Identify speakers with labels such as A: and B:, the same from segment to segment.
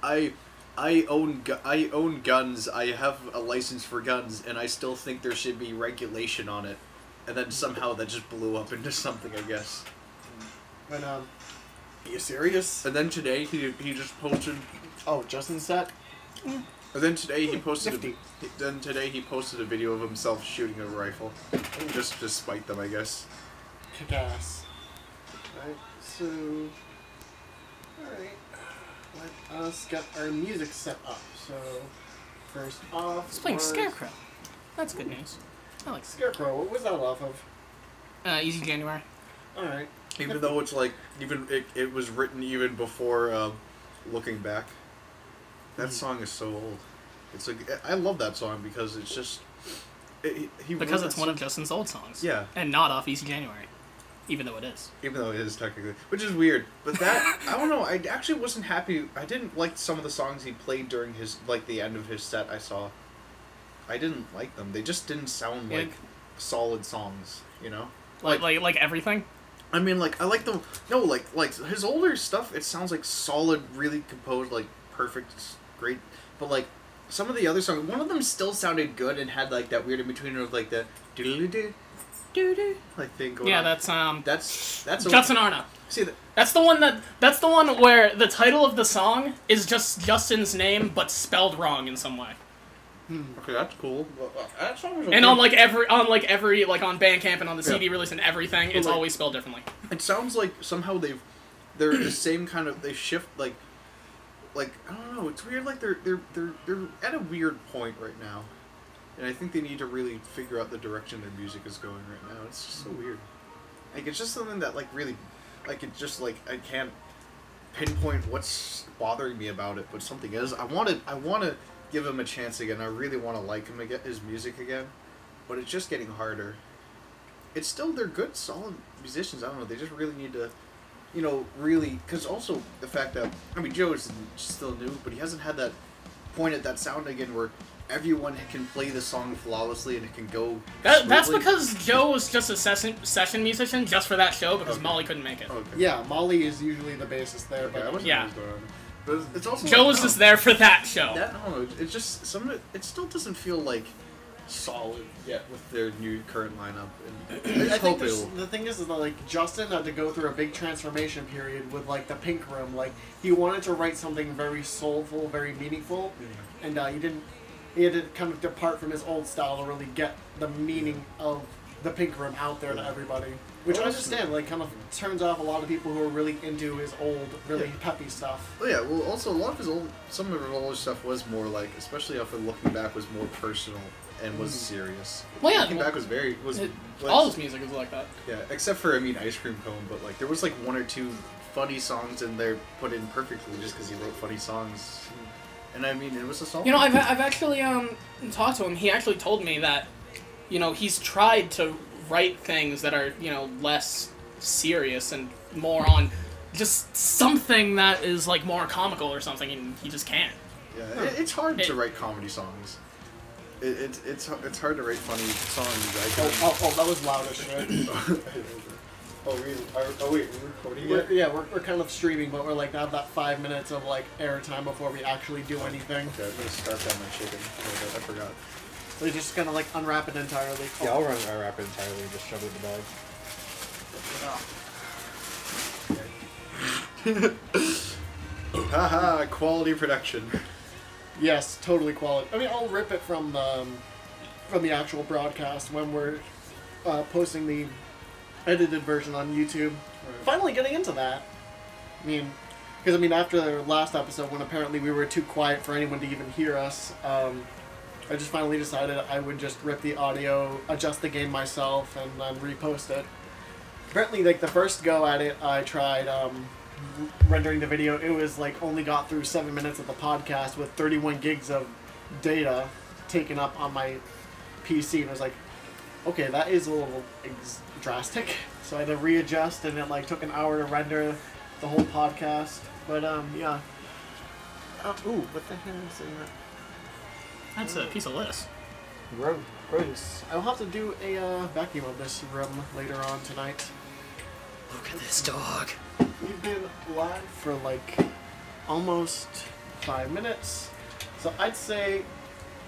A: I own guns. I have a license for guns, and I still think there should be regulation on it. And then somehow that just blew up into something, I guess.
B: But are you serious?
A: And then today he just posted.
B: Oh, Justin's set.
A: And then today he posted. He posted a video of himself shooting a rifle, just to spite them, I guess.
B: Kick ass. Right. So, all right. Let us get our music set up. So, first off,
C: It's playing Scarecrow. That's good news. I like
B: Scarecrow. What was that off of?
C: Easy January.
B: All right.
A: Even though it's like it was written even before Looking Back. That song is so old. It's like I love that song because it's just
C: because it's one of Justin's old songs.
A: Yeah.
C: And not off Easy January, even though it is.
A: Even though it is technically, which is weird. But that I don't know. I actually wasn't happy. I didn't like some of the songs he played during his the end of his set. I saw. I didn't like them. They just didn't sound like solid songs. You know.
C: Like everything.
A: I mean, like I like the like his older stuff. It sounds like solid, really composed, like perfect, great. But like some of the other songs, one of them still sounded good and had like that weird in between of like the doo like thing going on.
C: That's
A: that's
C: Justin Arna.
A: See
C: that's the one where the title of the song is just Justin's name but spelled wrong in some way.
A: Okay, that's cool. That song was okay.
C: And on every on Bandcamp and on the CD release and everything, it's always spelled differently.
A: It sounds like somehow they're the same kind of, they shift like I don't know, it's weird, like they're at a weird point right now. And I think they need to really figure out the direction their music is going right now. It's just so weird. Like it's just something that like really like it just like I can't pinpoint what's bothering me about it, but something is. I want to give him a chance again. I really want to like him again, his music again, but it's just getting harder. It's still, they're good, solid musicians. I don't know. They just really need to, really, because also the fact that Joe is still new, but he hasn't had that point at that sound again where everyone can play the song flawlessly and it can go.
C: That's because Joe was just a session musician just for that show because Molly couldn't make it.
A: Okay.
B: Yeah, Molly is usually the bassist there, but
A: But it's also
C: Joe was just there for that show.
A: I don't know. It's just some of it. It still doesn't feel like solid yet with their new current lineup. And
B: I think the thing is that like Justin had to go through a big transformation period with like the Pink Room. Like he wanted to write something very soulful, very meaningful, and he didn't. He had to kind of depart from his old style to really get the meaning of the Pink Room out there to everybody. Which I understand, like, kind of turns off a lot of people who are really into his old, really peppy stuff.
A: Oh yeah, well, also a lot of his some of his older stuff was more like, especially after Looking Back, was more personal and was serious.
C: Well, yeah,
A: Looking Back was
C: all his music is like that.
A: Yeah, except for Ice Cream Cone, but like there was like one or two funny songs in there put in perfectly just because he wrote funny songs. And it was a song.
C: I've actually talked to him. He actually told me that, he's tried to write things that are, less serious and more on just something that is, like, more comical or something, and he just can't.
A: Yeah, it's hard to write comedy songs. It's hard to write funny songs.
B: Oh, that was loud as shit. Wait, we're recording it? Yeah, we're kind of streaming, but we're like have that 5 minutes of like airtime before we actually do anything.
A: Okay, I'm gonna start down my chicken. I forgot.
B: So you're just gonna like unwrap it entirely.
A: Yeah, I'll unwrap it entirely and just shove it in the bag. Haha, quality production.
B: Yes, totally quality. I'll rip it from the actual broadcast when we're posting the edited version on YouTube. Right. Finally getting into that. Because after the last episode, when apparently we were too quiet for anyone to even hear us, I just finally decided I would just rip the audio, adjust the gain myself, and then repost it. Apparently, like the first go at it, I tried rendering the video. It was like only got through 7 minutes of the podcast with 31 gigs of data taken up on my PC, and I was like, okay, that is a little drastic. So I had to readjust, and it like took an hour to render the whole podcast. But yeah. Ooh, what the hell is in that?
C: That's a piece of lettuce.
B: Gross. I'll have to do a vacuum of this room later on tonight.
C: Look at this dog.
B: We've been live for like almost 5 minutes. So I'd say,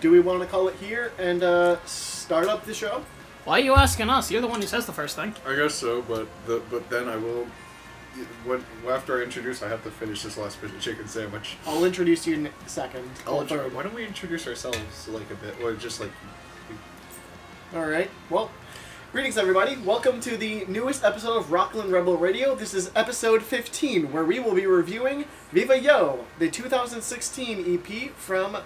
B: do we want to call it here and start up the show?
C: Why are you asking us? You're the one who says the first thing.
A: I guess so, but then I will. After I introduce, I have to finish this last bit of chicken sandwich.
B: I'll introduce you in a second.
A: Why don't we introduce ourselves like a bit, or just like?
B: Alright, well, greetings everybody. Welcome to the newest episode of Rockland Rebel Radio. This is episode 15, where we will be reviewing Viva Yo, the 2016 EP from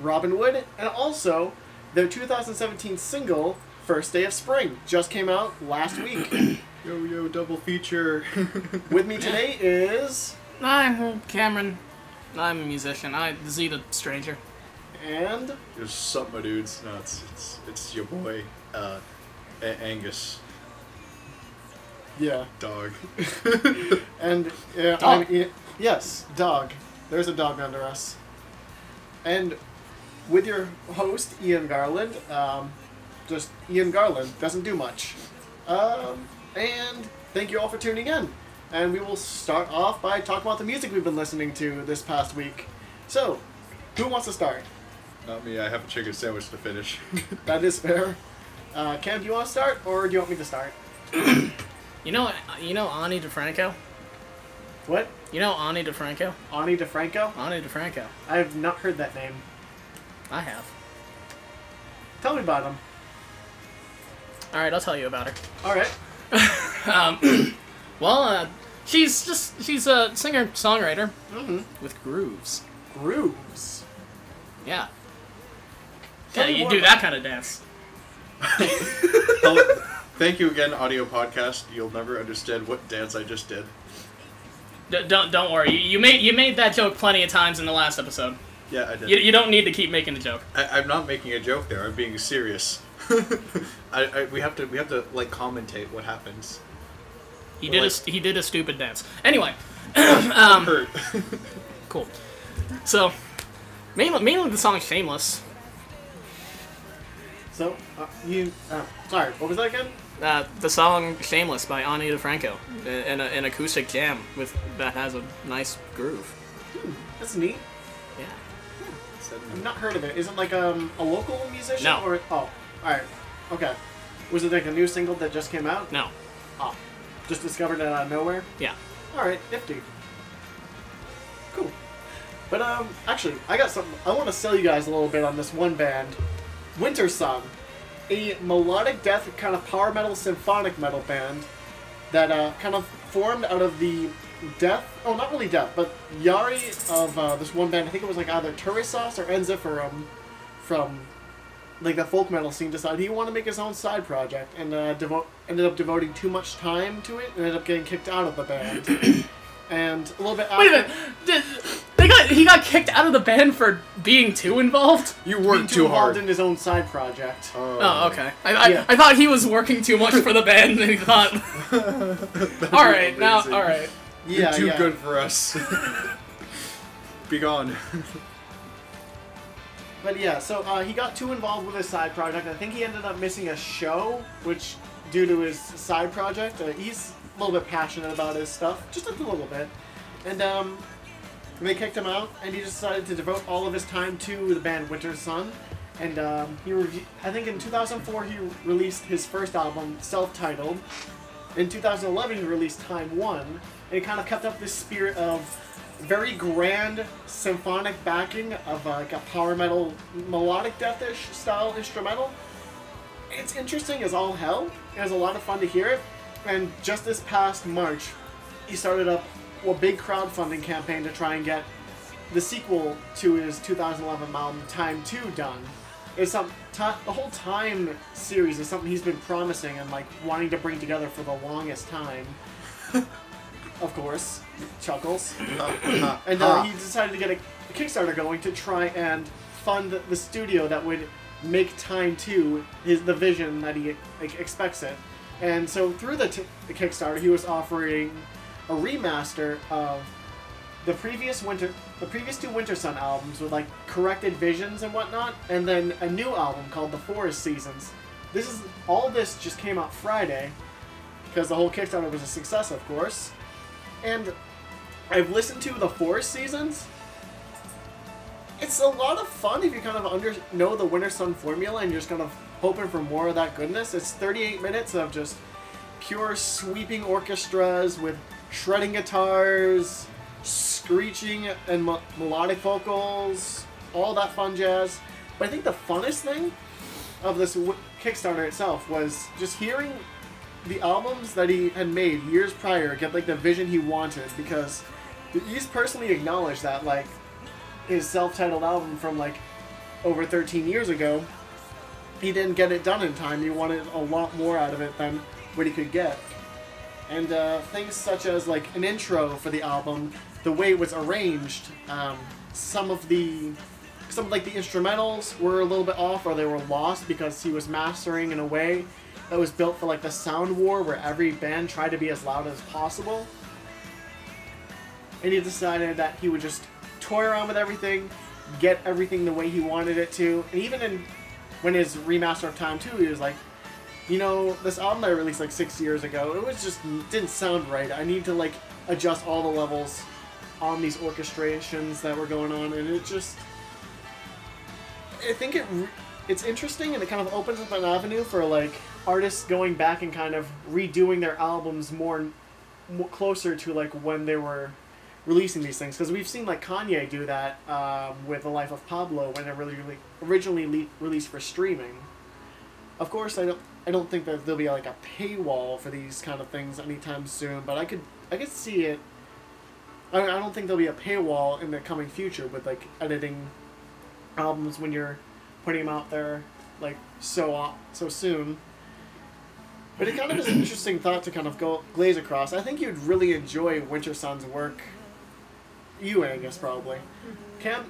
B: Robinwood, and also their 2017 single, First Day of Spring, just came out last week.
A: Yo, double feature.
B: With me today is...
C: I'm Cameron. I'm a musician. Zeta Stranger.
B: And...
A: What's up, my dudes? No, it's your boy, Angus.
B: Yeah.
A: Dog.
B: And, yeah,
C: Dog.
B: yes, dog. There's a dog under us. And with your host, Ian Garland, just Ian Garland, doesn't do much. And thank you all for tuning in. And we will start off by talking about the music we've been listening to this past week. So, who wants to start?
A: Not me. I have a chicken sandwich to finish.
B: That is fair. Cam, do you want to start, or do you want me to start?
C: You know Ani DeFranco?
B: What?
C: You know Ani DeFranco?
B: Ani DeFranco?
C: Ani DeFranco.
B: I have not heard that name.
C: I have.
B: Tell me about him.
C: Alright, I'll tell you about her.
B: Alright.
C: She's a singer-songwriter with grooves.
B: Grooves.
C: Yeah.
B: Tell
C: Yeah,
B: me
C: you
B: more
C: do
B: about-
C: that kind of dance.
A: Thank you again, audio podcast. You'll never understand what dance I just did.
C: Don't worry. You made that joke plenty of times in the last episode.
A: Yeah, I did.
C: You don't need to keep making the joke.
A: I'm not making a joke there. I'm being serious. We have to like commentate what happens.
C: He did a stupid dance. Anyway,
A: Hurt.
C: cool. So mainly the song "Shameless."
B: So, sorry, what was that again?
C: The song "Shameless" by Ani DeFranco, an acoustic jam that has a nice groove.
B: That's neat.
C: Yeah.
B: I've not heard of it. Is it like a local musician?
C: No.
B: Or, oh, alright. Okay. Was it like a new single that just came out?
C: No.
B: Oh. Just discovered it out of nowhere?
C: Yeah.
B: Alright, nifty. Cool. But, actually, I got something. I want to sell you guys a little bit on this one band. Winter Sun. A melodic death kind of power metal symphonic metal band that kind of formed out of the death, oh not really death, but Yari of this one band, I think it was like either Turisas or Enza from like the folk metal scene, decided he wanted to make his own side project and ended up devoting too much time to it and ended up getting kicked out of the band. And a little bit after...
C: Wait a minute. He got kicked out of the band for being too involved?
A: You
B: being
A: worked too hard.
B: involved in his own side project.
C: Oh, okay.
B: Yeah.
C: I thought he was working too much for the band, and he thought, all right,
B: Yeah,
A: You're too
B: yeah.
A: good for us. Be gone.
B: But yeah, so he got too involved with his side project. I think he ended up missing a show, which, due to his side project, he's a little bit passionate about his stuff, just a little bit. And they kicked him out, and he decided to devote all of his time to the band Winter Sun. And I think in 2004 he released his first album, self-titled. In 2011 he released Time 1, and he kind of kept up this spirit of very grand symphonic backing of like a power metal melodic deathish style instrumental. It's interesting as all hell. It was a lot of fun to hear it. And just this past March, he started up a big crowdfunding campaign to try and get the sequel to his 2011 album Time 2 done. It's the whole Time series is something he's been promising and like wanting to bring together for the longest time. Of course, chuckles. And he decided to get a Kickstarter going to try and fund the studio that would make Time 2 the vision that he expects it. And so through the Kickstarter, he was offering a remaster of the previous two Winter Sun albums with like corrected visions and whatnot, and then a new album called The Forest Seasons. All this just came out Friday because the whole Kickstarter was a success, of course. And I've listened to The Forest Seasons, it's a lot of fun if you kind of know the Winter Sun formula and you're just kind of hoping for more of that goodness. It's 38 minutes of just pure sweeping orchestras with shredding guitars, screeching and melodic vocals, all that fun jazz. But I think the funnest thing of this Kickstarter itself was just hearing the albums that he had made years prior get like the vision he wanted, because he's personally acknowledged that like his self-titled album from like over 13 years ago, he didn't get it done in time. He wanted a lot more out of it than what he could get. And things such as like an intro for the album, the way it was arranged, some of the instrumentals were a little bit off, or they were lost because he was mastering in a way that was built for like the sound war where every band tried to be as loud as possible. And he decided that he would just toy around with everything, get everything the way he wanted it to. And even when his remaster of Time 2, he was like, you know, this album that I released like 6 years ago, it was just didn't sound right. I need to like adjust all the levels on these orchestrations that were going on, and it just, I think it's interesting, and it kind of opens up an avenue for like artists going back and kind of redoing their albums more closer to like when they were releasing these things, because we've seen like Kanye do that with The Life of Pablo when it originally released for streaming. Of course, I don't think that there'll be like a paywall for these kind of things anytime soon, but I could see it. I don't think there'll be a paywall in the coming future with like editing albums when you're putting them out there like so soon. But it kind of is an interesting thought to kind of glaze across. I think you'd really enjoy Winter Sun's work. You, Angus, probably. Cam,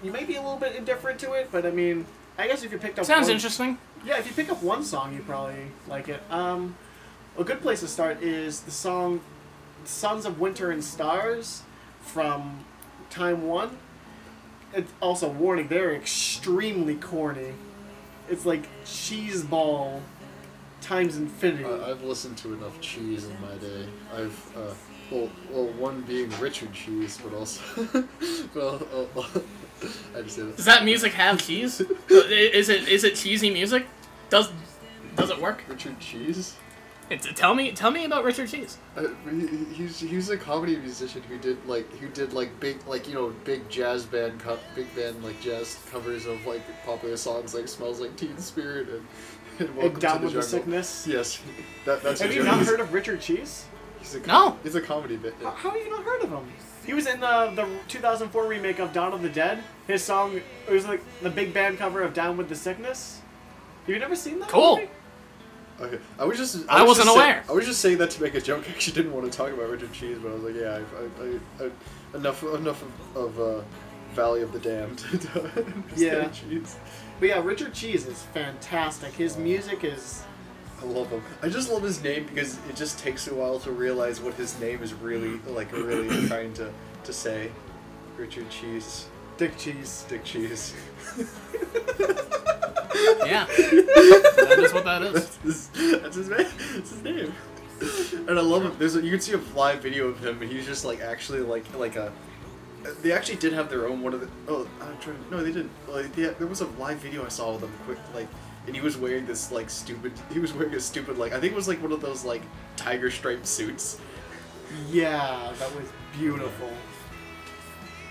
B: you may be a little bit indifferent to it, but I mean, I guess if you picked up
C: sounds interesting.
B: Yeah, if you pick up one song, you probably like it. A good place to start is the song Sons of Winter and Stars from Time 1. It's also, warning, they're extremely corny. It's like cheese ball times infinity.
D: I've listened to enough Cheese in my day. Well, one being Richard Cheese, but also... I just say that.
C: Does that music have cheese? Is it cheesy music? Does it work?
D: Richard Cheese?
C: Tell me about Richard Cheese.
D: He's a comedy musician who did big jazz band like jazz covers of like popular songs like "Smells Like Teen Spirit" and "Welcome
B: Down
D: to the
B: with the
D: Jungle."
B: Sickness.
D: Yes, that's.
B: Have you not heard of Richard Cheese?
C: No.
D: He's a comedy bit.
B: How have you not heard of him? He was in the 2004 remake of Dawn of the Dead. His song, it was like the big band cover of Down with the Sickness. Have you never seen that?
C: Cool.
B: movie?
D: Okay, I wasn't
C: aware.
D: I was just saying that to make a joke. I actually didn't want to talk about Richard Cheese, but I was like, yeah, I enough of Valley of the Damned.
B: Yeah.
D: Cheese.
B: But yeah, Richard Cheese is fantastic. His music is...
D: I love him. I just love his name because it just takes a while to realize what his name is really trying to say. Richard Cheese.
B: Dick Cheese.
D: Dick Cheese.
C: Yeah. That is what that is.
D: That's his name. That's his name. And I love him. You can see a live video of him, and he's just like actually like a. They actually did have their own one of the. Oh, I'm trying. No, they didn't. Like, there was a live video I saw of them and he was wearing this like stupid. He was wearing a stupid like I think it was like one of those like tiger striped suits.
B: Yeah, that was beautiful.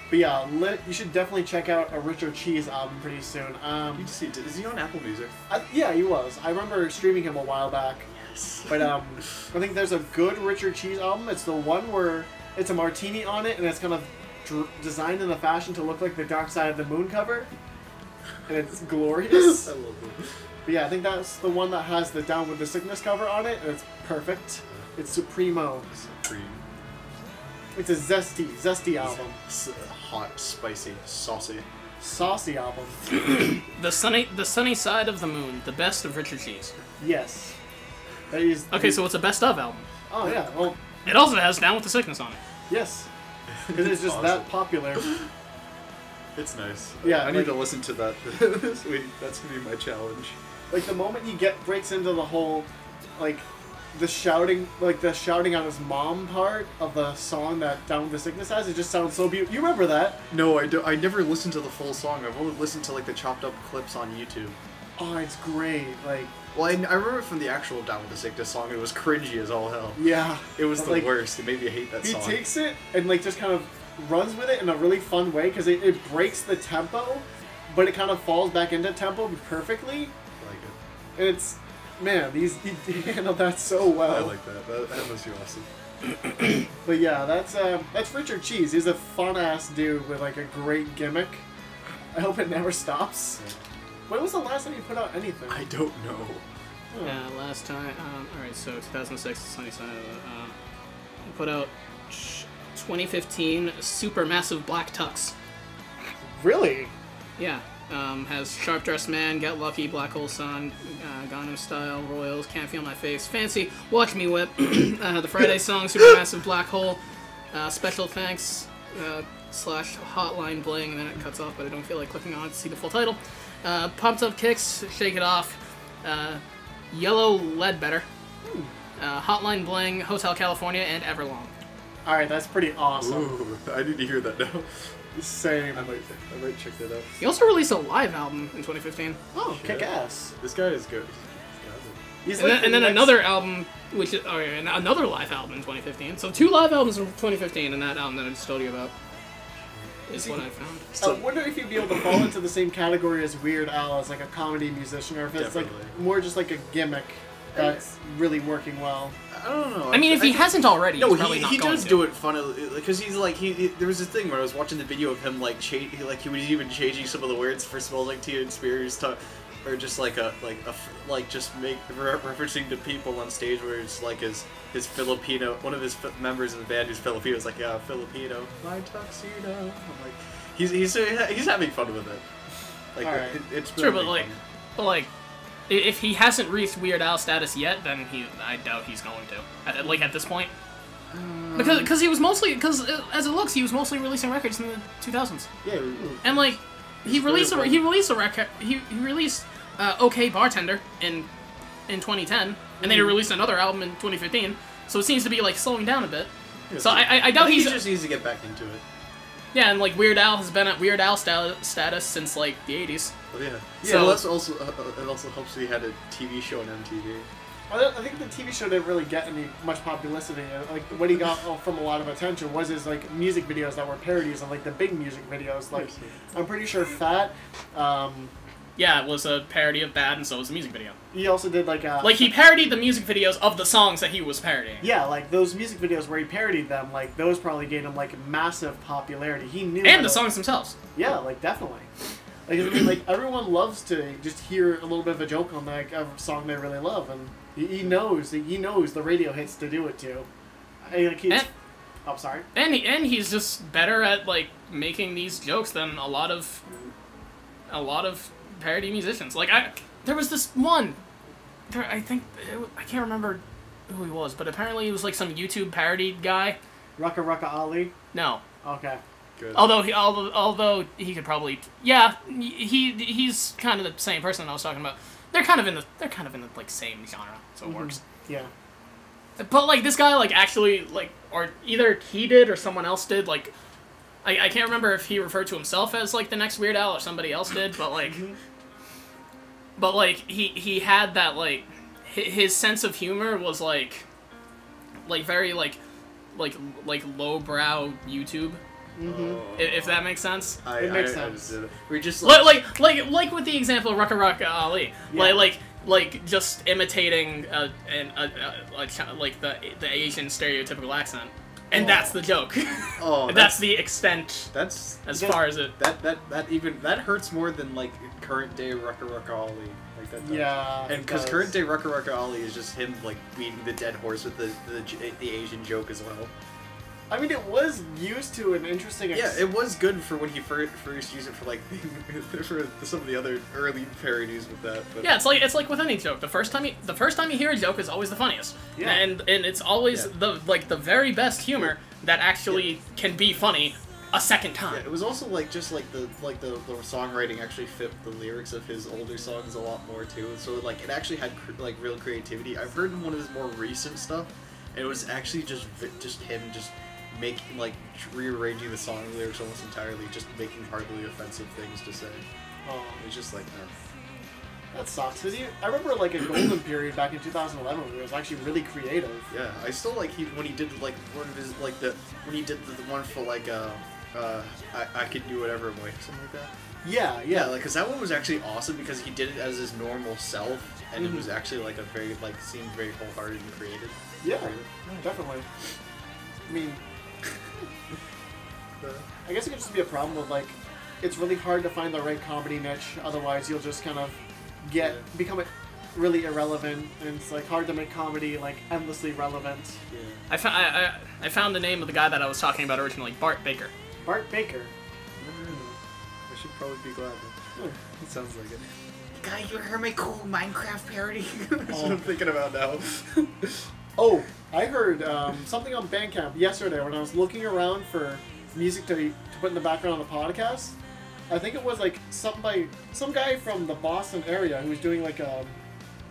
B: But yeah, you should definitely check out a Richard Cheese album pretty soon.
D: Is he on Apple Music?
B: Yeah, he was. I remember streaming him a while back.
D: Yes.
B: But I think there's a good Richard Cheese album. It's the one where it's a martini on it, and it's kind of designed in a fashion to look like the Dark Side of the Moon cover. And it's glorious.
D: I love it.
B: But yeah, I think that's the one that has the Down with the Sickness cover on it, and it's perfect. It's Supremo.
D: Supreme.
B: It's a zesty album.
D: It's hot, spicy,
B: Saucy album.
C: The sunny side of the moon, the best of Richard Cheese.
B: Yes. That is.
C: Okay, so it's a best of album.
B: Oh yeah. Well.
C: It also has Down with the Sickness on it.
B: Yes. Because it's just that popular.
D: It's nice.
B: Yeah,
D: I need to listen to that this week. That's gonna be my challenge.
B: Like the moment he breaks into the whole, like, the shouting on his mom part of the song that Down with the Sickness has, it just sounds so beautiful. You remember that?
D: No, I do. I never listened to the full song. I've only listened to like the chopped up clips on YouTube.
B: Oh, it's great. Like,
D: well, I remember from the actual Down with the Sickness song. It was cringy as all hell.
B: yeah,
D: It was the
B: like,
D: worst. It made me hate that
B: he
D: song.
B: takes it and like just kind of runs with it in a really fun way because it breaks the tempo, but it kind of falls back into tempo perfectly.
D: I like it.
B: And it's, man, he handled that so well.
D: I like that. That must be awesome.
B: But yeah, that's Richard Cheese. He's a fun ass dude with like a great gimmick. I hope it never stops.
D: Yeah.
B: When was the last time you put out anything?
D: I don't know.
B: Oh.
C: Yeah, last time. Alright, so 2006, Sunnyside. Put out 2015 Supermassive Black Tux.
B: Really?
C: Yeah. Has Sharp Dressed Man, Get Lucky, Black Hole Sun, Gangnam Style, Royals, Can't Feel My Face, Fancy, Watch Me Whip, the Friday song, Supermassive Black Hole, Special Thanks, / Hotline Bling, and then it cuts off, but I don't feel like clicking on it to see the full title. Pumped Up Kicks, Shake It Off, Yellow Ledbetter, Hotline Bling, Hotel California, and Everlong.
B: Alright, that's pretty awesome.
D: Ooh, I need to hear that now.
B: Same.
D: I might check that out.
C: He also released a live album in 2015.
B: Oh, kick ass.
D: This guy is good.
B: He's
C: And then another album, which is another live album in 2015. So 2 live albums in 2015, and that album that I just told you about is what I found.
B: I wonder if you'd be able to fall into the same category as Weird Al as like a comedy musician, or if it's
D: Definitely.
B: like more just like a gimmick that's really working well.
A: I don't know.
C: I mean, if he hasn't already,
A: No,
C: he's probably not
A: he
C: going
A: does
C: to.
A: do it funnily because he's like there was this thing where I was watching the video of him like he was even changing some of the words for "Smells Like Teen Spirit" to, or just just referencing to people on stage where it's like his Filipino, one of his members of the band who's Filipino is like, yeah, Filipino, my tuxedo. I'm like, he's having fun with it. Like
B: Alright.
A: it's
C: True,
A: really
C: but like, if he hasn't reached Weird Al status yet, then I doubt he's going to. At this point, because he was mostly as it looks, he was mostly releasing records in the 2000s.
A: Yeah,
C: And like, he released a record. He released OK Bartender in 2010, and then he released another album in 2015. So it seems to be like slowing down a bit. So I doubt
A: he just needs to get back into it.
C: Yeah, and like Weird Al has been at Weird Al status since like the 80s.
A: Oh, yeah.
C: So-
A: Well, that's also it also helps that he had a TV show on MTV.
B: I think the TV show didn't really get much publicity. Like what he got from a lot of attention was his like music videos that were parodies of like the big music videos. Like I'm pretty sure Fat.
C: Yeah, it was a parody of Bad, and so was the music video.
B: He also did like
C: He parodied the music videos of the songs that he was parodying.
B: yeah, like those music videos where he parodied them, like those probably gained him like massive popularity. He knew
C: And the songs themselves.
B: Yeah, like definitely. Like I mean, like everyone loves to just hear a little bit of a joke on like a song they really love, and he knows the radio hits to do it too. I'm sorry.
C: And he's just better at like making these jokes than a lot of parody musicians. Like there was this one. I can't remember who he was, but apparently he was like some YouTube parody guy.
B: Rucka Rucka Ali.
C: No.
B: Okay.
D: Good.
C: Although he could probably he's kind of the same person I was talking about. They're kind of in the like same genre, so it works.
B: Yeah.
C: But like this guy like actually like, or either he did or someone else did, like I can't remember if he referred to himself as like the next Weird Al or somebody else did, but like he had that like his sense of humor was like very like lowbrow YouTube. If that makes sense.
B: It makes sense.
A: We're just
C: Like with the example of Rucka Rucka Ali.
B: Yeah.
C: Like just imitating like the Asian stereotypical accent. And that's the joke.
A: Oh,
C: that's the extent
A: that's
C: as far as it.
A: that hurts more than like current day Rucka Rucka Ali. Like that.
B: Yeah.
A: And because current day Rucka Rucka Ali is just him like beating the dead horse with the Asian joke as well.
B: I mean, it was used to an interesting.
A: Yeah, it was good for when he first used it for like for some of the other early parodies with that. But
C: Yeah, it's like with any joke. The first time you hear a joke is always the funniest.
B: Yeah.
C: And it's always the very best humor that actually can be funny a second time.
D: Yeah, it was also like just like the songwriting actually fit the lyrics of his older songs a lot more too. So like it actually had like real creativity. I've heard one of his more recent stuff, and it was actually just him just making like rearranging the song lyrics almost entirely, just making hardly offensive things to say.
B: Oh,
D: It was just like
B: that sucks. I remember like a golden period back in 2011 where it was actually really creative.
D: yeah. I still like when he did like one of his like when he did the one for like I could do whatever boy, something like that.
B: Yeah,
D: Yeah, like, cause that one was actually awesome because he did it as his normal self, and
B: Mhm.
D: it was actually like a very, like, seemed very wholehearted and creative.
B: Yeah, definitely. I mean, I guess it could just be a problem with like, it's really hard to find the right comedy niche. Otherwise, you'll just kind of become really irrelevant, and it's like hard to make comedy like endlessly relevant.
D: Yeah.
C: I found the name of the guy that I was talking about originally, Bart Baker.
B: Bart Baker.
D: I should probably be glad. It sounds like it.
A: Guy, you heard my cool Minecraft parody?
D: That's what I'm thinking about now.
B: Oh, I heard something on Bandcamp yesterday when I was looking around for music to put in the background on the podcast. I think it was like some guy from the Boston area who was doing like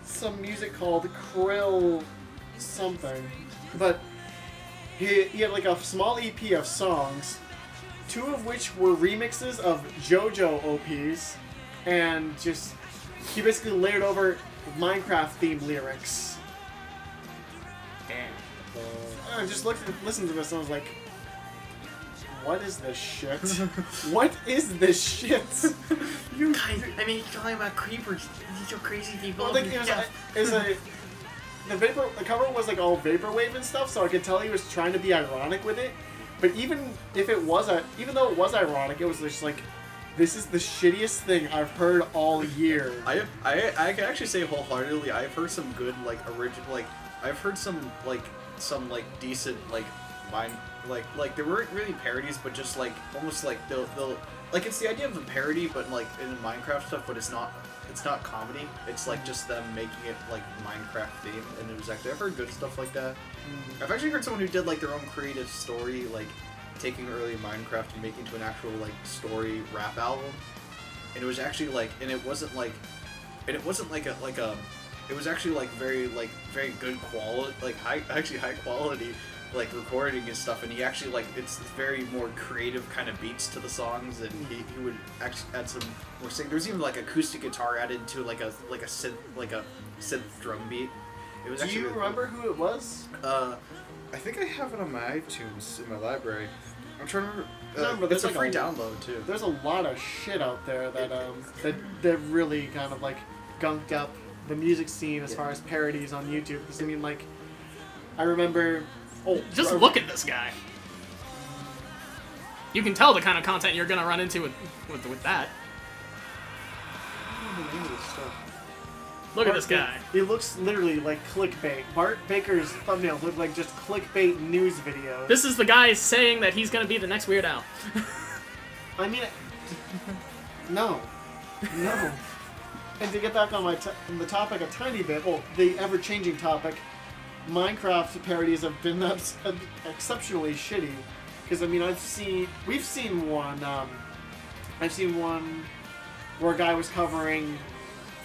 B: some music called Krill something, but he had like a small EP of songs, 2 of which were remixes of JoJo OPs, and just he basically layered over Minecraft themed lyrics.
C: Damn.
B: I just listened to this and I was like, what is this shit? What is this shit?
A: You guys, I mean, you're talking about creepers. These are crazy people.
B: Well, like, the cover was like all vaporwave and stuff, so I could tell he was trying to be ironic with it. But even though it was ironic, it was just like, this is the shittiest thing I've heard all year.
D: I can actually say wholeheartedly, I've heard some good like original I've heard some decent like they weren't really parodies, but just like almost like they'll like it's the idea of a parody, but like in Minecraft stuff, but it's not comedy. It's like just them making it like Minecraft themed, and it was actually I've heard good stuff like that. I've actually heard someone who did like their own creative story, like taking early Minecraft and making it to an actual like story rap album, and it was actually like, and it wasn't like it was actually like very good quality, like high quality like recording and stuff, and he actually like it's very more creative kind of beats to the songs, and he would actually add some more sing. There's even like acoustic guitar added to like a synth drum beat. It was.
B: Do
D: actually
B: you
D: really
B: remember who it was?
D: cool. I think I have it on my iTunes in my library. I'm trying to remember.
B: There's
D: It's a
B: like
D: free download too.
B: There's a lot of shit out there that that really kind of like gunked up the music scene as far as parodies on YouTube. Because I mean, like, I remember. Oh,
C: Just look at this guy. You can tell the kind of content you're gonna run into with that. Look at this guy.
B: He looks literally like clickbait. Bart Baker's thumbnails look like just clickbait news videos.
C: This is the guy saying that he's gonna be the next Weird Al.
B: I mean, no. And to get back on the topic a tiny bit, well, the ever-changing topic, Minecraft parodies have been exceptionally shitty. Because I mean, we've seen one. I've seen one where a guy was covering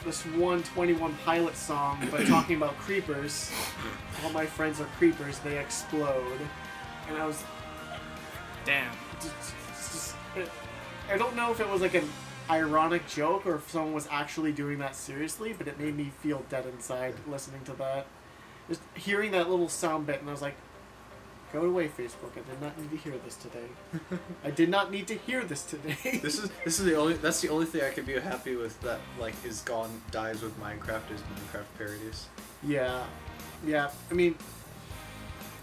B: this 121 Pilot song, but talking about creepers. All my friends are creepers; they explode. And I was,
C: Damn.
B: I don't know if it was like an ironic joke or if someone was actually doing that seriously, but it made me feel dead inside listening to that. Just hearing that little sound bit, and I was like, go away, Facebook. I did not need to hear this today. I did not need to hear this today.
D: That's the only thing I could be happy with that like is gone dies with Minecraft is Minecraft parodies.
B: Yeah. I mean,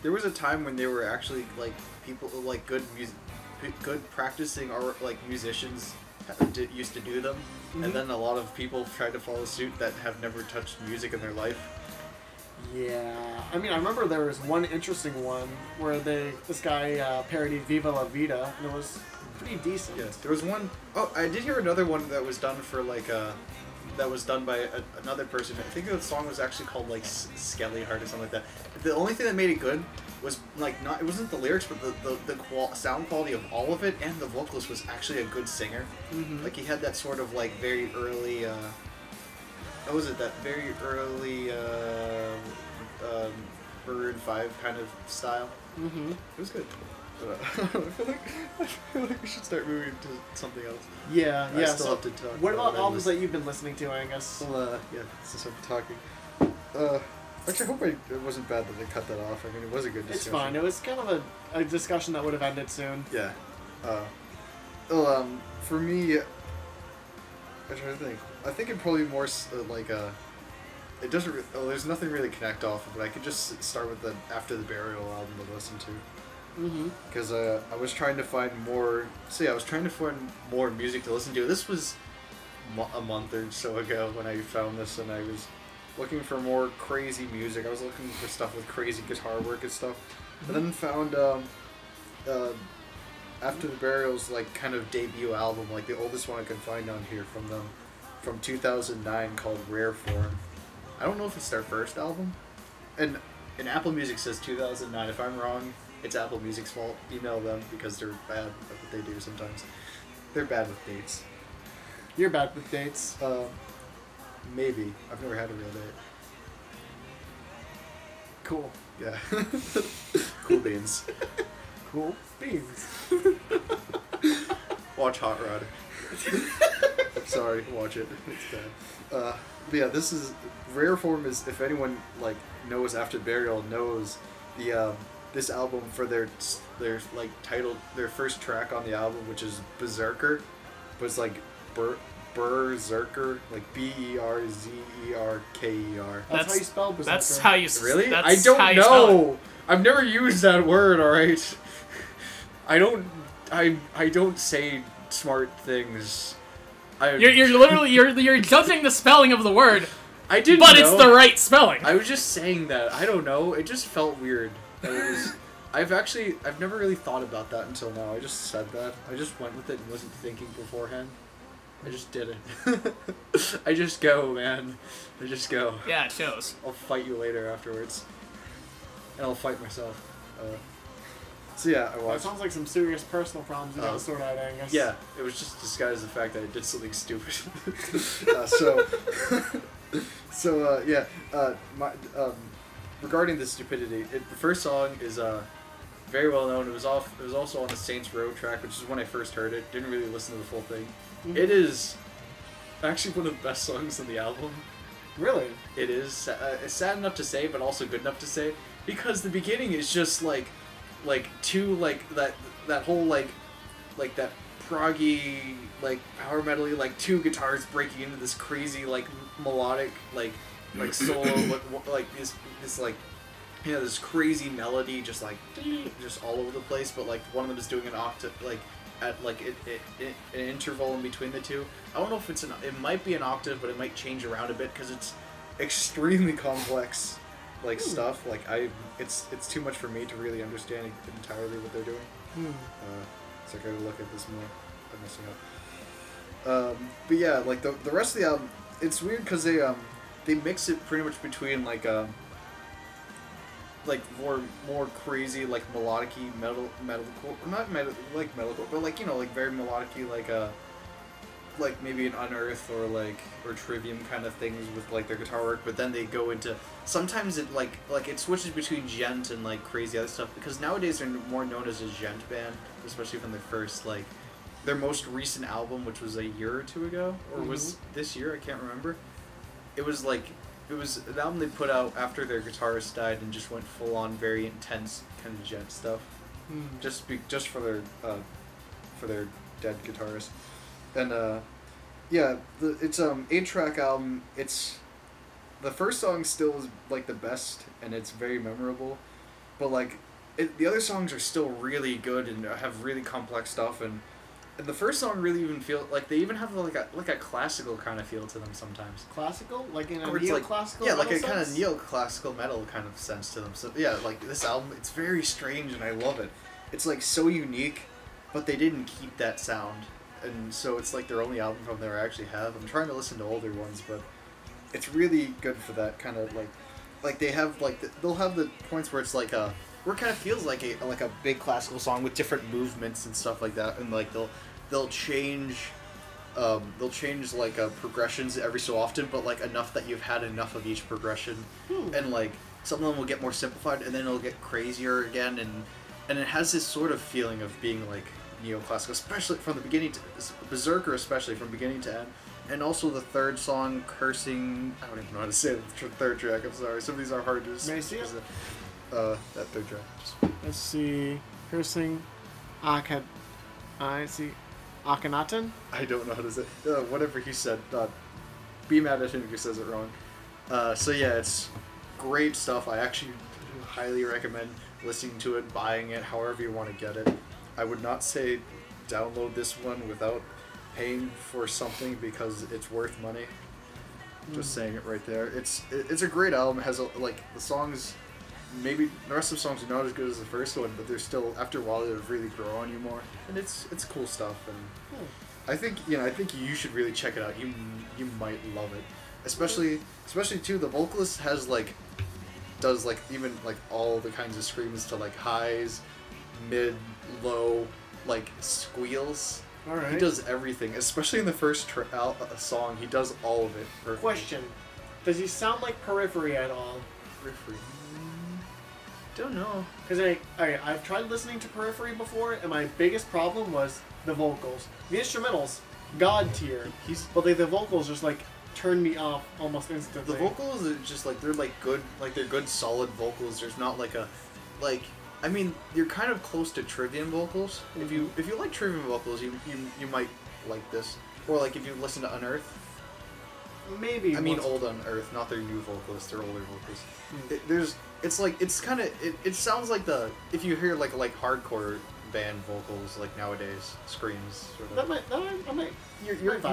D: there was a time when there were actually like people like good practicing or like musicians used to do them, and then a lot of people tried to follow suit that have never touched music in their life.
B: Yeah, I mean, I remember there was one interesting one where this guy parodied Viva La Vida, and it was pretty decent.
D: Yes, there was one. Oh, I did hear another one that was done for like that was done by another person. I think the song was actually called like Skelly Heart or something like that. The only thing that made it good was like not, it wasn't the lyrics, but the sound quality of all of it, and the vocalist was actually a good singer.
B: Mm-hmm.
D: Like he had that sort of like very early, what was it? That very early Maroon 5 kind of style.
B: Mm-hmm.
D: It was good. I feel like we should start moving to something else.
B: Yeah,
D: I
B: yeah.
D: still
B: So
D: have to talk
B: what
D: about
B: about albums that you've been listening to, Angus?
D: Well, yeah, since I'm talking. Actually, I hope it wasn't bad that they cut that off. I mean, it was a good discussion.
B: It's fine. It was kind of a discussion that would have ended soon.
D: Yeah. For me, I'm trying to think. I think it'd probably be more it doesn't. There's nothing really connect off of it. I could just start with the After the Burial album to listen to.
B: Mm-hmm.
D: Because I was trying to find more. So yeah, I was trying to find more music to listen to. This was a month or so ago when I found this, and I was looking for more crazy music. I was looking for stuff with crazy guitar work and stuff, and then found After the Burial's like kind of debut album, like the oldest one I could find on here from them, from 2009, called Rare Form. I don't know if it's their first album, and Apple Music says 2009. If I'm wrong, it's Apple Music's fault. Email them because they're bad at what they do sometimes. They're bad with dates.
B: You're bad with dates.
D: Maybe. I've never had a real date.
B: Cool.
D: Yeah. Cool beans.
B: Cool beans.
D: Watch Hot Rod. I'm sorry, watch it. It's bad. But yeah, this is Rare Form. Is, if anyone like knows After Burial, knows the this album for their like titled their first track on the album, which is Berserker, was like Berserker, like Berzerker.
B: That's how you spell berserker.
C: That's how you.
D: Really?
C: That's
D: I don't
C: how you spell it.
D: know. I've never used that word. All right. I don't say smart things.
C: You're literally you're judging the spelling of the word.
D: I didn't
C: But
D: know.
C: it's the right spelling.
D: I was just saying that. I don't know. It just felt weird. That it was. I've never really thought about that until now. I just said that. I just went with it and wasn't thinking beforehand. I just did it. I just go, man. I just go.
C: Yeah, it shows.
D: I'll fight you later afterwards. And I'll fight myself. So yeah, I
B: That
D: watched.
B: sounds like some serious personal problems you got to sort out, Angus.
D: Yeah, it was just disguised the fact that I did something stupid. Regarding the stupidity, the first song is very well known. It was also on the Saints Row track, which is when I first heard it. Didn't really listen to the full thing.
B: Mhm.
D: It is actually one of the best songs on the album.
B: Really?
D: It is. It's sad enough to say, but also good enough to say, because the beginning is just like two that whole like that proggy power metal-y two guitars breaking into this crazy melodic solo this crazy melody just all over the place, but one of them is doing an octave at an interval in between the two. I don't know if it might be an octave, but it might change around a bit because it's extremely complex stuff. It's too much for me to really understand entirely what they're doing. So I gotta look at this more. I'm messing up. But yeah, the rest of the album, it's weird because they mix it pretty much between more crazy melodic-y metalcore, not metalcore, but very melodic-y maybe an Unearth or Trivium kind of things with their guitar work, but then they go into sometimes it it switches between djent and crazy other stuff, because nowadays they're more known as a djent band, especially from their first their most recent album, which was a year or two ago, or was this year, I can't remember. It was an album they put out after their guitarist died and just went full on very intense kind of djent stuff, just for their dead guitarist. And it's 8-track album. It's the first song still is the best, and it's very memorable, but the other songs are still really good and have really complex stuff, and the first song really even feel they even have a classical kind of feel to them sometimes.
B: Classical, in a
D: Or it's
B: neoclassical.
D: yeah,
B: metal
D: a kind of
B: sense?
D: neoclassical metal kind of sense to them. So yeah, this album, it's very strange and I love it. It's so unique, but they didn't keep that sound. and so it's like their only album from there I actually have. I'm trying to listen to older ones, but it's really good for that kind of like they have like they'll have the points where it's like where it kind of feels like a big classical song with different movements and stuff like that, and like they'll change like progressions every so often, but like enough that you've had enough of each progression, and like some of them will get more simplified, and then it'll get crazier again, and it has this sort of feeling of being like neoclassical, especially from the beginning to Berserker, especially from beginning to end. And also the third song, Cursing, I don't even know how to say the third track, I'm sorry, some of these are hard to
B: May I see it?
D: That third track.
B: Let's see. Cursing. I see. Akhenaten?
D: I don't know how to say whatever he said. Be mad at him if he says it wrong. So yeah, it's great stuff. I actually highly recommend listening to it, buying it, however you want to get it. I would not say download this one without paying for something because it's worth money. Just saying it right there. It's a great album. It has like the songs. Maybe the rest of the songs are not as good as the first one, but they're still, after a while, they'll really grow on you more, and it's cool stuff. And I think you should really check it out. You might love it, especially too. The vocalist does even like all the kinds of screams to like highs, mid, low, like squeals.
B: All right.
D: He does everything, especially in the first song. He does all of it perfectly.
B: Question: does he sound like Periphery at all?
D: Periphery. Don't know.
B: Because I've tried listening to Periphery before, and my biggest problem was the vocals. The instrumentals, god tier. But the vocals just like turned me off almost instantly.
D: The vocals are just like they're good solid vocals. There's not like I mean, you're kind of close to Trivium vocals.
B: Mm-hmm.
D: If you like Trivium vocals, you might like this. Or like if you listen to Unearth.
B: Maybe.
D: I mean Old Unearth, not their new vocalists, their older vocals. It sounds like if you hear like hardcore band vocals like nowadays, screams sort of.
B: I might.
D: You're going to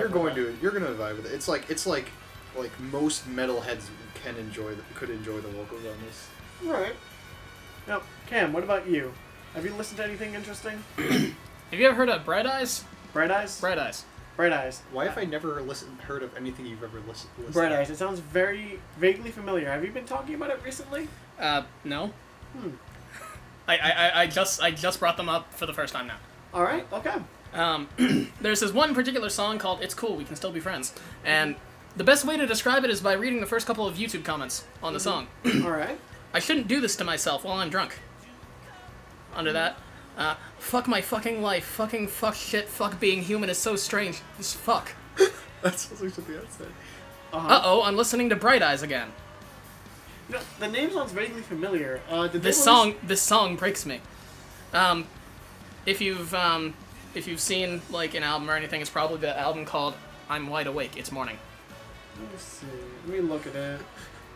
D: vibe with it. It's like most metalheads could enjoy the vocals on this.
B: Alright. Now, Cam, what about you? Have you listened to anything interesting?
C: Have you ever heard of Bright Eyes?
B: Bright Eyes?
C: Bright Eyes.
B: Bright Eyes.
D: Why have I never heard of anything you've ever listened to?
B: Bright Eyes. It sounds very vaguely familiar. Have you been talking about it recently?
C: No. I just brought them up for the first time now.
B: All right. Okay.
C: There's this one particular song called "It's Cool, We Can Still Be Friends," and the best way to describe it is by reading the first couple of YouTube comments on the song.
B: All right.
C: I shouldn't do this to myself while I'm drunk. Under that, fuck my fucking life, fuck shit, fuck being human is so strange. Just fuck.
D: That sounds like something I said.
C: Uh-oh, I'm listening to Bright Eyes again.
B: You know, the name sounds vaguely familiar.
C: This song breaks me. If you've seen like an album or anything, it's probably the album called "I'm Wide Awake, It's Morning."
B: Let me see. Let me look at it.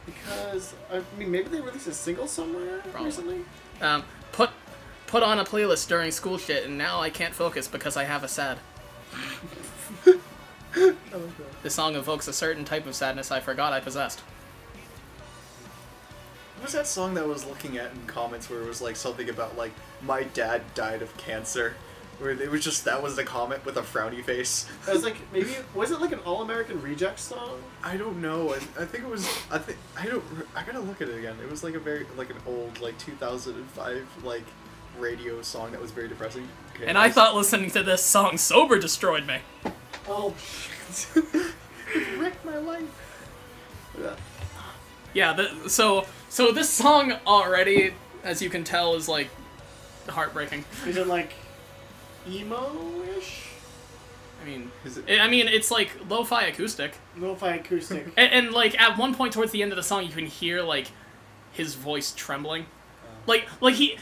B: Because, I mean, maybe they released a single somewhere recently?
C: Put on a playlist during school shit, and now I can't focus because I have a sad. This song evokes a certain type of sadness I forgot I possessed.
D: What was that song that I was looking at in comments where it was like something about like, my dad died of cancer? Where it was just, that was the comment with a frowny face.
B: I was like, maybe, was it like an All-American Rejects song?
D: I don't know. I think it was, I gotta look at it again. It was like an old, like 2005, like, radio song that was very depressing. Okay,
C: and I thought listening to this song sober destroyed me.
B: Oh,
D: it wrecked my life.
C: Yeah, so this song already, as you can tell, is like heartbreaking.
B: is it like emo-ish?
C: I mean, it's like lo-fi acoustic.
B: Lo-fi acoustic.
C: And like at one point towards the end of the song, you can hear like his voice trembling. Like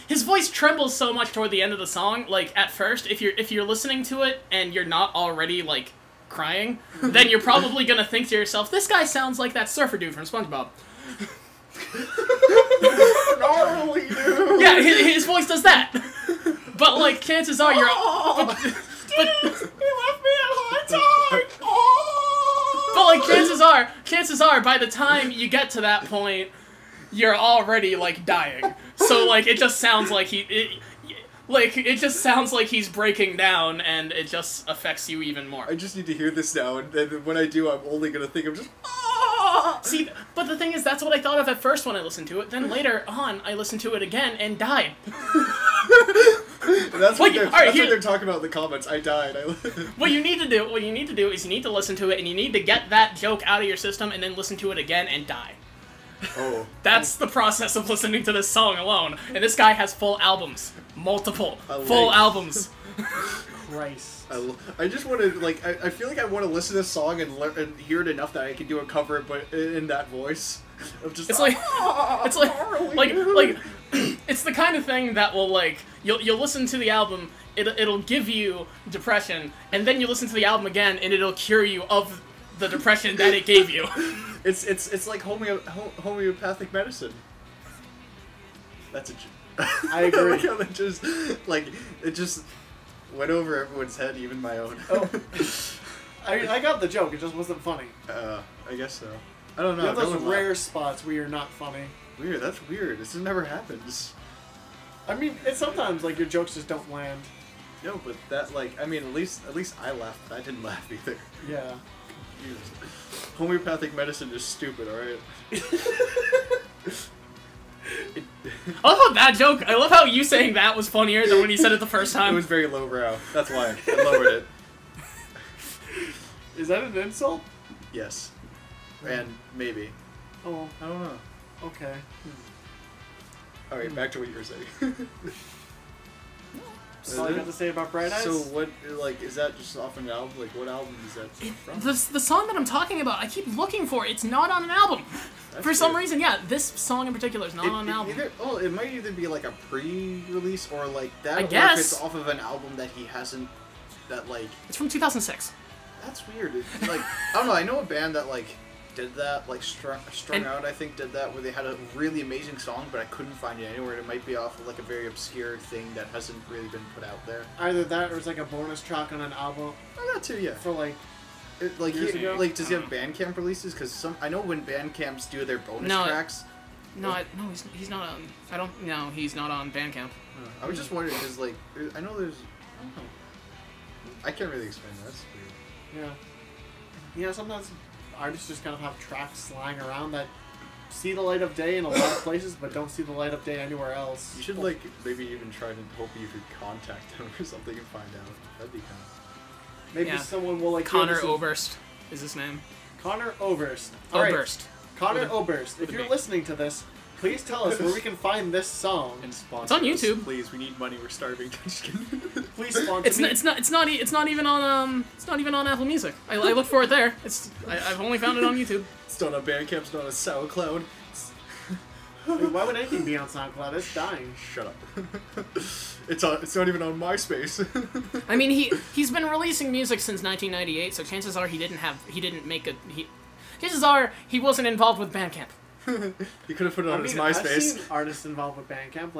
C: his voice trembles so much toward the end of the song. Like at first, if you're listening to it and you're not already like crying, then you're probably gonna think to yourself, "This guy sounds like that surfer dude from SpongeBob."
B: Gnarly dude.
C: Yeah, his voice does that. But like chances are you're. But
B: he left me at high tide.
C: But like chances are by the time you get to that point, you're already like dying. So like it just sounds like Like, it just sounds like he's breaking down, and it just affects you even more.
D: I just need to hear this now, and then when I do, I'm only gonna think of just. Ah!
C: See, but the thing is, that's what I thought of at first when I listened to it. Then later on, I listened to it again and died.
D: That's what they're talking about in the comments. I died.
C: What you need to do is you need to listen to it, and you need to get that joke out of your system, and then listen to it again and die.
D: Oh.
C: That's the process of listening to this song alone. And this guy has full albums. Multiple. Full albums.
B: Christ.
D: I just want to, like, I feel like I want to listen to this song and hear it enough that I can do a cover, but in that voice. Of just,
C: it's like, it's the kind of thing that will, like, you'll listen to the album, it'll give you depression, and then you listen to the album again, and it'll cure you of the depression that it gave you.
D: It's like homeopathic medicine. That's a.
B: I agree.
D: It just went over everyone's head, even my own.
B: Oh. I got the joke. It just wasn't funny.
D: I guess so. I don't know.
B: You have those rare spots where you're not funny.
D: Weird. That's weird. This never happens.
B: I mean, it's sometimes like your jokes just don't land.
D: No, but that at least I laughed. I didn't laugh either.
B: Yeah.
D: Jesus. Homeopathic medicine is stupid, alright?
C: I love that joke. I love how you saying that was funnier than when you said it the first time.
D: It was very lowbrow. That's why I lowered it.
B: Is that an insult?
D: Yes. And maybe.
B: Oh.
D: I don't know.
B: Okay.
D: Alright, back to what you were saying.
B: That's all I got to say about Bright Eyes.
D: So what, is that just off an album? Like, what album is that from?
C: The song that I'm talking about, I keep looking for it. It's not on an album. For some reason, yeah, this song in particular is not on an album.
D: It might either be like a pre-release or like that,
C: I guess.
D: Or if it's off of an album that he hasn't,
C: It's from 2006.
D: That's weird. I don't know, I know a band that, did that, Strung Out, I think, did that, where they had a really amazing song, but I couldn't find it anywhere. It might be off of, a very obscure thing that hasn't really been put out there.
B: Either that or it's, a bonus track on an album.
D: Oh, that too, yeah.
B: For,
D: does he have Bandcamp releases? Because I know when Bandcamps do their bonus tracks...
C: He's not on... he's not on Bandcamp.
D: I was just wondering, because, I know there's... I don't know. I can't really explain that. That's weird.
B: Yeah. Yeah, sometimes artists just kind of have tracks lying around that see the light of day in a lot of places, but don't see the light of day anywhere else.
D: You should, maybe even try to hope you could contact them or something and find out. That'd be kind of...
B: Maybe someone will,
C: Connor Oberst is his name.
B: Connor Oberst.
C: Oberst.
B: Connor Oberst. If you're listening to this, please tell us where we can find this song.
D: And sponsor
C: it's on YouTube.
D: Us, please, we need money. We're starving.
B: Please sponsor me.
C: It's not even on Apple Music. I looked for it there. I've only found it on YouTube.
D: It's not on Bandcamp. It's not on SoundCloud.
B: Why would anything be on SoundCloud? It's dying.
D: Shut up. It's not even on MySpace.
C: I mean, he's been releasing music since 1998, so chances are chances are he wasn't involved with Bandcamp.
D: He could have put it on his MySpace.
B: I've seen artists involved with Bandcamp,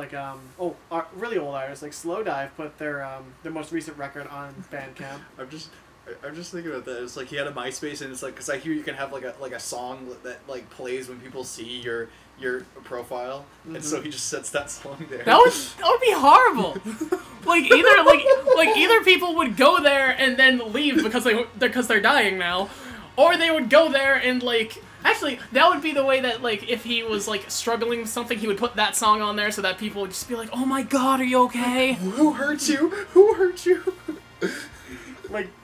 B: really old artists like Slowdive put their most recent record on Bandcamp.
D: I'm just thinking about that. It's he had a MySpace, and it's because I hear you can have a song that plays when people see your profile, and so he just sets that song there.
C: That would be horrible. Either people would go there and then leave because they're dying now, or they would go there and actually that would be the way that if he was struggling with something, he would put that song on there so that people would just be like, "Oh my God, are you okay?
D: Who hurt you? Who hurt you?"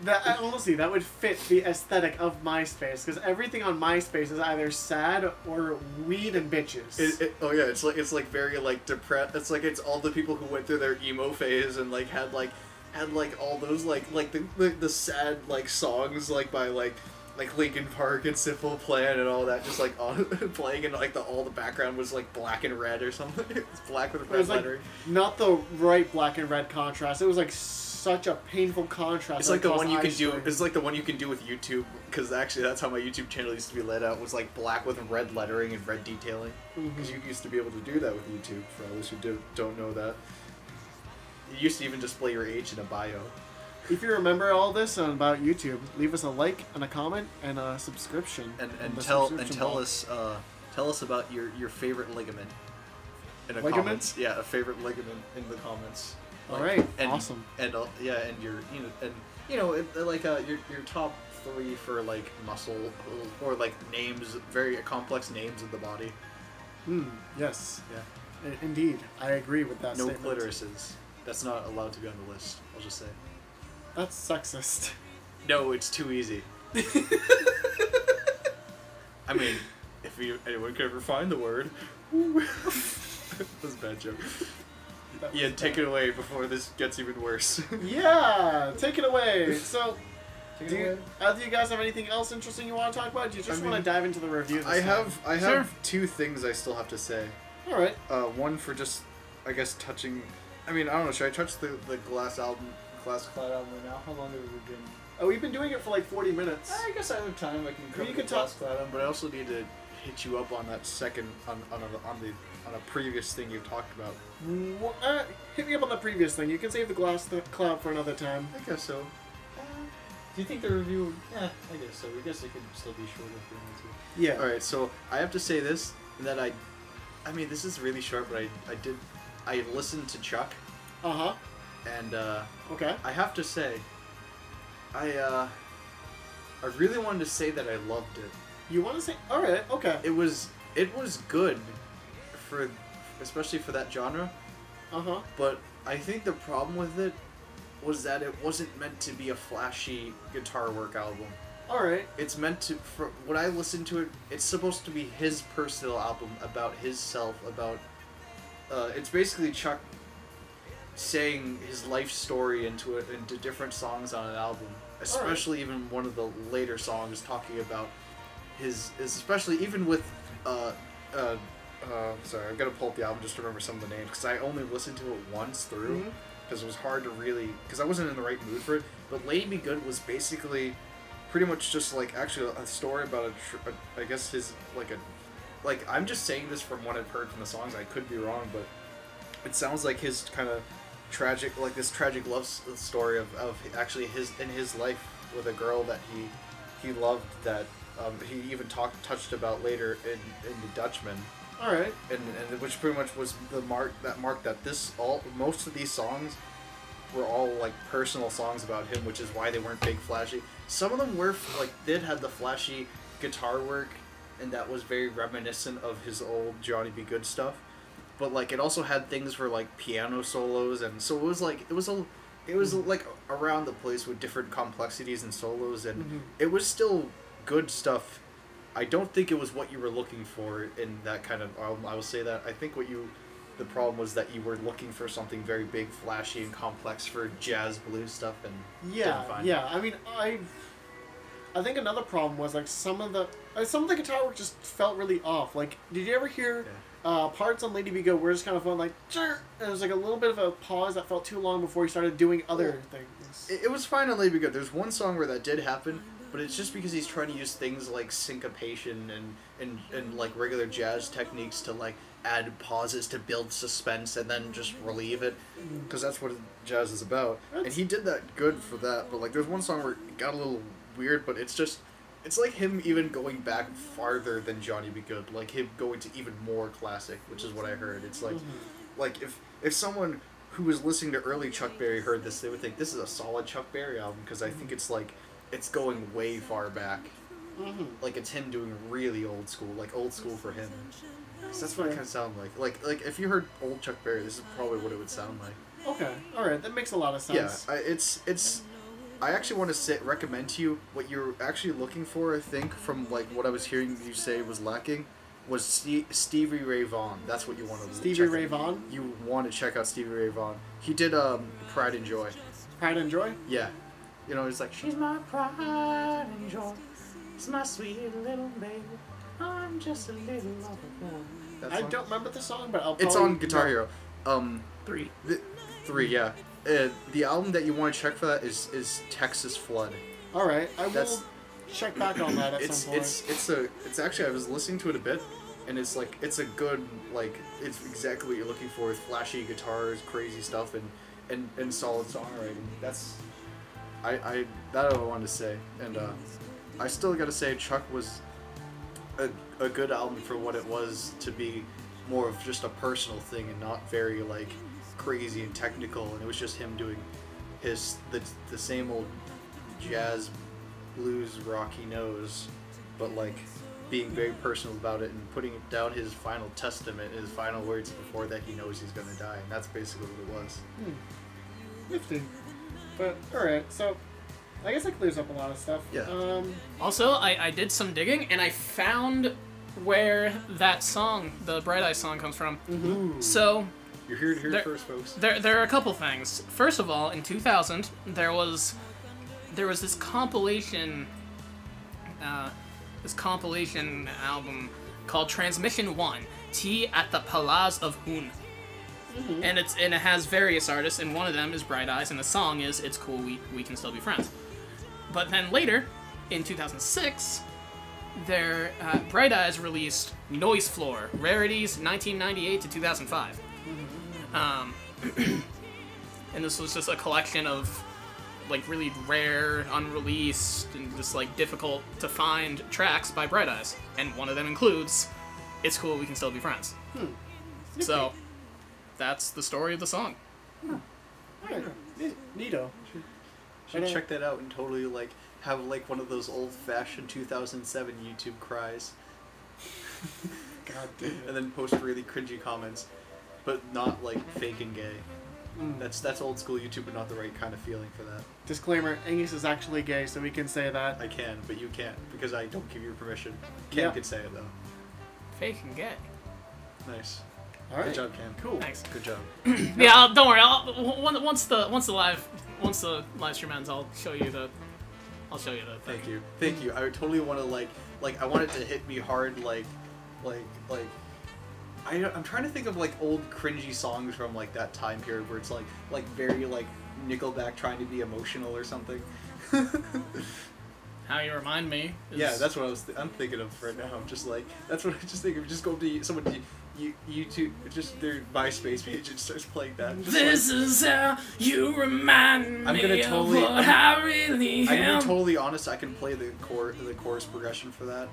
B: That, honestly, that would fit the aesthetic of MySpace, because everything on MySpace is either sad or weed and bitches.
D: It's very depressed. It's all the people who went through their emo phase and had all those the sad songs by Linkin Park and Simple Plan and all that just on playing, and all the background was black and red or something. It's black with red lettering.
B: Not the right black and red contrast. It was such a painful contrast.
D: It's the one you can do. It's the one you can do with YouTube, because actually that's how my YouTube channel used to be laid out. Was black with red lettering and red detailing. Because you used to be able to do that with YouTube. For those who don't know that, you used to even display your age in a bio.
B: If you remember all this about YouTube, leave us a like and a comment and a subscription.
D: And tell us about your favorite ligament. In the comments. Yeah, a favorite ligament in the comments.
B: All right,
D: and,
B: awesome.
D: And yeah, and your top 3 for like muscle or like names, very complex names of the body.
B: Yes.
D: Yeah.
B: Indeed, I agree with that
D: No
B: statement.
D: clitorises. That's not allowed to be on the list. I'll just say.
B: That's sexist.
D: No, it's too easy. I mean, if anyone could ever find the word. That's a bad joke. Yeah, take it away before this gets even worse.
B: Yeah, take it away. So, do you guys have anything else interesting you want to talk about? Do you just want to dive into the review?
D: I have 2 things I still have to say.
B: All right.
D: One for just, I guess, touching. I mean, I don't know. Should I touch the Glass Clad album right now? How long have we been?
B: Oh, we've been doing it for like 40 minutes.
D: I guess I have time. I can cover the Glass Clad album, but I also need to hit you up on that second on a previous thing you talked about.
B: Hit me up on the previous thing. You can save the Glass Cloud for another time.
D: I guess so. Do you think the review? Yeah, I guess so. I guess it can still be shorter if you want to.
B: Yeah.
D: All right. So I have to say this that I mean, this is really short, but I listened to Chuck. And
B: okay.
D: I have to say, I really wanted to say that I loved it.
B: You want to say? All right. Okay.
D: It was good, especially for that genre. But I think the problem with it was that it wasn't meant to be a flashy guitar work album.
B: All right.
D: It's meant to. When I listened to it, it's supposed to be his personal album about his self. About it's basically Chuck saying his life story into different songs on an album. Especially even one of the later songs talking about especially even with sorry, I've got to pull up the album just to remember some of the names because I only listened to it once through because it was hard to really because I wasn't in the right mood for it. But Lady Be Good was basically pretty much just like actually a story about I guess his I'm just saying this from what I've heard from the songs. I could be wrong, but it sounds like his kind of tragic love story of actually his life with a girl that he loved that he even touched about later in The Dutchman.
B: All right.
D: And which pretty much was the mark that most of these songs were all like personal songs about him, which is why they weren't big flashy. Some of them were did have the flashy guitar work, and that was very reminiscent of his old Johnny B. Good stuff. But like it also had things for like piano solos, and so it was like around the place with different complexities and solos, and it was still good stuff. I don't think it was what you were looking for in that kind of album. I will say that. I think the problem was that you were looking for something very big, flashy, and complex for jazz blues stuff, and didn't find it.
B: I mean, I think another problem was like some of the guitar work just felt really off. Like, did you ever hear parts on Lady Be Good where it's kind of fun, like, and it was like a little bit of a pause that felt too long before he started doing other things.
D: It was fine on Lady Be Good. There's one song where that did happen, but it's just because he's trying to use things like syncopation and like regular jazz techniques to like add pauses to build suspense and then just relieve it, because that's what jazz is about. And he did that good for that, but like there's one song where it got a little weird, but it's like him even going back farther than Johnny B. Good, like him going to even more classic, which is what I heard. It's like like if someone who was listening to early Chuck Berry heard this, they would think this is a solid Chuck Berry album, because I think it's like it's going way far back. Like it's him doing really old school for him. So that's what it kind of sounds like. Like if you heard old Chuck Berry, this is probably what it would sound like.
B: Okay, all right, that makes a lot of sense.
D: Yeah, I actually want to recommend to you what you're actually looking for. I think from like what I was hearing you say was lacking was Stevie Ray Vaughan. That's what you want to
B: Stevie Ray Vaughan.
D: You want to check out Stevie Ray Vaughan. He did Pride and Joy.
B: Pride and Joy.
D: Yeah, you know it's like she's my pride and joy. It's my sweet little baby. I'm just a little lover.
B: I don't remember the song, but
D: it's on Guitar Hero.
C: 3.
D: 3, yeah. The album that you want to check for that is Texas Flood.
B: All right, I will check back on that at some point.
D: It's actually I was listening to it a bit, and it's a good it's exactly what you're looking for with flashy guitars, crazy stuff, and solid songwriting. That's I wanted to say, and I still got to say Chuck was a good album for what it was to be more of just a personal thing and not very like
A: crazy and technical, and it was just him doing the same old jazz, blues, rock he knows, but like being very personal about it and putting down his final testament, his final words before that he knows he's gonna die, and that's basically what it was.
B: Nifty. But alright, so I guess that clears up a lot of stuff.
A: Yeah.
C: Also, I did some digging, and I found where that song, the Bright Eyes song, comes from.
A: Mm-hmm.
C: So
A: You're here to hear it first, folks.
C: there are a couple things. First of all, in 2000, there was this compilation album called Transmission 1, Tea at the Palaz of Hun.
B: Mm-hmm.
C: And it has various artists, and one of them is Bright Eyes, and the song is It's Cool, We Can Still Be Friends. But then later, in 2006, Bright Eyes released Noise Floor, Rarities 1998 to 2005. And this was just a collection of like really rare, unreleased, and just like difficult to find tracks by Bright Eyes. And one of them includes It's Cool, We Can Still Be Friends. So that's the story of the song.
B: Alright. Neato.
A: Should check that out and totally like have like one of those old-fashioned 2007 YouTube cries.
B: God damn it.
A: And then post really cringy comments, but not like fake and gay. That's old school YouTube, but not the right kind of feeling for that.
B: Disclaimer, Angus is actually gay, so we can say that.
A: I can, but you can't, because I don't give you permission. Cam can say it, though.
C: Fake and gay.
A: Nice.
B: Alright.
A: Good job, Cam.
B: Cool.
C: Thanks.
A: Good job.
C: Yeah, don't worry. Once the live stream ends, I'll show you the thing.
A: Thank you. I would totally want to like I want it to hit me hard I'm trying to think of like old cringy songs from like that time period where it's like very like Nickelback trying to be emotional or something.
C: How You Remind Me.
A: Yeah, that's what I'm thinking of right now. Just like that's what I just think of. Just go up to someone YouTube, just their MySpace page and starts playing that. Just
C: this is how you remind me
A: I'm gonna totally,
C: of what I really am.
A: I'm gonna be totally honest. I can play the chorus progression for that.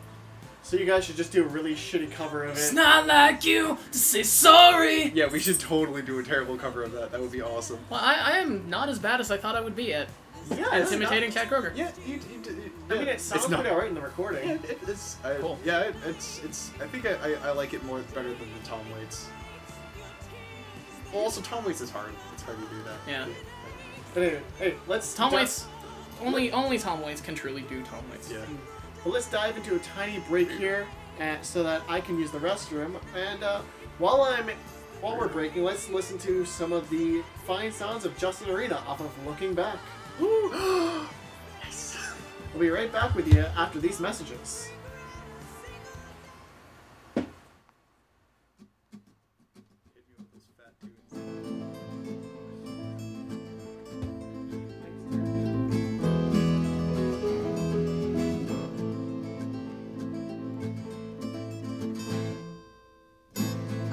B: So you guys should just do a really shitty cover of it.
C: It's not like you to say sorry.
A: Yeah, we should totally do a terrible cover of that. That would be awesome.
C: Well, I am not as bad as I thought I would be at imitating Chad Kroger.
A: Yeah,
B: I mean, it sounds pretty alright in the recording.
A: Yeah, it's
C: cool.
A: Yeah, it's. I think I like it better than the Tom Waits. Well, also Tom Waits is hard. It's hard to do that.
C: Yeah.
B: But anyway, hey, let's...
C: Tom Waits... Only Tom Waits can truly do Tom Waits.
A: Yeah.
B: Well, let's dive into a tiny break here, so that I can use the restroom. And while we're breaking, let's listen to some of the fine sounds of Justin Arena off of Looking Back.
A: Yes.
B: We'll be right back with you after these messages.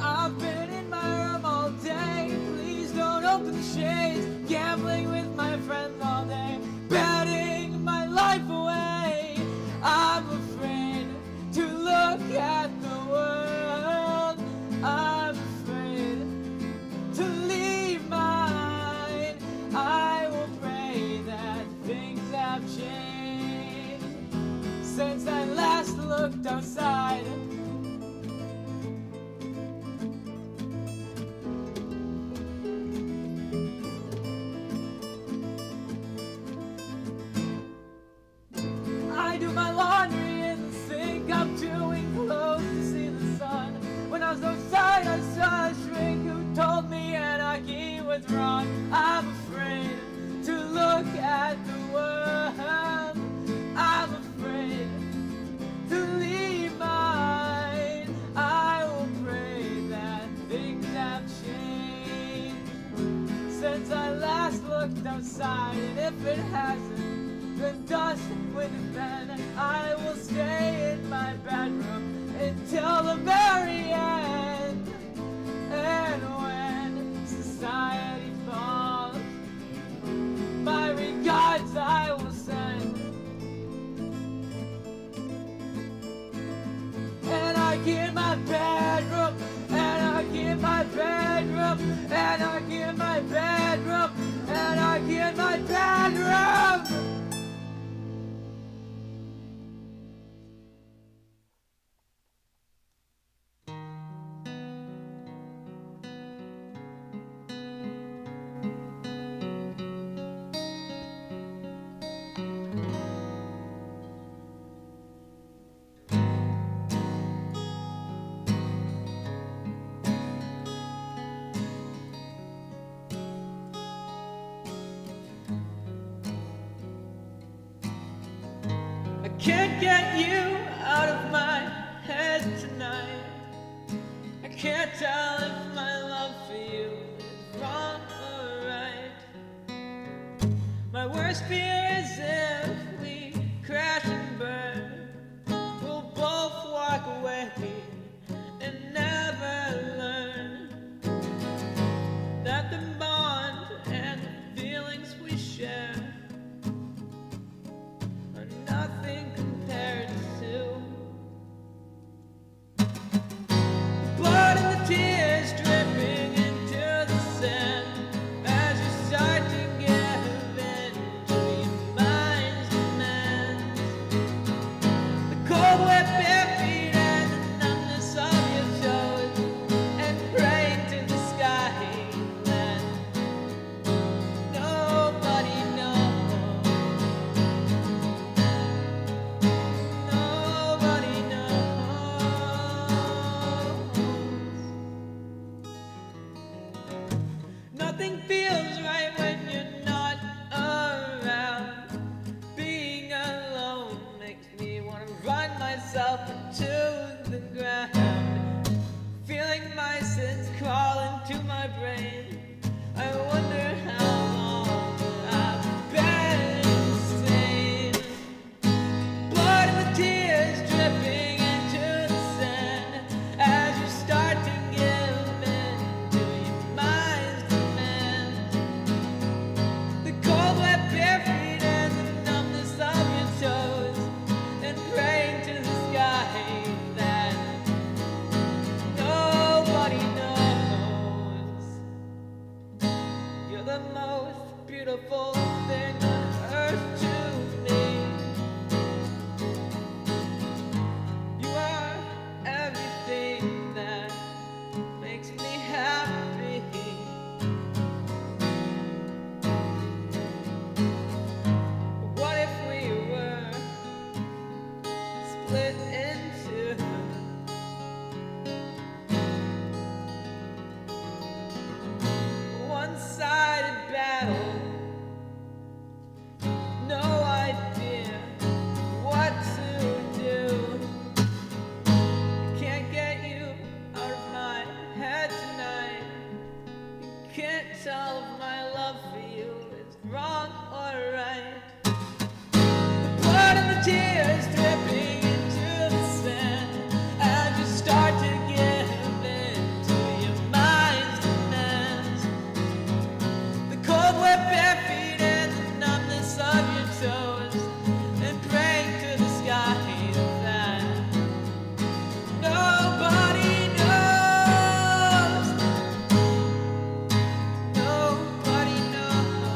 E: I've been in my room all day. Please don't open the shades. Gambling with my friends all day. Betting my life away. I'm afraid to look at the world. I'm afraid to leave mine. I will pray that things have changed since I last looked outside. I do my laundry in the sink. I'm doing clothes to see the sun. When I was outside, I saw a shrink who told me anarchy was wrong. I'm afraid to look at the world. I'm afraid to leave mine. I will pray that things have changed since I last looked outside. And if it hasn't, then dust with a pen. I will stay in my bedroom until the very end. And when society falls, my regards I will send. And I get my bedroom, and I get my bedroom, Anarchy in my bedroom. Anarchy in my bedroom. Can't get you out of my head tonight. I can't tell if my love for you is wrong or right. My worst fear is if we crash and burn, we'll both walk away and never learn that the bond and the feelings we share are nothing compared to blood and the tears dripping into the sand as you start to give in to your mind's demands. The cold wet bare feet and the numbness of your toes, and praying to the sky that nobody knows. Nobody knows. Nothing feels right when you're not around. Being alone makes me want to run myself into the ground. Feeling my sins crawl into my brain. I wonder how long I've been insane. Blood and the tears dripping into the sand as you start to give in to your mind's demands. The cold wet bare feet and the numbness of your toes, and praying to the sky that nobody knows. You're the most beautiful thing on earth to me. You are everything that makes me happy. What if we were split into one-sided battle? No idea what to do. Can't get you out of my head tonight. You can't tell if my love for you is wrong or right. The blood and the tears dripping into the sand as you start to give in to your mind's demands. The cold wet bare feet and the numbness of your toes, and praying to the sky that nobody knows. Nobody knows.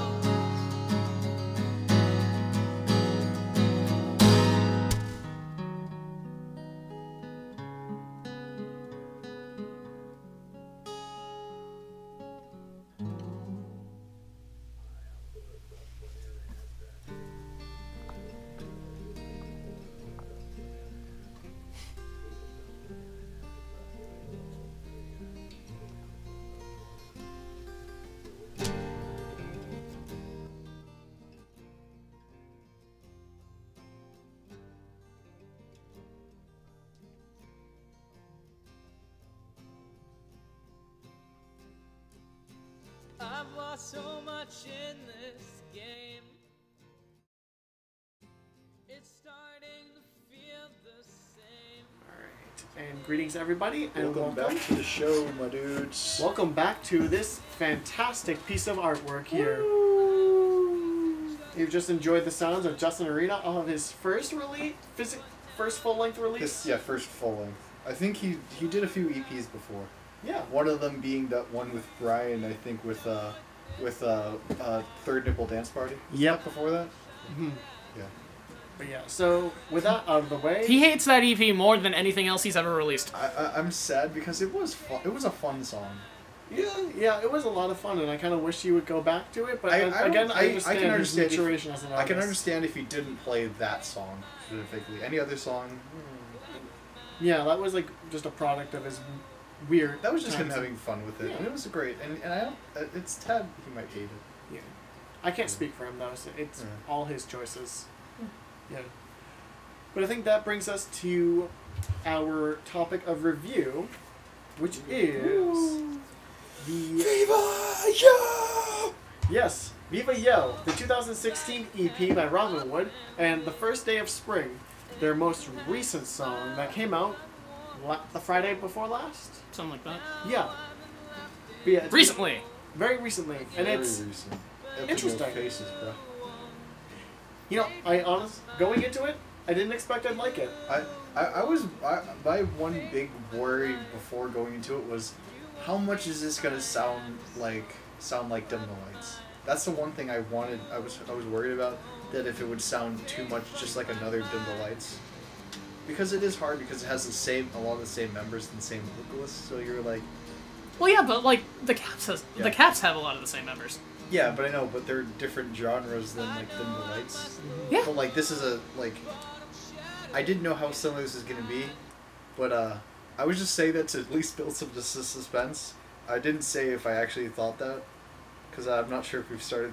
E: I've lost so much in this game. It's starting to feel the same.
B: Alright, and greetings everybody, and
D: Welcome back to the show, my dudes.
B: welcome back to this fantastic piece of artwork here. You've just enjoyed the sounds of Justin Arena off of his first release, first full-length release.
D: First full length. I think he did a few EPs before.
B: Yeah.
D: One of them being that one with Brian, I think, with Third Nipple Dance Party.
B: Yep.
D: Before that.
B: Mhm.
D: Yeah.
B: But yeah, so with that out of the way,
C: He hates that EP more than anything else he's ever released.
D: I'm sad because it was fun. It was a fun song.
B: yeah, it was a lot of fun, and I kind of wish he would go back to it. But
D: I
B: again, I
D: can
B: understand his
D: understand
B: maturation as an
D: I
B: artist.
D: can understand if he didn't play that song specifically. Any other song?
B: Yeah, that was like just a product of his weird.
D: That was just him
B: times.
D: having fun with it,
B: Yeah.
D: and it was great. And I don't. It's Ted. He might hate it.
B: Yeah, I can't speak for him though. So it's
D: Yeah.
B: all his choices. Yeah, but I think that brings us to our topic of review, which is the
D: Viva Yo!
B: Yes, Viva Yo, the 2016 EP by Robinwood, and The First Day of Spring, their most recent song that came out the Friday before last?
C: Something like that.
B: Yeah. But yeah, it's
C: Recently.
B: very recently, and
D: Very
B: it's,
D: recent.
B: interesting.
D: Faces, bro.
B: you know, going into it, I didn't expect I'd like it.
D: My one big worry before going into it was, how much is this gonna sound like Dim the Lights? That's the one thing I was worried about, that if it would sound too much just like another Dim the Lights, because it is hard because it has a lot of the same members and the same vocalists. So you're like,
C: Well, yeah, but like the Caps
D: Yeah.
C: the Caps have a lot of the same members.
D: yeah, but I know, but they're different genres than like Dim the Lights.
C: Yeah.
D: But like this is I didn't know how similar this is gonna be, but I was just saying that to at least build some suspense. I didn't say if I actually thought that, because I'm not sure if we've started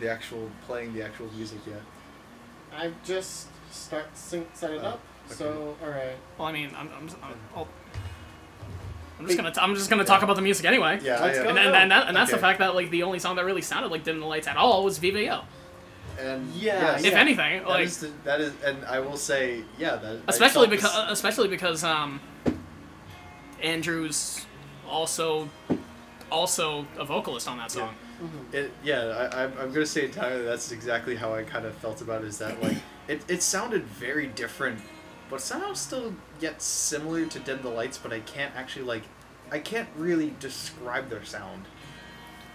D: playing the actual music yet.
B: I've just set it up,
D: okay.
B: so alright.
C: Well, I mean, I'm just gonna talk about the music anyway.
D: Yeah,
B: Let's go.
C: And that's the
D: Okay.
C: fact that like the only song that really sounded like Dim the Lights at all was Viva Yo.
D: And
B: Yeah,
C: If anything, like
D: that is, and I will say, yeah, that
C: especially because Andrew's also a vocalist on that song.
D: I'm gonna say entirely that's exactly how I kind of felt about it. Is that like it sounded very different, but somehow still yet similar to Dim the Lights. But I can't really describe their sound.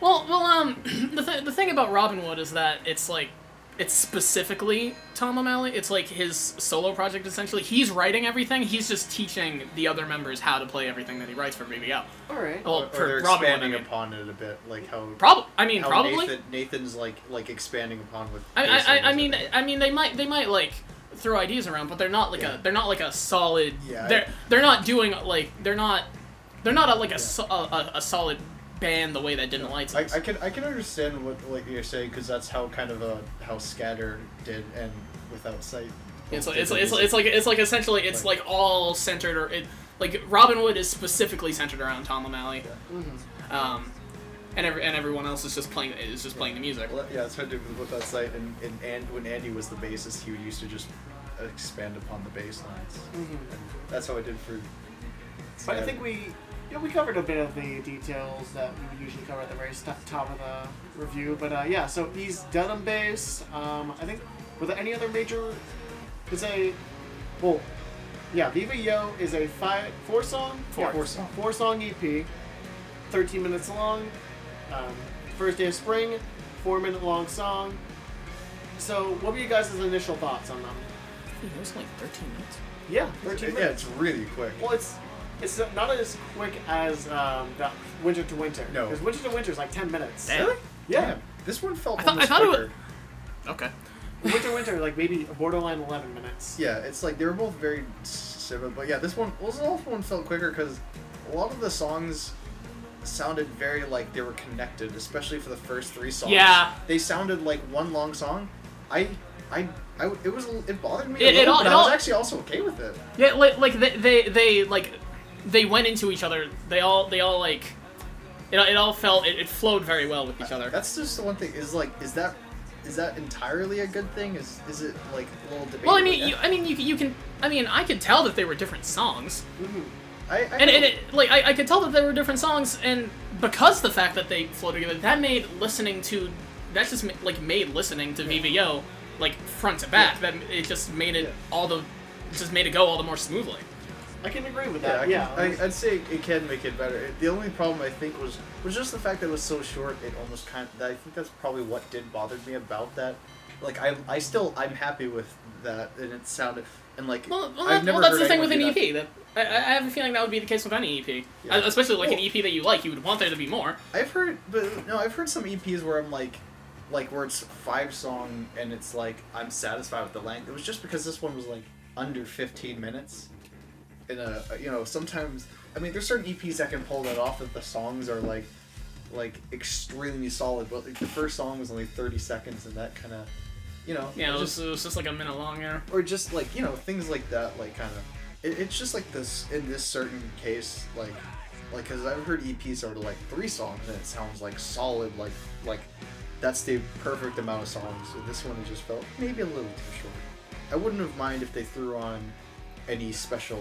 C: Well, the thing about Robinwood is that it's specifically Tom O'Malley. It's like his solo project essentially. He's writing everything. He's just teaching the other members how to play everything that he writes for Viva Yo.
B: Alright.
C: Well,
D: Or
C: for
D: they're
C: Robinwood,
D: expanding
C: I mean.
D: upon it a bit, like how
C: Probably.
D: Nathan's like expanding upon with.
C: I mean, they might like throw ideas around, but they're not like a solid.
D: Yeah,
C: They're not doing like they're not a solid band the way that Dim the Lights is.
D: I can understand what you're saying, because that's how kind of how Scatter did, and Without Sight.
C: It's like essentially it's like all centered, or like Robinwood is specifically centered around Tom O'Malley.
B: Mm-hmm.
C: And everyone else is just playing the music.
D: Well, yeah, that's what I did with Without Sight, and when Andy was the bassist, he used to just expand upon the bass lines.
B: Mhm.
D: And that's how I did for.
B: But I think we covered a bit of the details that we would usually cover at the very top of the review. But yeah, so he's Dedham-based. I think, were there any other major? Viva Yo is a four song EP, 13 minutes long. First Day of Spring, 4-minute long song. So, what were you guys' initial thoughts on them?
C: It was like 13 minutes.
B: Yeah, 13 minutes.
D: Yeah, it's really quick.
B: Well, it's not as quick as that Winter to Winter.
D: No.
B: Because Winter to Winter is like 10 minutes.
C: Really?
B: Yeah.
D: Damn, this one felt
C: I
D: almost
C: thought it was-
D: quicker.
C: Okay.
B: Winter to Winter, like maybe borderline 11 minutes.
D: Yeah, it's like they were both very similar, but yeah, this one felt quicker because a lot of the songs sounded very like they were connected, especially for the first 3 songs.
C: Yeah.
D: They sounded like one long song. It bothered me
C: It
D: a little,
C: all-
D: but
C: it
D: I was
C: all-
D: actually also okay with it.
C: Yeah, they went into each other. They all like it all felt it flowed very well with each other.
D: That's just the one thing. Is that entirely a good thing? Is it like a little debatable?
C: Well, I could tell that they were different songs.
B: Mm-hmm.
C: I could tell that they were different songs, and because the fact that they flow together, that made listening to Viva Yo like front to back. That it just made it just made it go all the more smoothly.
B: I can agree with that.
D: I'd say it can make it better. The only problem I think was just the fact that it was so short. It almost kind of. I think that's probably what did bother me about that. Like I'm happy with that, and it sounded and like I've never
C: that's
D: heard
C: the thing with
D: anyone
C: an
D: do
C: EP.
D: that.
C: I have a feeling that would be the case with any EP,
D: Yeah.
C: especially like an EP that you like. You would want there to be more.
D: I've heard some EPs where I'm like where it's 5-song and it's like I'm satisfied with the length. It was just because this one was like under 15 minutes. In sometimes there's certain EPs that can pull that off if the songs are like extremely solid, but like the first song was only 30 seconds and that kind of
C: Yeah, it was just like a minute long, yeah.
D: or just like things like that, like kind of it's just like this in this certain case, like because I've heard EPs that are like 3 songs and it sounds like solid, like that's the perfect amount of songs. So this one just felt maybe a little too short. I wouldn't have mind if they threw on any special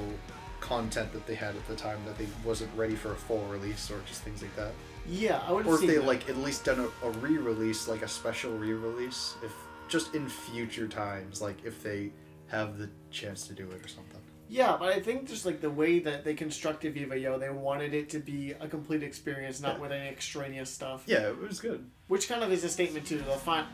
D: content that they had at the time that they wasn't ready for a full release or just things like that.
B: Yeah, I would.
D: Or if they like at least done a re-release, like a special re-release, if just in future times, like if they have the chance to do it or something.
B: Yeah, but I think just like the way that they constructed Viva Yo, they wanted it to be a complete experience, not with any extraneous stuff.
D: Yeah, it was good.
B: Which kind of is a statement to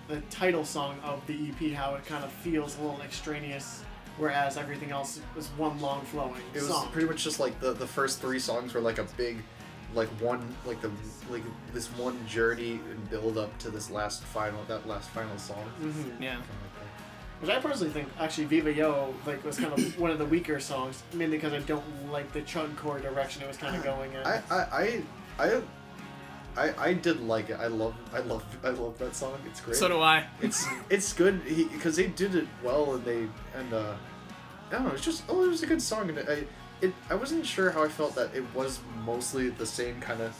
B: the title song of the EP, how it kind of feels a little extraneous, whereas everything else was one long flowing
D: It was
B: song.
D: pretty much just like the first 3 songs were like a big, this one journey and build up to this last final song.
B: Mm-hmm.
C: Yeah.
B: Which I personally think actually Viva Yo was kind of one of the weaker songs, mainly because I don't like the chug core direction it was kind of going in.
D: I did like it. I love that song. It's great.
C: So do I.
D: It's good because they did it well and I don't know. It was a good song and I wasn't sure how I felt that it was mostly the same kind of.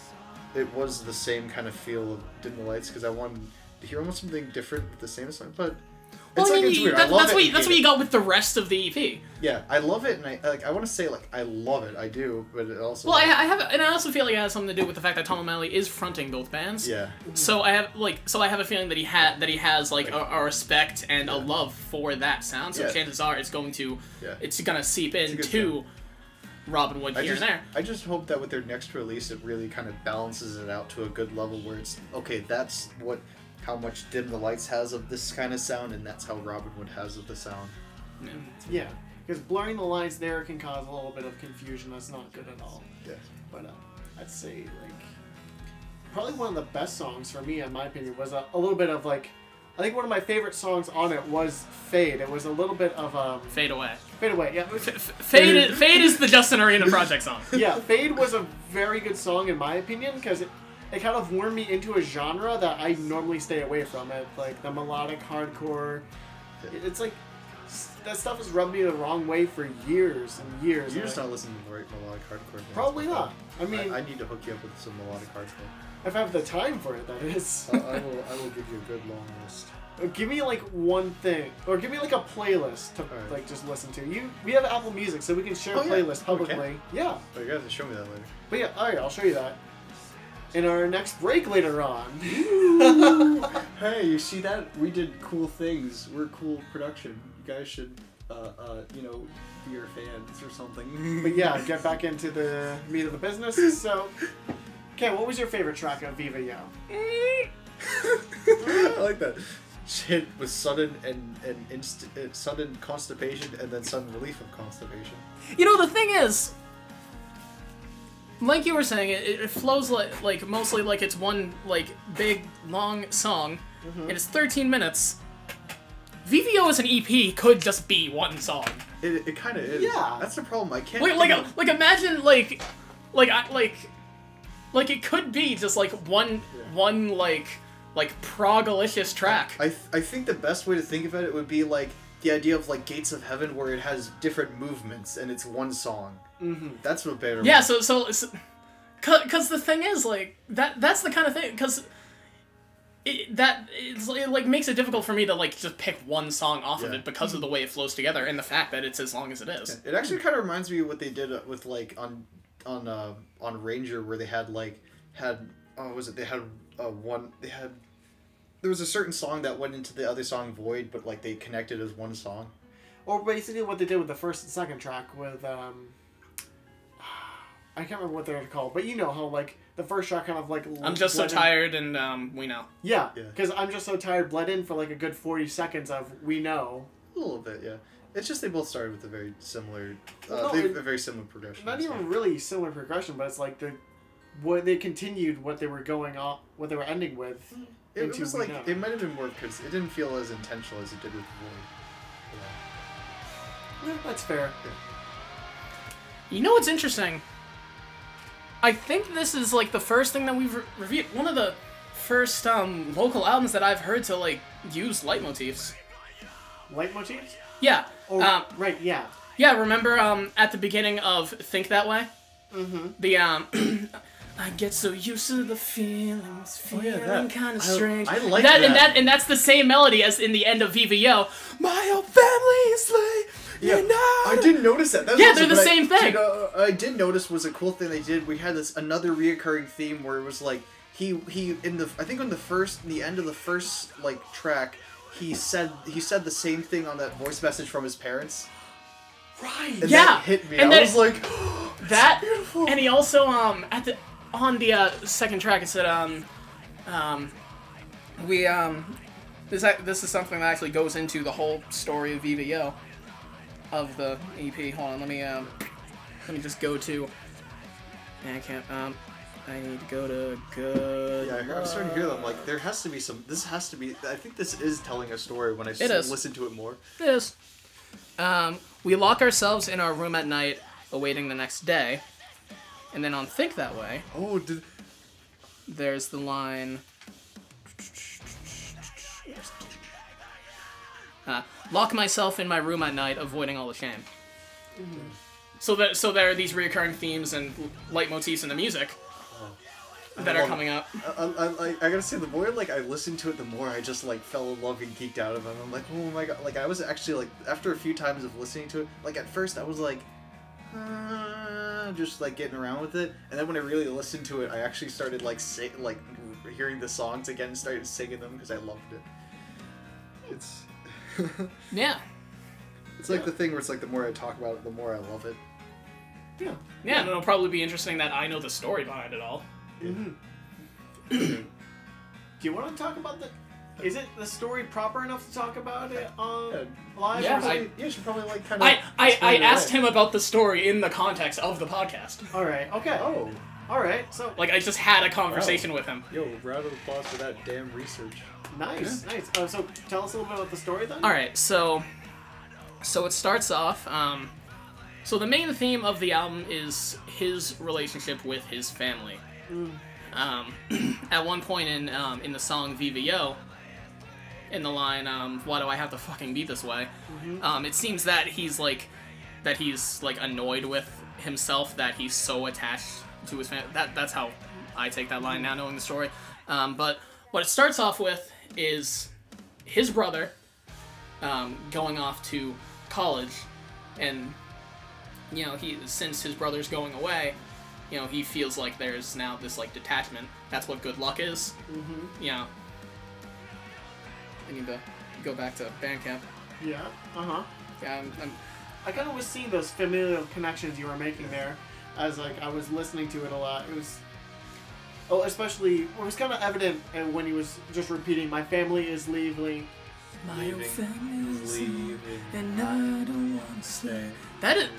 D: It was the same kind of feel of Dim the Lights because I wanted to hear almost something different with the same song, but.
C: Well,
D: It's weird. I love it.
C: That's what you got with the rest of the EP.
D: Yeah, I love it, and I want to say I love it. I do, but it also.
C: Well, I also feel like it has something to do with the fact that Tom O'Malley is fronting both bands.
D: Yeah.
C: So I have a feeling that he has a respect and a love for that sound. So chances are it's gonna seep into Robinwood here and there.
D: I just hope that with their next release, it really kind of balances it out to a good level where it's okay. That's how much Dim the Lights has of this kind of sound, and that's how Robinwood has of the sound.
B: Yeah, because blurring the lines there can cause a little bit of confusion. That's not good at all.
D: Yeah.
B: But I'd say probably one of the best songs for me, in my opinion, was a little bit of I think one of my favorite songs on it was Fade. It was a little bit of
C: Fade Away.
B: Fade Away, yeah.
C: Fade is the Justin Arena Project song.
B: Yeah, Fade was a very good song in my opinion because it kind of warmed me into a genre that I normally stay away from. It like the melodic hardcore. It's like that stuff has rubbed me the wrong way for years and years.
D: You're just not listening to the right melodic hardcore bands.
B: Probably not. I mean,
D: I need to hook you up with some melodic hardcore.
B: If I have the time for it, that is.
D: I will give you a good long list.
B: Give me one thing, or give me a playlist to just listen to. We have Apple Music, so we can share a playlist publicly.
D: Okay.
B: Yeah.
D: Oh, you guys have to show me that later.
B: But yeah, all right, I'll show you that in our next break later on.
D: Hey, you see that? We did cool things. We're cool production. You guys should, be our fans or something.
B: But yeah, get back into the meat of the business. So, okay, what was your favorite track of Viva Yo?
D: I like that. Hit with sudden sudden constipation and then sudden relief of constipation.
C: The thing is, like you were saying, it flows like mostly like it's one big long song, and it's 13 minutes. Viva Yo as an EP could just be one song.
D: It kind of is.
B: Yeah,
D: that's the problem. I can't.
C: Imagine it could be just one prog-alicious track.
D: I think the best way to think of it would be the idea of Gates of Heaven, where it has different movements and it's one song.
B: Mm-hmm.
D: That's what better.
C: Yeah, so because the thing is that's the kind of thing because it makes it difficult for me to just pick one song off of it because of the way it flows together and the fact that it's as long as it is.
D: It actually kind of reminds me of what they did with on Ranger, where they had there was a certain song that went into the other song Void, but they connected as one song.
B: Or basically what they did with the first and second track with I can't remember what they're called, but you know how like the first track kind of like
C: I'm just so tired, and we know.
B: Yeah, because I'm just so tired bled in for like a good 40 seconds of we know.
D: A little bit, yeah. It's just they both started with a very similar,
B: No,
D: they have a very similar progression.
B: Not even really similar progression, but it's like they continued what they were going off, what they were ending with.
D: It was like it might have been more because it didn't feel as intentional as it did with Void.
B: Yeah, that's fair.
D: Yeah.
C: You know what's interesting? I think this is like the first thing that we've reviewed. One of the first local albums that I've heard to like use leitmotifs.
B: Leitmotifs?
C: Yeah.
B: Oh, right. Yeah.
C: Yeah. Remember at the beginning of Think That Way?
B: Mm-hmm.
C: The I get so used to the feelings, feeling kind of strange.
D: I like
C: that. And that's the same melody as in the end of Viva Yo. My old family is late.
D: Yeah,
C: you know.
D: I didn't notice that.
C: Yeah, they're the same thing.
D: I did notice was a cool thing they did. We had another reoccurring theme where it was like he in the end of the first like track he said the same thing on that voice message from his parents.
B: Right.
D: And
C: yeah.
D: that hit me.
C: And
D: I was like,
C: that
D: beautiful.
C: And he also on the second track it said this is something that actually goes into the whole story of Viva Yo of the EP. Hold on, let me just go to. I can't. I need to go to good.
D: Yeah, I'm starting to hear them. Like, there has to be some. This has to be. I think this is telling a story when I listen to it more.
C: It is. We lock ourselves in our room at night, awaiting the next day, and then on Think That Way.
D: Oh,
C: there's the line. Lock myself in my room at night, avoiding all the shame. Mm-hmm. So there are these recurring themes and leitmotifs in the music that are coming up.
D: I gotta say, the more like I listened to it, the more I just like fell in love and geeked out of it. I'm like, oh my god! Like I was actually like after a few times of listening to it, like at first I was like, just like getting around with it, and then when I really listened to it, I actually started like hearing the songs again and started singing them because I loved it. It's
C: yeah.
D: It's like the thing where it's like the more I talk about it, the more I love it.
B: Yeah.
C: Yeah, and it'll probably be interesting that I know the story behind it all.
B: Mm-hmm. Do you want to talk about is it the story proper enough to talk about it on live?
C: Yeah,
D: you should probably like kind of.
C: I asked him about the story in the context of the podcast.
B: All right. Okay.
D: Oh.
B: All right. So.
C: Like I just had a conversation with him.
D: Yo, round of applause for that damn research.
B: Nice.
D: Yeah.
B: Nice. So tell us a little bit about the story then.
C: All right. So it starts off. So the main theme of the album is his relationship with his family. At one point in the song Viva Yo, in the line, why do I have to fucking be this way? Mm-hmm. It seems that he's annoyed with himself that he's so attached to his family. That's how I take that line now, knowing the story. But what it starts off with is his brother going off to college, and since his brother's going away, he feels like there's now this like detachment. That's what good luck is. Mm-hmm. I need to go back to Bandcamp.
B: Yeah.
C: Yeah.
B: I kind of was seeing those familial connections you were making there, as like I was listening to it a lot. It was, especially it was kind of evident when he was just repeating, "My family is leaving."
C: My old family is leaving, and I don't want to stay. That is.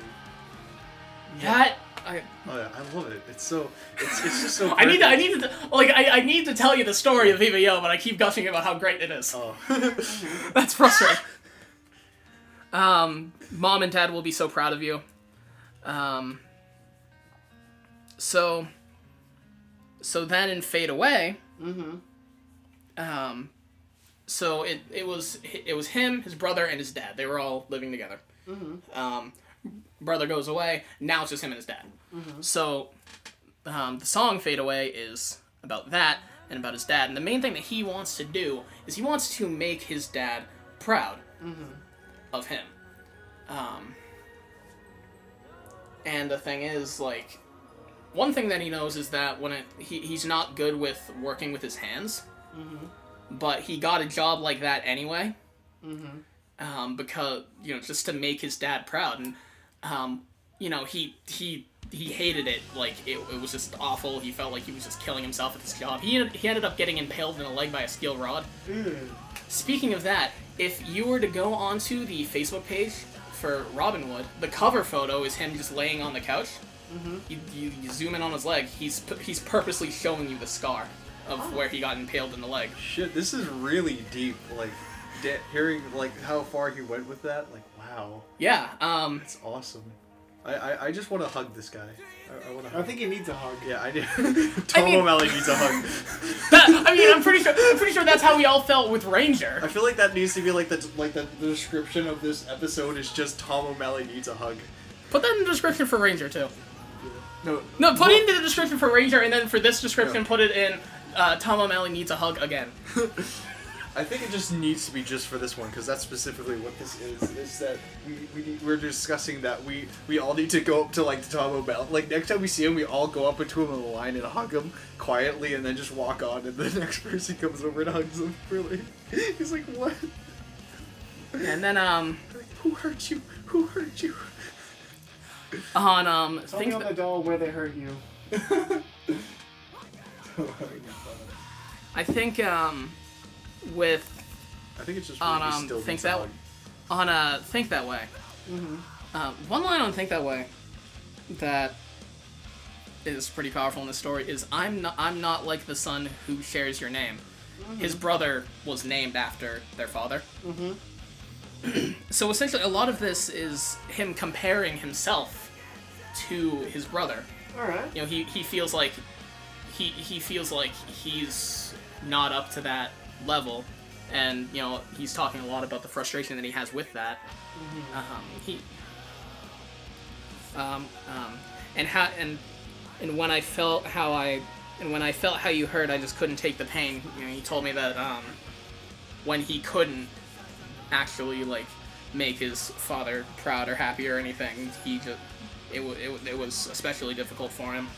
B: Yeah.
D: Oh yeah, I love it. It's just so.
C: I need to tell you the story of Viva Yo, but I keep gushing about how great it is.
D: Oh.
C: That's frustrating. Mom and Dad will be so proud of you. So then in Fade Away. Mm-hmm. So it was him, his brother, and his dad. They were all living together. Mm-hmm. Brother goes away. Now it's just him and his dad. Mm-hmm. So the song Fade Away is about that and about his dad. And the main thing that he wants to do is he wants to make his dad proud of him. And the thing is, like, one thing that he knows is that when he's not good with working with his hands, but he got a job like that anyway, because just to make his dad proud, and he he hated it. Like, it was just awful. He felt like he was just killing himself at his job. He ended up getting impaled in the leg by a steel rod. Speaking of that, if you were to go onto the Facebook page for Robinwood, the cover photo is him just laying on the couch. You zoom in on his leg, he's purposely showing you the scar of where he got impaled in the leg.
D: Shit, this is really deep. Like, hearing like how far he went with that, like, wow.
C: Yeah,
D: It's awesome. I just want to hug this guy.
B: I think he needs a hug.
D: Yeah, I do. Tom O'Malley needs a hug.
C: I'm pretty sure that's how we all felt with Ranger.
D: I feel like that needs to be like the description of this episode is just Tom O'Malley needs a hug.
C: Put that in the description for Ranger too.
D: No,
C: put it into the description for Ranger, and then for this description, put it in Tom O'Malley needs a hug again.
D: I think it just needs to be just for this one, because that's specifically what this is that we're discussing that we all need to go up to, like, Tom O'Malley. Like, next time we see him, we all go up to him in a line and hug him quietly, and then just walk on, and the next person comes over and hugs him. Really? He's like, what?
C: And then,
D: like, who hurt you? Who hurt you?
C: on,
B: Tell me on the doll where they hurt you.
C: I think, with
D: I think it's just
C: on
D: really still
C: Think
D: needs a
C: That
D: hug.
C: on Think That Way. One line on Think That Way that is pretty powerful in the story is I'm not like the son who shares your name. His brother was named after their father. So essentially, a lot of this is him comparing himself to his brother.
B: All right.
C: You know, he feels like he feels like he's not up to that level, and you know he's talking a lot about the frustration that he has with that. And when I felt how you hurt, I just couldn't take the pain. You know, he told me that when he couldn't actually like make his father proud or happy or anything, he just it was especially difficult for him.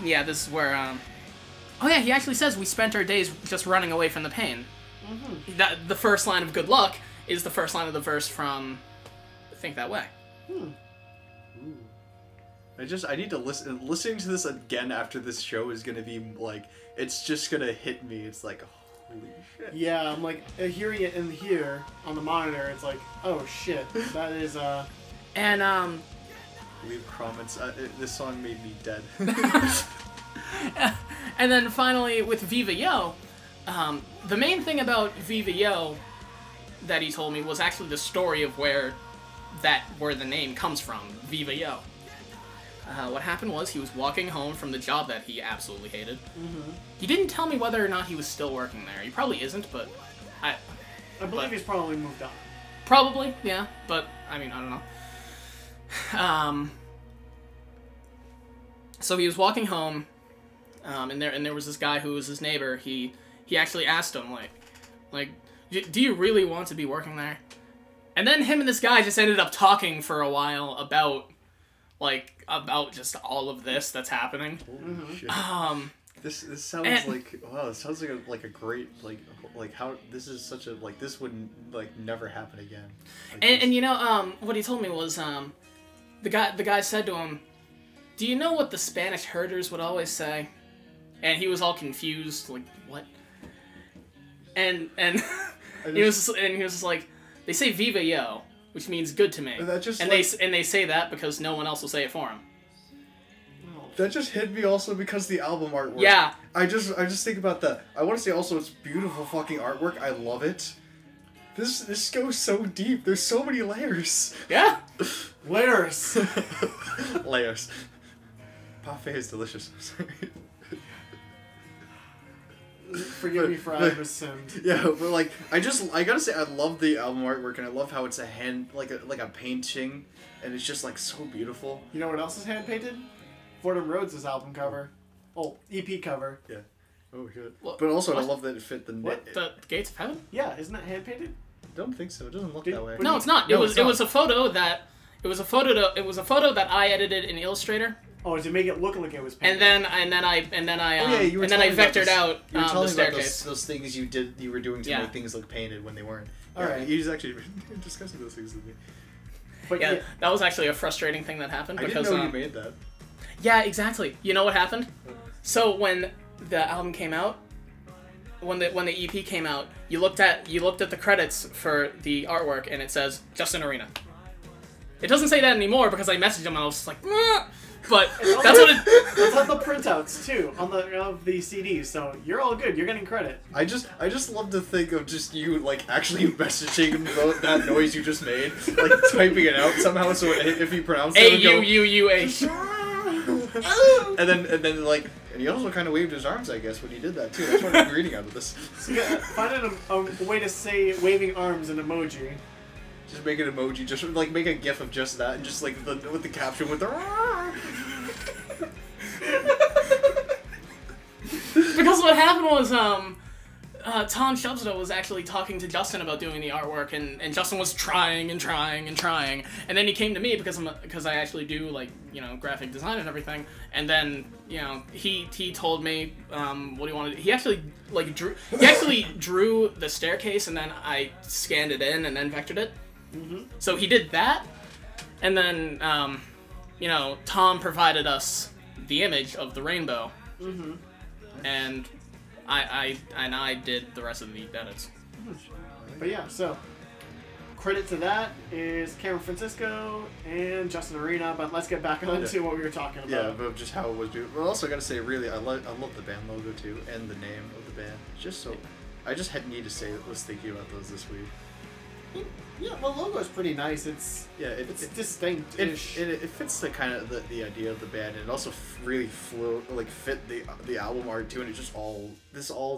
C: Yeah, this is where oh yeah, he actually says we spent our days just running away from the pain. That the first line of Good Luck is the first line of the verse from Think That Way.
D: I need to listen. Listening to this again after this show is gonna be like, it's just gonna hit me. It's like, holy shit.
B: Yeah, I'm like hearing it in here on the monitor. It's like, oh shit, that is
C: And
D: Leave comments. This song made me dead.
C: and then finally with Viva Yo, the main thing about Viva Yo that he told me was actually the story of where the name comes from, Viva Yo. What happened was he was walking home from the job that he absolutely hated. He didn't tell me whether or not he was still working there. He probably isn't, but I
B: believe he's probably moved on.
C: Probably, yeah, but I mean, I don't know. So he was walking home, and there was this guy who was his neighbor. He actually asked him like, do you really want to be working there? And then him and this guy just ended up talking for a while about just all of this that's happening.
D: Holy shit. This sounds like, wow, it sounds like a great like how this is such a this would never happen again.
C: And you know what he told me was the guy said to him, "Do you know what the Spanish herders would always say?" And he was all confused, like, what? And he was just like, they say "Viva Yo," which means good to me. They say that because no one else will say it for him.
D: That just hit me also because the album artwork.
C: Yeah.
D: I just think about that. I want to say also it's beautiful fucking artwork. I love it. This goes so deep. There's so many layers.
C: Yeah.
B: Layers.
D: Layers. Parfait is delicious. Sorry.
B: Forgive me for I was sinned.
D: Yeah, but I gotta say I love the album artwork and I love how it's a hand like a painting and it's just so beautiful.
B: You know what else is hand painted? Fordham Rhodes' album cover. Oh, EP cover.
D: Yeah. Oh shit.
C: What?
D: But also
C: What?
D: I love that it fit the
C: What? The Gates of Heaven?
B: Yeah, isn't that hand painted?
D: I don't think so. It doesn't look that way.
C: No, it's not. It was a photo that I edited in Illustrator.
B: Oh, to make it look like it was painted.
C: And then I vectored out
D: you were
C: the
D: telling
C: staircase.
D: about those things you were doing to make things look painted when they weren't.
B: All right.
D: He was actually discussing those things with me.
B: But
C: Yeah, that was actually a frustrating thing that happened
D: I
C: because
D: didn't know you made that.
C: yeah, exactly. You know what happened? So when the album came out, when the EP came out, you looked at the credits for the artwork and it says Justin Arena. It doesn't say that anymore because I messaged him and I was just like, "Meh." But that's what it.
B: It's on the printouts too, on the of the CDs. So you're all good. You're getting credit.
D: I just love to think of just you like actually messaging him about that noise you just made, like typing it out somehow. So if he pronounced it,
C: A-U-U-U-H.
D: and then like, and he also kind of waved his arms, I guess, when he did that too. That's what I'm reading out of this.
B: So yeah, finding a way to say waving arms in emoji.
D: Just make an emoji, just like make a gif of just that, and just like with the caption with the.
C: Because what happened was, Tom Shubsdo was actually talking to Justin about doing the artwork, and Justin was trying, and then he came to me because I actually do, like, you know, graphic design and everything, and then, you know, he told me what he wanted. He actually drew the staircase, and then I scanned it in and then vectored it.
B: Mm-hmm.
C: So he did that, and then, you know, Tom provided us the image of the rainbow.
B: Mm-hmm.
C: And I did the rest of the edits.
B: But yeah, so credit to that is Cameron Francisco and Justin Arena. But let's get back onto what we were talking about.
D: Yeah, but just how it was. But also, gotta say, really, I love the band logo too, and the name of the band. Just so, I just had need to say that was thinking about those this week.
B: Yeah, the logo is pretty nice. It's distinct-ish.
D: It fits the kind of the idea of the band, and it also really fit the album art too, and it just all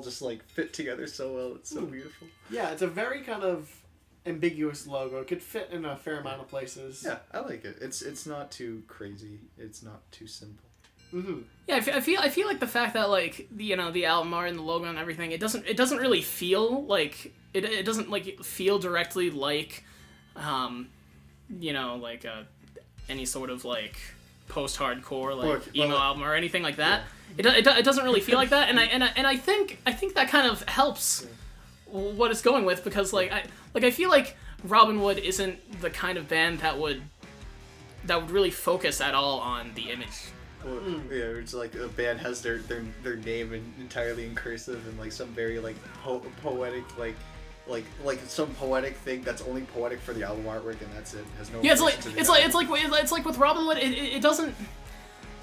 D: just like fit together so well. It's so beautiful.
B: Yeah, it's a very kind of ambiguous logo. It could fit in a fair amount of places.
D: Yeah, I like it. It's not too crazy. It's not too simple.
B: Mm-hmm.
C: Yeah, I feel like the fact that, like, you know, the album art and the logo and everything, it doesn't really feel like it doesn't like feel directly like, you know, like any sort of like post-hardcore like emo album or anything like that. Yeah. It doesn't really feel like that, and I think that kind of helps what it's going with, because I feel like Robinwood isn't the kind of band that would really focus at all on the image.
D: Well, yeah, it's like a band has their name entirely in cursive and like some very like poetic like some poetic thing that's only poetic for the album artwork, and that's it. It has no.
C: Yeah, it's like with Robinwood, it doesn't,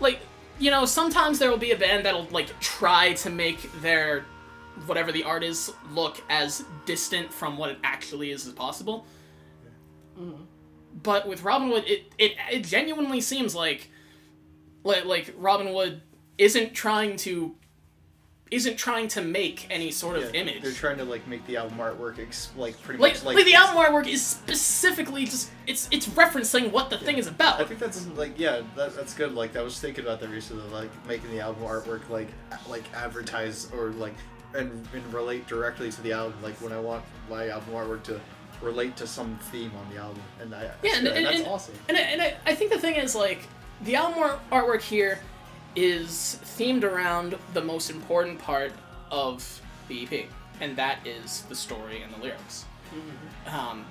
C: like, you know, sometimes there will be a band that'll like try to make their whatever the art is look as distant from what it actually is as possible.
B: Yeah. Mm-hmm.
C: But with Robinwood, it genuinely seems like Robinwood isn't trying to make any sort of image.
D: They're trying to like make the album artwork pretty much
C: like the album artwork is specifically just it's referencing what the thing is about.
D: I think that's like that's good. Like I was thinking about that recently, like making the album artwork like advertise or like and relate directly to the album. Like when I want my album artwork to relate to some theme on the album, and that's awesome. And
C: I think the thing is, like, the album artwork here is themed around the most important part of the EP, and that is the story and the lyrics. Mm-hmm.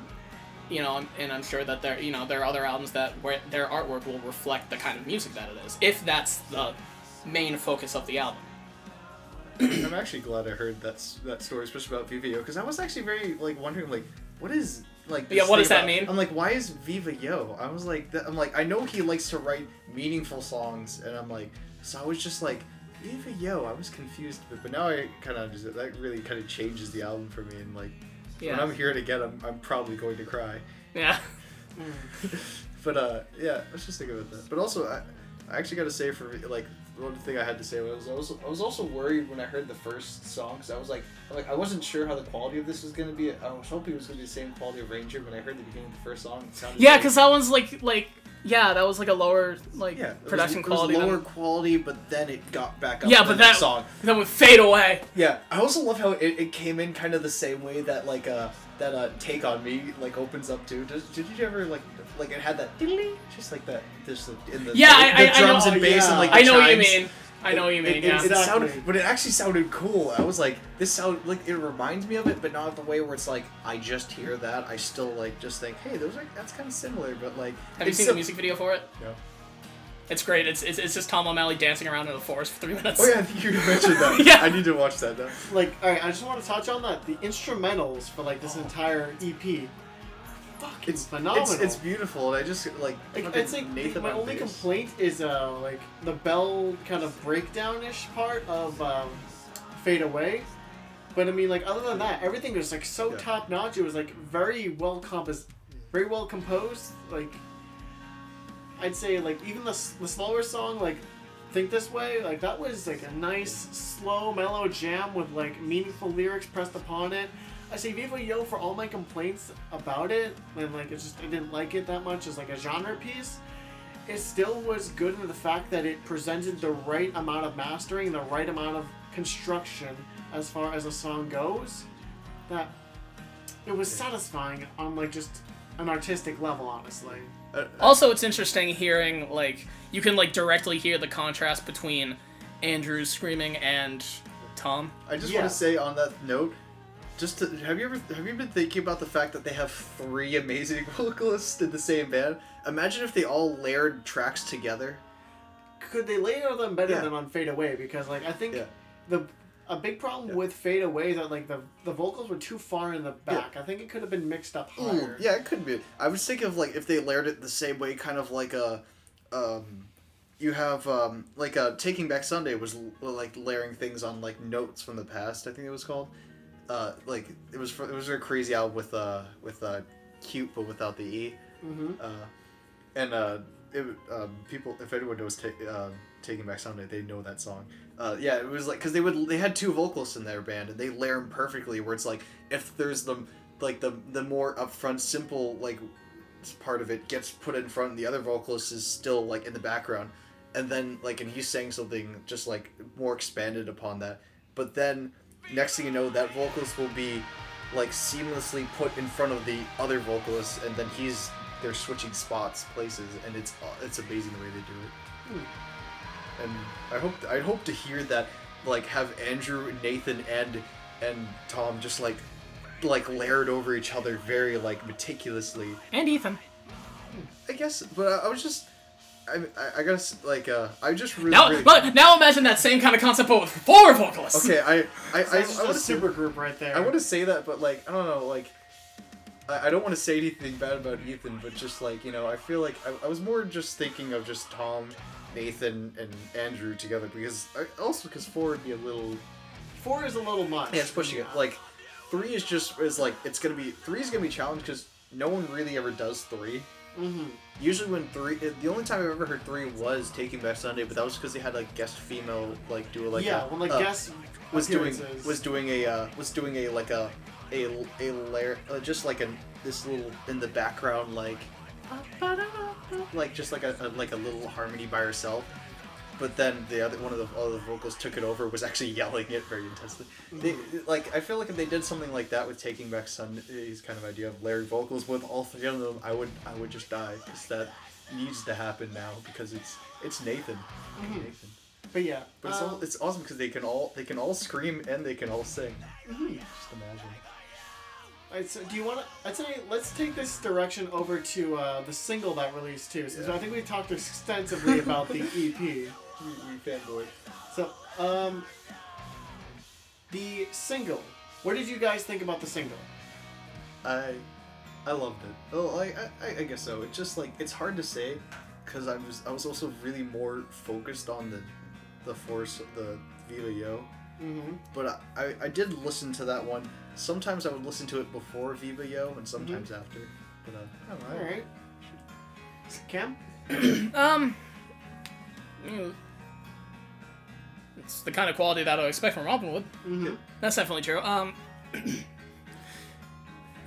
C: You know, and I'm sure that there are other albums where their artwork will reflect the kind of music that it is, if that's the main focus of the album.
D: I'm actually glad I heard that story, especially about Viva Yo, because I was actually very like wondering like what is like.
C: Yeah, what does that mean?
D: I'm like, why is Viva Yo? I was like, I know he likes to write meaningful songs, and I'm like, so I was just like, Viva Yo. I was confused, but now I kind of understand. That really kind of changes the album for me, and like when I'm hearing it again, I'm probably going to cry.
C: Yeah.
D: But yeah, let's just think about that. But also, I actually got to say for like. One thing I had to say was I was also worried when I heard the first song, because I was like I wasn't sure how the quality of this was gonna be. I was hoping it was gonna be the same quality of Ranger. When I heard the beginning of the first song, it sounded
C: because that one's like that was like a lower production quality.
A: It was lower quality, but then it got back up.
C: But that song then would fade away.
D: Yeah, I also love how it came in kind of the same way that Take on Me like opens up too. Did you ever like it had that just like that in the
C: I
D: drums
C: know,
D: and bass and like the
C: I know
D: chimes.
C: what you mean. I know what you mean.
D: It,
C: Yeah.
D: it
B: Exactly.
D: sounded, but it actually sounded cool. I was like, this sound like it reminds me of it, but not the way where it's like I just hear that. I still like just think, hey, that's kind of similar, but like.
C: Have you seen the music video for it?
D: No.
C: It's great. It's just Tom O'Malley dancing around in the forest for 3 minutes.
D: Oh yeah, I think you mentioned that.
C: Yeah.
D: I need to watch that now.
B: Like, alright, I just want to touch on that. The instrumentals for like this entire EP, fucking phenomenal.
D: It's beautiful, and I just like.
B: I'd say
D: Nathan
B: my
D: on
B: only
D: bass.
B: complaint is like the bell kind of breakdown-ish part of Fade Away. But I mean, like, other than that, everything was like so
D: Yeah.
B: top notch. It was like very well composed. Like, I'd say like even the slower song, like Think This Way, like that was like a nice slow mellow jam with like meaningful lyrics pressed upon it. I say Viva Yo, for all my complaints about it, and like it's just I didn't like it that much as like a genre piece. It still was good in the fact that it presented the right amount of mastering, the right amount of construction as far as a song goes. That it was satisfying on like just an artistic level, honestly.
C: Also, it's interesting hearing, like, you can, like, directly hear the contrast between Andrew's screaming and Tom.
D: I just
B: Yeah.
D: want to say on that note, have you been thinking about the fact that they have 3 amazing vocalists in the same band? Imagine if they all layered tracks together.
B: Could they layer them better
D: Yeah.
B: than on Fade Away? Because like I think
D: Yeah.
B: a big problem
D: Yeah.
B: with Fade Away is that like the vocals were too far in the back. I think it could have been mixed up higher.
D: Yeah, it could be. I was thinking of like if they layered it the same way, kind of like you have like Taking Back Sunday was like layering things on like notes from the past. I think it was called. Like it was a crazy album with cute but without the e.
B: Mm-hmm.
D: People, if anyone knows Taking Back Sunday, they know that song. Yeah, it was like because they had 2 vocalists in their band and they layer them perfectly. Where it's like if there's the more upfront simple like part of it gets put in front, and the other vocalist is still like in the background, and then like and he's saying something just like more expanded upon that. But then next thing you know, that vocalist will be like seamlessly put in front of the other vocalist, and then they're switching spots, places, and it's amazing the way they do it. And I hope to hear that, like have Andrew, Nathan, and Tom just like layered over each other very like meticulously.
C: And Ethan.
D: I guess, but I was just. I guess like I just really.
C: But now imagine that same kind of concept but with 4 vocalists.
D: Okay, I
B: That's
D: want
B: a super group right there.
D: I want to say that, but like I don't know, like I don't want to say anything bad about Ethan, but just like I feel like I was more just thinking of just Tom, Nathan, and Andrew together because 4 would be a little.
B: 4 is a little much.
D: Yeah, it's pushing it. Like 3 is like it's gonna be 3 is gonna be challenged because no one really ever does 3.
B: Mm-hmm.
D: Usually when 3, the only time I've ever heard 3 was Taking Back Sunday, but that was because they had like guest female like do like
B: when like guest
D: was doing a layer just like this little in the background like just like a little harmony by herself. But then one of the other vocals took it over, was actually yelling it very intensely. I feel like if they did something like that with Taking Back Sunday's kind of idea of layered vocals with all 3 of them, I would just die because that needs to happen now because it's Nathan.
B: Mm-hmm.
D: Nathan.
B: But yeah,
D: But it's awesome because they can all scream and they can all sing.
B: Mm-hmm.
D: Just imagine.
B: Do you want to? I'd say let's take this direction over to the single that released too. So I think we talked extensively about the EP.
D: You fanboy.
B: So the single. What did you guys think about the single?
D: I loved it. Oh, I guess so. It's just like it's hard to say because I was also really more focused on the Viva Yo.
B: Mm-hmm.
D: But I did listen to that one. Sometimes I would listen to it before Viva Yo and sometimes after. But I don't know.
B: All right. Cam?
C: It's the kind of quality that I would expect from Robinwood.
B: Mm-hmm.
C: That's definitely true. It's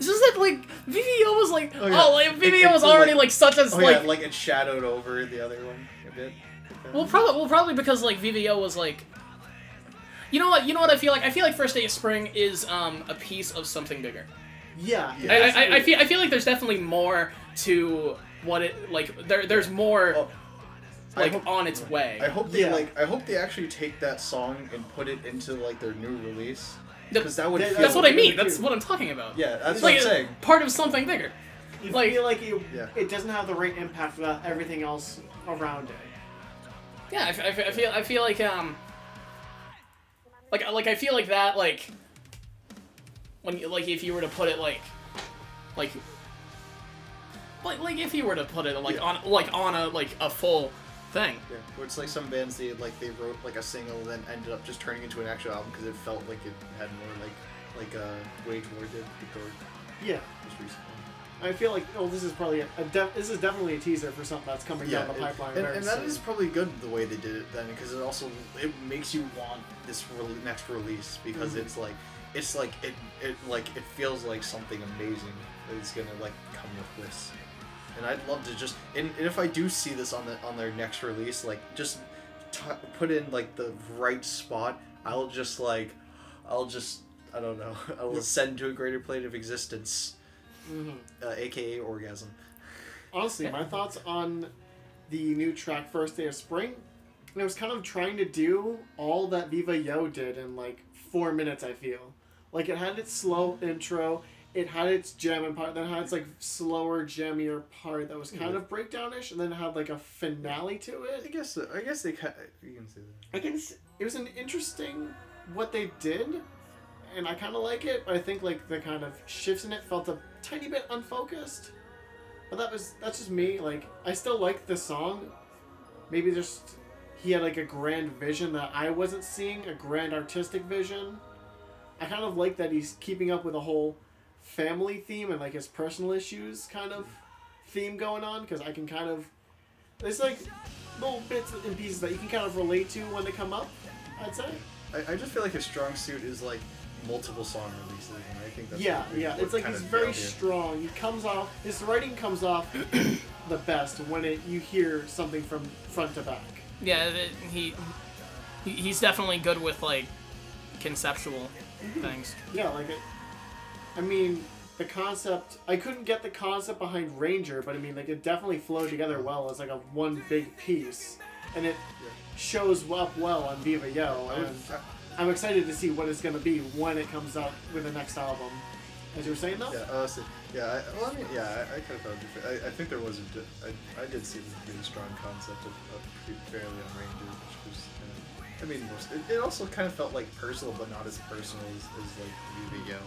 C: just that like VVO was like VVO was already like such as
D: like it shadowed over the other one a bit.
C: Well, probably because like VVO was like. You know what I feel like? I feel like First Day of Spring is a piece of something bigger.
B: Yeah.
C: I feel like there's definitely more to what it like. There's more. on its way.
D: I hope they I hope they actually take that song and put it into like their new release. Because that would.
C: That's what I mean. That's what I'm talking about.
D: Yeah, that's what I'm saying.
C: Part of something bigger.
B: You feel like it doesn't have the right impact without everything else around it.
C: Yeah, I feel like I feel like that when if you were to put it like if you were to put it on a full thing.
D: Yeah, where it's like some bands they wrote like a single and then ended up just turning into an actual album because it felt like it had more like Wage War did before.
B: Yeah.
D: Just recently.
B: I feel like this is probably this is definitely a teaser for something that's coming down the pipeline.
D: And that is probably good the way they did it then, because it makes you want this next release because it feels like something amazing is gonna come with this. And I'd love to just and if I do see this on their next release, just put in the right spot, I'll just I don't know, I'll ascend to a greater plane of existence. AKA orgasm.
B: Honestly, my thoughts on the new track First Day of Spring, it was kind of trying to do all that Viva Yo did in 4 minutes, I feel. It had its slow intro, it had its jamming part, then it had its slower, jammier part that was kind of breakdownish, and then it had a finale to it.
D: I guess they you can say that.
B: It was an interesting what they did, and I kind of like it, but I think the kind of shifts in it felt a tiny bit unfocused. But that's just me. I still like the song. Maybe just he had a grand vision that I wasn't seeing, a grand artistic vision. I kind of like that he's keeping up with a whole family theme and his personal issues kind of theme going on, because I can kind of there's little bits and pieces that you can kind of relate to when they come up, I'd say.
D: I just feel his strong suit is multiple song releases, and I think that's
B: it's he's very strong. He comes off, his writing comes off the best when you hear something from front to back.
C: Yeah, he's definitely good with conceptual things.
B: Yeah, I mean, the concept, I couldn't get the concept behind Ranger, but I mean, it definitely flowed together well as a one big piece, and it shows up well on Viva Yo, and I'm excited to see what it's going to be when it comes out with the next album. As you were saying, though?
D: Yeah, I kind of felt different. I think there was I did see a really strong concept of fairly on Ranger, which was, it also kind of felt personal, but not as personal as Viva Yo.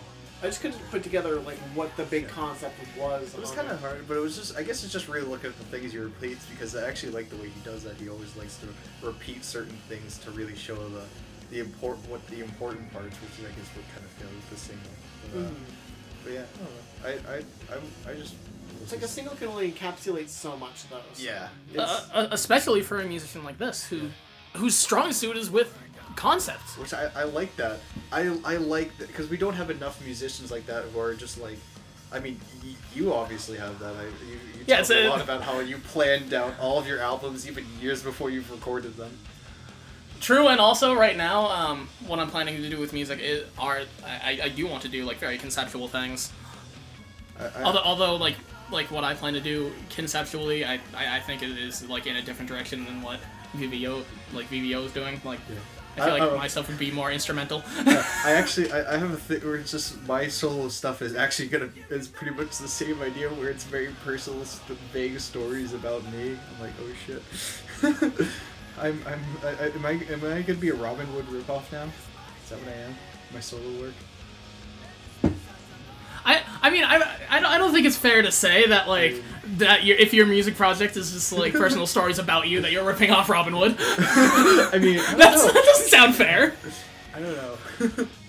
B: I just couldn't put together what the big concept was.
D: It was kind of hard, but it was just, I guess it's just really looking at the things he repeats, because I actually like the way he does that. He always likes to repeat certain things to really show the important parts, which I guess would kind of feel the single. But yeah, I don't know. I just.
B: It's a single can only encapsulate so much, though. So.
D: Yeah.
C: Especially for a musician like this, whose strong suit is with concepts.
D: Which I like that. I like that, because we don't have enough musicians like that who are just I mean, you obviously have that. You talk a lot about how you planned out all of your albums even years before you've recorded them.
C: True, and also right now, what I'm planning to do with music I do want to do very conceptual things. Although what I plan to do conceptually, I think it is in a different direction than what Viva Yo is doing. I feel like my stuff would be more instrumental.
D: I have a thing where it's just my solo stuff is actually is pretty much the same idea, where it's very personal, vague stories about me. I'm like, oh shit. Am I gonna be a Robinwood ripoff now? Is that what I am? My solo work?
C: I don't think it's fair to say that if your music project is just personal stories about you, that you're ripping off Robinwood.
D: I mean,
C: that doesn't sound fair.
D: I don't know.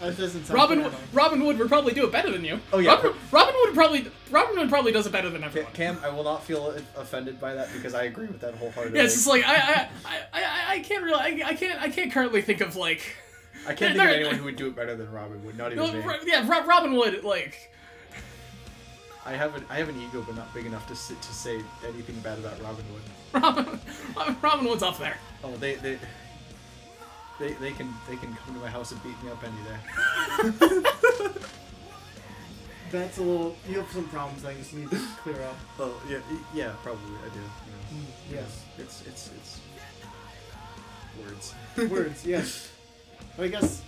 B: That doesn't sound fair.
C: Robinwood would probably do it better than you.
D: Oh yeah.
C: Robinwood probably does it better than everyone.
D: Cam, I will not feel offended by that, because I agree with that wholeheartedly.
C: Yeah, it's just I can't really I can't currently think of
D: I can't think of anyone who would do it better than Robinwood. Not even me.
C: Yeah, Robinwood
D: I have an ego, but not big enough to say anything bad about Robinwood.
C: Robinwood's up there.
D: Oh, they can come to my house and beat me up any day.
B: That's a little. You have some problems that you need to clear up.
D: Oh yeah, probably I do. Yeah.
B: Yes.
D: It's words.
B: Words, yes. But I guess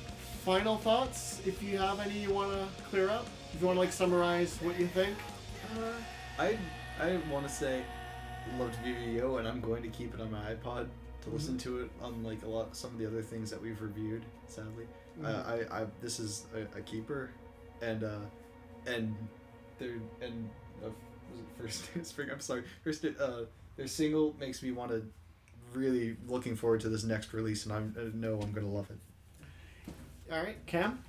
B: final thoughts, if you have any you want to clear up, if you want to like summarize what you think.
D: I want to say loved Viva Yo, and I'm going to keep it on my iPod to listen to it on like some of the other things that we've reviewed. Sadly, this is a keeper, and was it Spring? I'm sorry. Their single makes me want to really looking forward to this next release, and I know I'm gonna love it.
B: All right, Cam.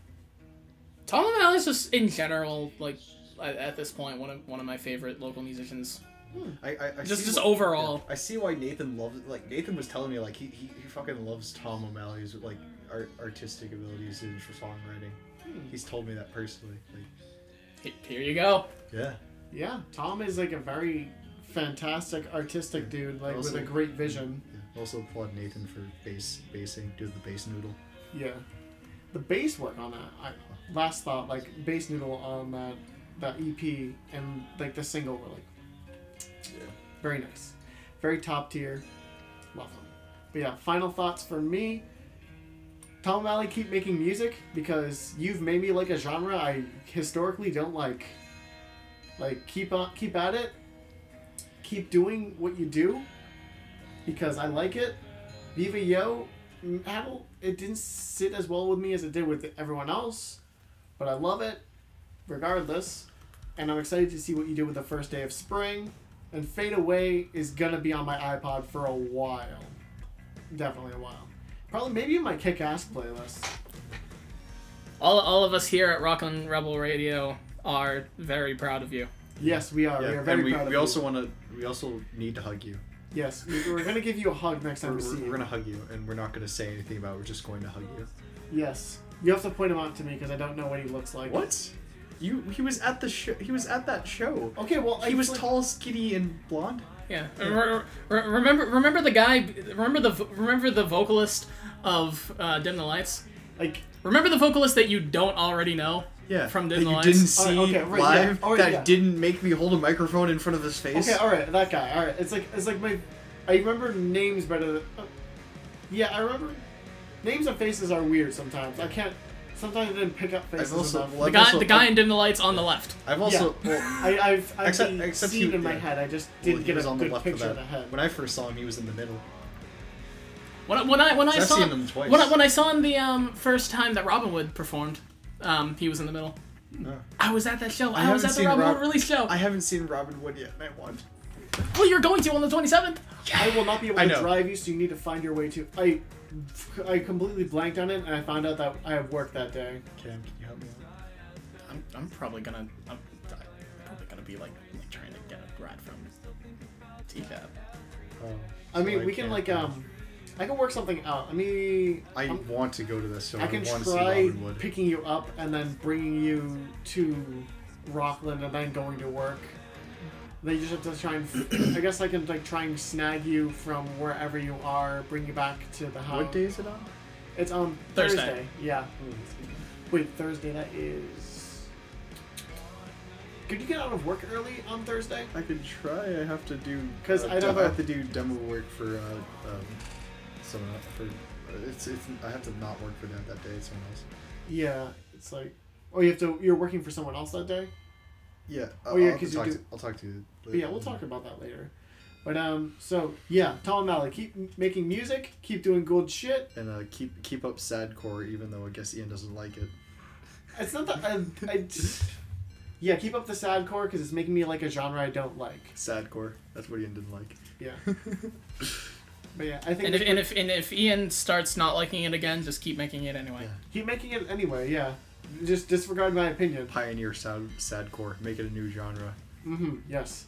C: Tom O'Malley's just in general, like at this point, one of my favorite local musicians.
D: I
C: just overall.
D: Yeah, I see why Nathan loves it. Like Nathan was telling me, like he fucking loves Tom O'Malley's like artistic abilities and for songwriting. He's told me that personally. Like,
C: here you go.
D: Yeah.
B: Yeah, Tom is like a very fantastic artistic dude, like
D: also,
B: with a great vision.
D: Yeah. Also applaud Nathan for bassing, do the bass noodle.
B: Yeah, the bass work on that. Last thought, like bass noodle on that EP and like the single were like.
D: Yeah.
B: Very nice. Very top tier. Love them. But yeah, final thoughts for me. Tom O'Malley, keep making music because you've made me like a genre I historically don't like. Like keep at it. Keep doing what you do because I like it. Viva Yo, it didn't sit as well with me as it did with everyone else, but I love it regardless. And I'm excited to see what you do with the first day of spring. And Fade Away is gonna be on my iPod for a while. Definitely a while. Probably maybe in my Kick-Ass playlist.
C: All of us here at Rockland Rebel Radio are very proud of you.
B: Yes, we are.
D: Yeah.
B: We are very proud of you.
D: We also need to hug you.
B: Yes, we're gonna give you a hug next time we see you.
D: We're gonna hug you, and we're not gonna say anything about it. We're just going to hug you.
B: Yes. You have to point him out to me because I don't know what he looks like.
D: What? He was at the show. He was at that show.
B: Okay, well
D: he was like, tall, skinny, and blonde.
C: Yeah. Remember the guy. Remember the vocalist of Dim the Lights.
B: Like.
C: Remember the vocalist that you don't already know.
D: Yeah.
C: From Dim the
D: that
C: Lights.
D: you didn't see
B: right,
D: live.
B: Yeah.
D: That didn't make me hold a microphone in front of his face.
B: Okay, all right, that guy. All right, it's like my. I remember names better. Than, yeah, I remember. Names and faces are weird sometimes. I can't. Sometimes I didn't pick up faces enough.
C: The guy in Dim the Lights on the left.
D: I've also
B: I've
D: except
B: seen in my head. I just didn't get a
D: on the
B: good
D: left
B: picture
D: of
B: of the head.
D: When I first saw him, he was in the middle.
C: When I saw
D: seen him twice.
C: When I saw him the first time that Robinwood performed, he was in the middle.
D: No.
C: I was at that show. I was at the Robinwood release show.
D: I haven't seen Robinwood yet, and I want.
C: Well, you're going to on the 27th.
B: I will not be able to drive you, so you need to find your way to. I completely blanked on it, and I found out that I have work that day.
D: Cam, can you help me out?
C: I'm probably gonna be like trying to get a ride from TCAP.
B: I mean, we can like I can work something out.
D: I want to go to this, so
B: I can
D: want to
B: try
D: see Robinwood.
B: picking you up and then bringing you to Rockland and then going to work. Then you just have to try and. I guess I can like try and snag you from wherever you are, bring you back to the house.
D: What day is it on?
B: It's on Thursday. Yeah. Wait, Thursday. That is. Could you get out of work early on Thursday?
D: I could try. I have to do.
B: Because
D: I have to do demo work for someone else. It's I have to not work for them that day. It's someone else.
B: Yeah, it's like. Oh, you have to. You're working for someone else that day.
D: Yeah.
B: Oh yeah, because
D: I'll talk to you. Later.
B: Yeah, we'll talk about that later. But so yeah, Tom O'Malley, keep making music, keep doing good shit,
D: and keep up sadcore, even though I guess Ian doesn't like it.
B: It's not that yeah, keep up the sadcore because it's making me like a genre I don't like.
D: Sadcore. That's what Ian didn't like.
B: Yeah. But yeah, I think.
C: And if Ian starts not liking it again, just keep making it anyway.
D: Yeah.
B: Keep making it anyway. Yeah. Just disregard my opinion.
D: Pioneer sadcore. Make it a new genre.
B: Yes.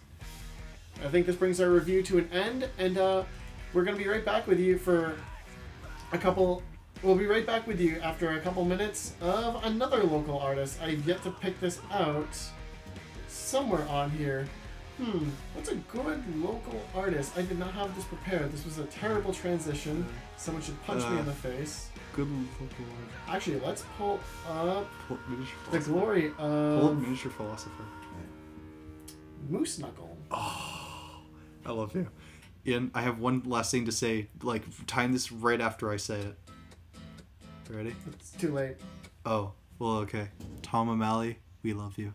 B: I think this brings our review to an end, and we're gonna be right back with you for a couple. We'll be right back with you after a couple minutes of another local artist. I've yet to pick this out. Somewhere on here. What's a good local artist? I did not have this prepared. This was a terrible transition. Someone should punch me in the face.
D: Good local artist.
B: Actually, let's pull up
D: Miniature
B: the glory
D: Pull up
B: of
D: Miniature Philosopher.
B: Moose Knuckle.
D: Oh, I love you. Ian, I have one last thing to say. Like, time this right after I say it. You ready?
B: It's too late.
D: Oh, well, okay. Tom O'Malley, we love you.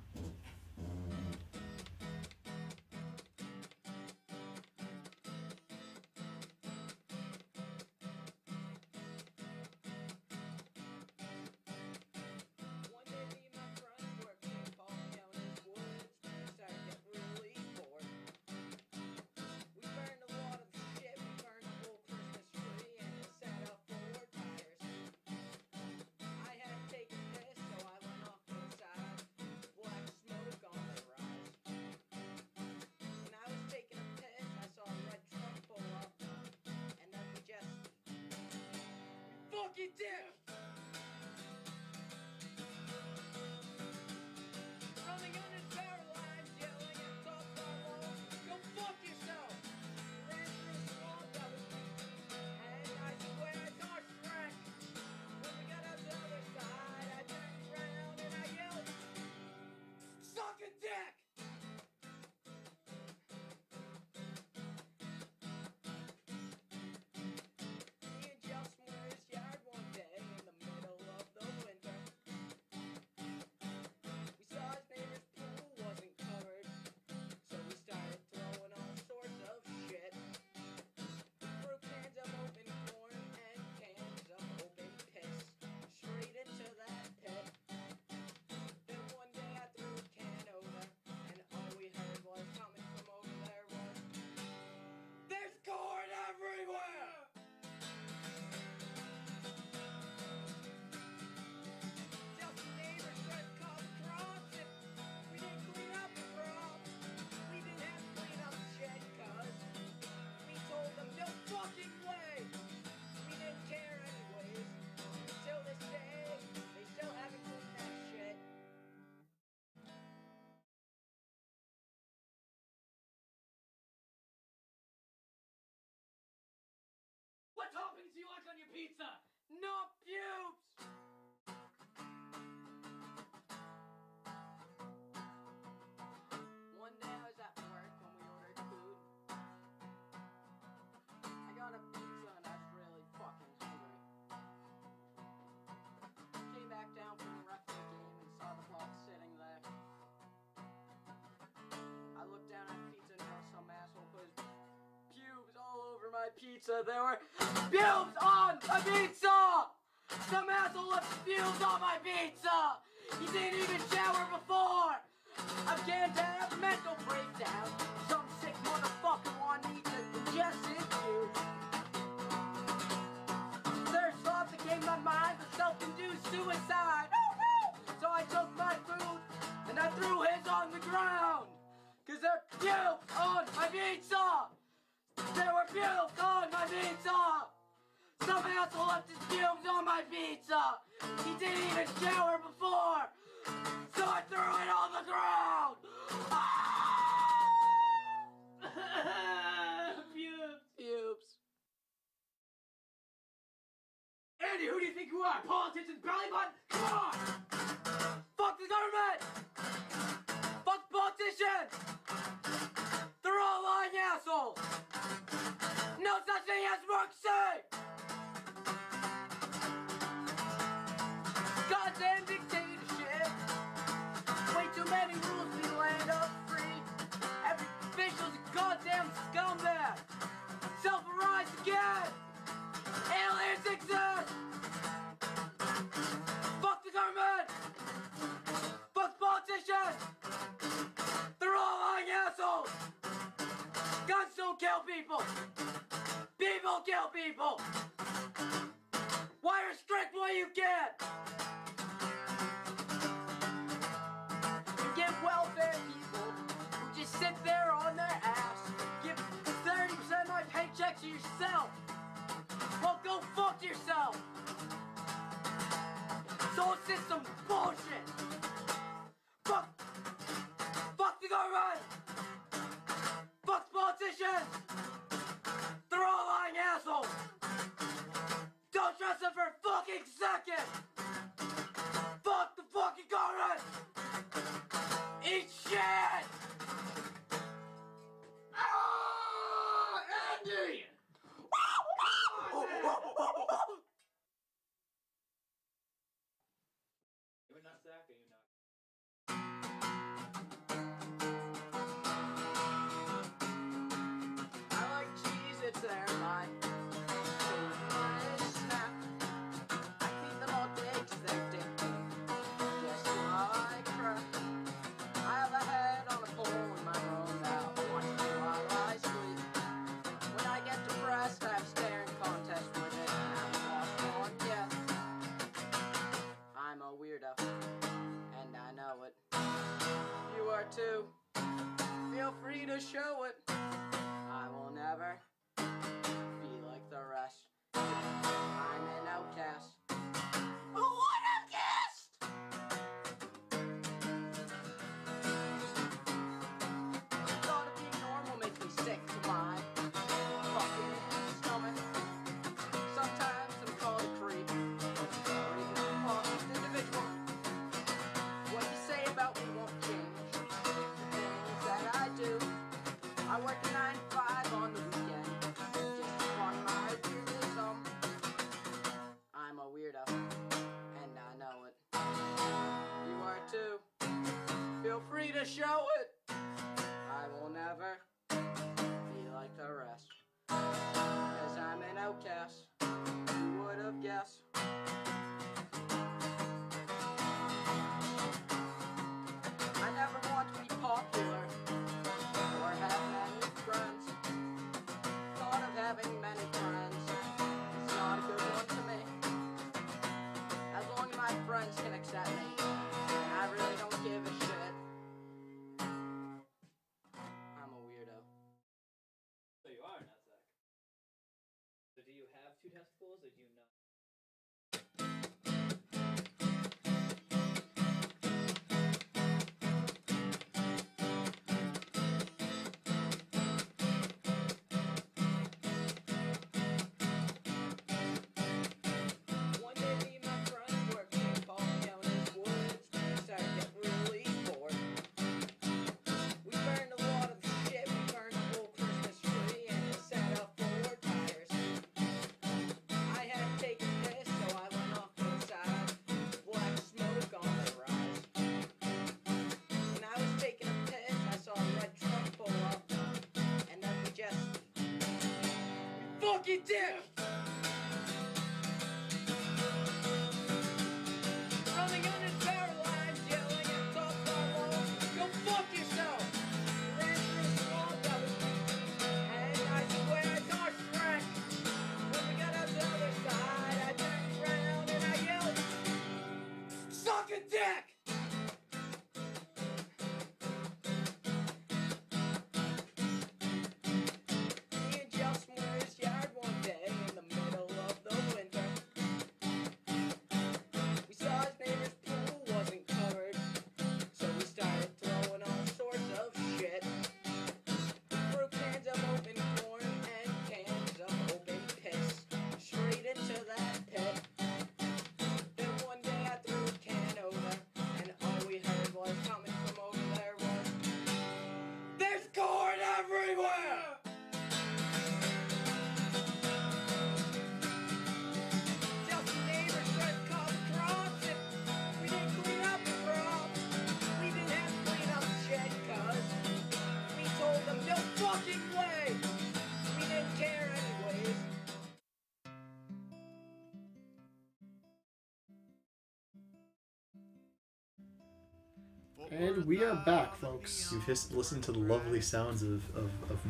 E: Fucking dick! Running on his power lines, yelling at top wall. Go fuck yourself! Ran through a swamp that was and I swear I saw Shrek. When we got out the other side, I turned around and I yelled, suck a dick! What toppings do you like on your pizza? Not pubes! One day I was at work when we ordered food. I got a pizza and I was really fucking hungry. Came back down from the Rockland game and saw the box sitting there. I looked down at the pizza and saw some asshole put his pubes all over my pizza. There were pubes on my pizza! Some asshole left pubes on my pizza! He didn't even shower before! I can't have a mental breakdown. Some sick motherfucker wanted me to ingest his pubes. There's thoughts that came to my mind for self-induced suicide. Oh no! So I took my food and I threw his on the ground. Cause there are pubes on my pizza! There were pubes on my pizza! Some asshole left his pubes on my pizza! He didn't even shower before! So I threw it on the ground! Pubes. Andy, who do you think you are? Politician's belly button? Come on! Fuck the government! Fuck politicians! They're all lying assholes! No such thing as mercy! Goddamn dictatorship! Way too many rules to land up free. Every official's a goddamn scumbag! Self-arise again! Aliens exist! Fuck the government! Fuck politicians! They're all lying assholes! Guns don't kill people! People kill people! Why restrict what you get? You give welfare people who just sit there on their ass. Give 30% of my paycheck to yourself. Well, go fuck yourself. Solar system bullshit. Fuck the government. friends. They're all lying assholes. Don't trust them for a fucking second. Fuck the fucking government. Eat shit. Ah, Andy. You're not sack, you're not. I like cheese, it's there, my snap. I keep them all day 'cause they're dinky, just like crap. I have a head on a pole in my room that watches me while I sleep. When I get depressed, I have staring contest with it, and I'm lost on guess. I'm a weirdo, and I know it. You are too. Feel free to show it. I will never be like the rest. I'm an outcast. What outcast? The thought of being normal makes me sick to my fucking stomach. Sometimes I'm called a creep, or even a honest individual. What you say about me won't change the things that I do. I work 9 to 5 on the weekend, just on my weirdism. I'm a weirdo, and I know it. You are too. Feel free to show it. I will never be like the rest, 'cause I'm an outcast. Who would have guessed? I never want to be popular or have many friends. Thought of having many friends is not a good one to me. As long as my friends can accept me, and I really don't give a shit. I'm a weirdo.
F: So you are not Zach. So do you have 2 testicles or do you not?
E: One day me and my friends were paintballing down in the woods. We started getting really bored. We burned a lot of shit. We burned a whole Christmas tree and set up 4 tires. I had taken piss, so I went off to the side. Black smoke on the rise. When I was taking a piss, I saw a red truck pull up, and then we just fucking did. Running under power lines, yelling at top level, go fuck yourself! Ran through a swamp that was deep, and I swear I dodged Shrek. When we got out the other side, I turned around and I yelled, suck a dick! Me and Justin were in his yard one day in the middle of the winter. We saw his neighbor's pool wasn't covered, so we started throwing all sorts of shit. We threw cans of open corn and cans of open piss straight into that pit. Then one day I threw a can over, and all we heard was coming from over there was, there's corn everywhere! Justin neighbors tried to call the crops and we didn't clean up the crops. We didn't have to clean up shit cause we told them no fucking way. We didn't care anyways.
B: And we are back, folks.
D: You've listened to the lovely sounds of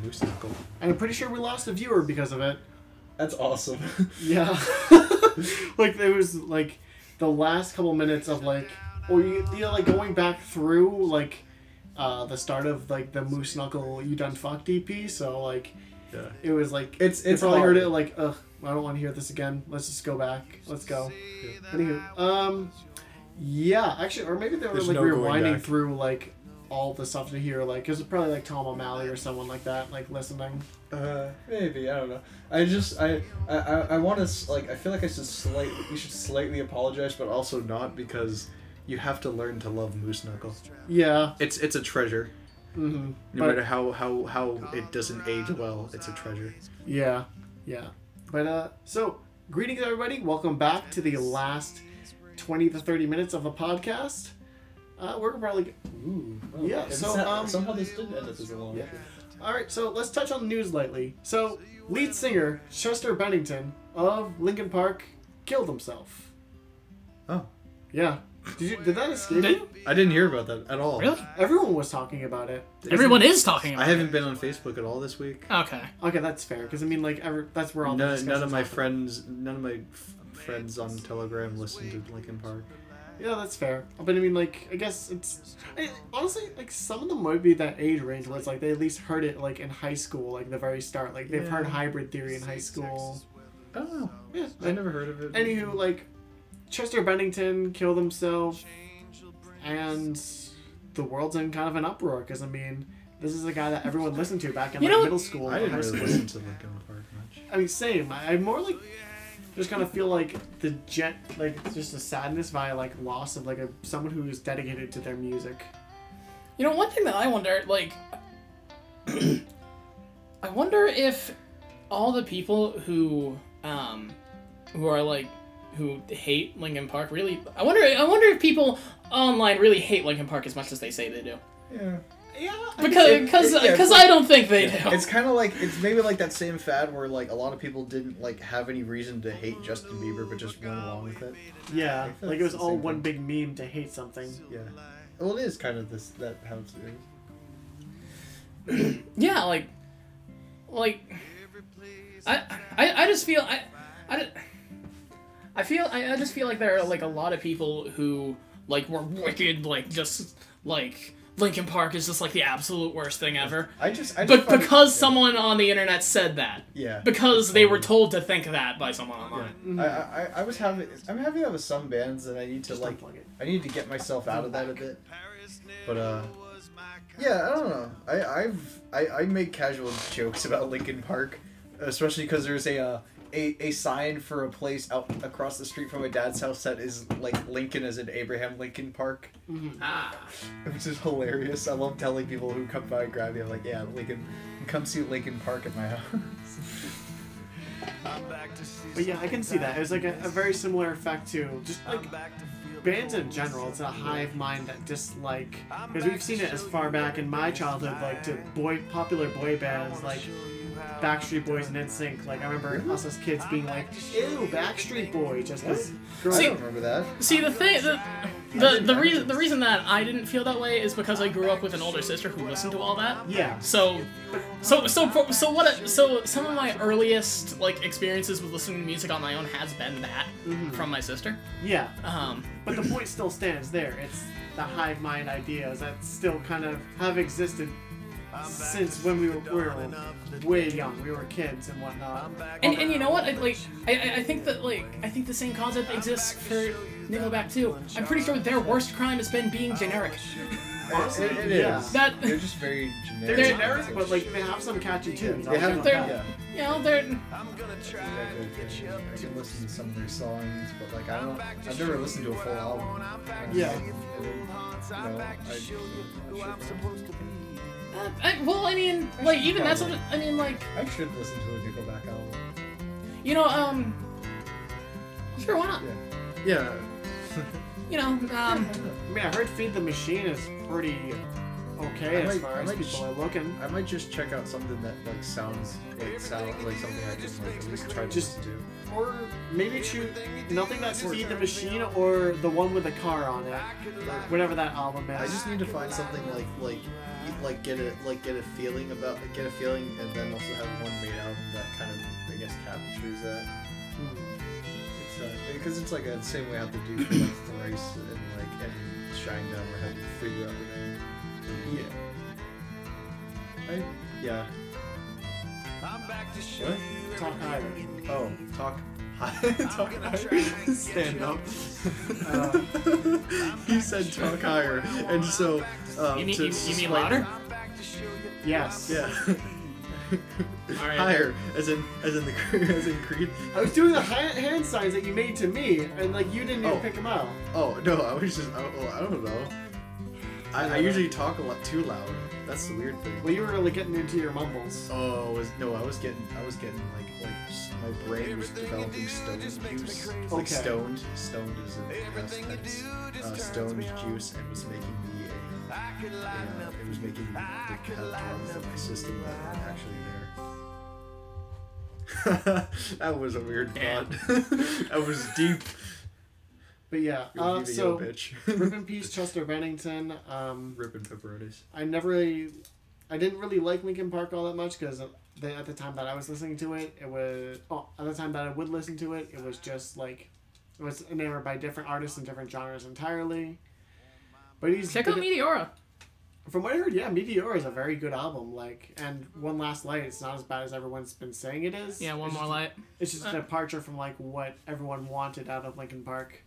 D: Moose Knuckle.
B: And I'm pretty sure we lost a viewer because of it.
D: That's awesome.
B: Yeah. Like, there was, like, the last couple minutes of, like, or you know, like, going back through, like, the start of, like, the Moose Knuckle You Done Fucked EP, so, like,
D: Yeah.
B: it was, like,
D: It's
B: you probably
D: hard.
B: heard it, like, ugh, I don't want to hear this again. Let's just go back. Let's go.
D: Yeah.
B: Anywho, yeah, actually, or maybe they were,
D: There's
B: like,
D: no going
B: rewinding
D: back.
B: through, like, all the stuff to hear, like, because it's probably like Tom O'Malley or someone like that, like listening.
D: Maybe, I don't know. I want to, like, I feel like we should slightly apologize, but also not, because you have to learn to love Moose Knuckle.
B: Yeah.
D: It's a treasure.
B: Mm-hmm.
D: No matter how it doesn't age well, it's a treasure.
B: Yeah. But, so, greetings everybody, welcome back to the last 20 to 30 minutes of a podcast. We're probably... Ooh.
D: Oh,
B: yeah, so,
D: somehow this didn't end up as a long.
B: Yeah. Alright, so let's touch on the news lately. So, lead singer Chester Bennington of Linkin Park killed himself.
D: Oh.
B: Yeah. Did that escape you?
D: I didn't hear about that at all.
C: Really?
B: Everyone was talking about it.
C: Everyone is talking about
D: I haven't been on Facebook at all this week.
C: it. Okay.
B: Okay, that's fair, because I mean, like, that's where all the discussions
D: None of my
B: happen.
D: friends on Telegram listen to Linkin Park.
B: Yeah, that's fair. But I mean, like, I guess honestly, like, some of them might be that age range where it's like they at least heard it, like, in high school, like, the very start. Like, they've heard Hybrid Theory in high school.
D: Oh.
B: Yeah.
D: I never heard of it.
B: Anywho, like, Chester Bennington killed himself, and the world's in kind of an uproar, because, I mean, this is a guy that everyone listened to back in, like, middle school.
D: I didn't
B: high
D: really
B: school.
D: listen to Linkin Park much.
B: I mean, same. I more, like... just kind of feel like just a sadness via like loss of like someone who is dedicated to their music.
C: You know, one thing that I wonder, like, I wonder if all the people who are like, who hate Linkin Park really, I wonder if people online really hate Linkin Park as much as they say they do.
D: Yeah.
B: Yeah,
C: Because I don't think they do.
D: It's kind of like, it's maybe like that same fad where like a lot of people didn't like have any reason to hate Justin Bieber, but just went along with it.
B: Yeah,
D: I feel
B: like it was
D: it's the
B: all
D: same
B: one
D: thing.
B: big meme to hate something.
D: Yeah. Well, it is kind of that how it is.
C: Yeah, like I just feel I just feel like there are like a lot of people who like were wicked, like just like Linkin Park is just like the absolute worst thing ever. But because someone on the internet said that.
D: Yeah.
C: Because they were told to think that by someone online.
D: Yeah. I'm having that with some bands, and I need to like I need to get myself out of that a bit. But yeah, I don't know. I make casual jokes about Linkin Park, especially because there's a sign for a place out across the street from my dad's house that is like Lincoln as in Abraham Lincoln Park. Which is hilarious. I love telling people who come by and grab me, I'm like, yeah, Lincoln, come see Lincoln Park at my house.
B: But yeah, I can see that. It was like a very similar effect to just like bands in general. It's a hive mind that dislike, because we've seen it as far back in my childhood, like to popular boy bands like Backstreet Boys and NSYNC. Like I remember us as kids being like, "Ew, Backstreet Boy," just because.
D: I don't remember that.
C: See, the reason that I didn't feel that way is because I grew up with an older sister who listened to all that.
B: Yeah.
C: So some of my earliest like experiences with listening to music on my own has been that from my sister.
B: Yeah. But the point still stands there. It's the hive mind ideas that still kind of have existed since when we were way young. We were kids and whatnot.
C: And you know what? I think the same concept exists for Nickelback too. I'm pretty sure their worst crime has been being generic.
B: Honestly,
D: it
B: yeah.
D: is.
C: That
D: They're just very generic.
B: They're generic, but like they have some catchy tunes.
D: They have,
C: they're- you know, they're
D: I can listen to some of their songs, but like I've never listened to a full album.
B: Yeah.
C: well, I mean, like even that's what I mean, like
D: I should listen to a Nickelback album.
C: you know, sure, why not?
D: Yeah.
C: You know,
B: I mean, I heard Feed the Machine is pretty okay as far as people are looking.
D: I might just check out something that like sounds like something I can like at least try to listen to.
B: Or maybe shoot nothing that's Feed the Machine or the one with the car on it, or whatever that album is.
D: I just need to find something get a feeling and then also have one made album that kind of I guess captures that. It's because it's like the same way I have to do for like Thrice and Shinedown where I have to figure out the name. Yeah. What?
B: Talk higher.
D: Oh, Talk Talk higher. Stand up. He said talk higher, and so
C: You mean,
D: to
C: you mean
D: spite-
C: louder?
B: Yes.
D: Yeah.
C: All right.
D: Higher, as in Creed.
B: I was doing the hand signs that you made to me, and like you didn't even
D: Oh.
B: pick them out.
D: Oh no, I was just I don't know. I usually talk a lot too loud. That's the weird thing.
B: Well, you were really getting into your mumbles.
D: Oh, I was getting like my brain was developing stone juice. Like
B: Okay.
D: stoned is a past tense. Stoned juice, and was making me it was making me have drugs in my system that weren't actually there. That was a weird thought. That was deep.
B: But yeah,
D: Viva Yo,
B: so
D: bitch.
B: rip in peace, Chester Bennington.
D: Ripping pepperonis.
B: I didn't really like Linkin Park all that much because at the time that I was listening to it, at the time that I would listen to it, it was just like, it was enamored by different artists and different genres entirely. But
C: Check out Meteora.
B: From what I heard, yeah, Meteora is a very good album. Like, and One Last Light, it's not as bad as everyone's been saying it is.
C: Yeah, One
B: It's
C: More
B: just-
C: Light.
B: It's just a departure from like what everyone wanted out of Linkin Park.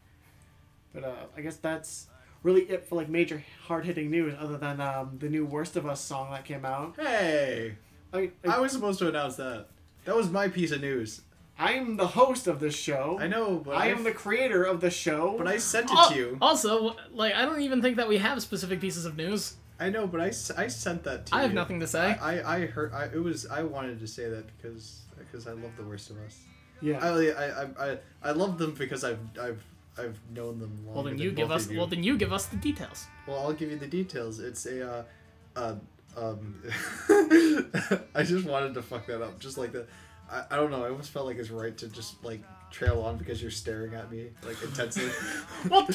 B: But I guess that's really it for like major hard-hitting news, other than the new Worst of Us song that came out.
D: Hey, I was supposed to announce that. That was my piece of news.
B: I'm the host of this show.
D: I know, but
B: I am the creator of the show.
D: But I sent it to you.
C: Also, like, I don't even think that we have specific pieces of news.
D: I know, but I sent that to you.
C: I have nothing to say.
D: I heard. I wanted to say that because I love the Worst of Us.
B: Yeah.
D: I love them because I've known them longer.
C: Well, then
D: than
C: you give
D: both
C: us.
D: of you.
C: Well, then you give us the details.
D: Well, I'll give you the details. It's a I just wanted to fuck that up, just like that. I don't know. I almost felt like it's right to just like trail on because you're staring at me like intensely.
C: Well,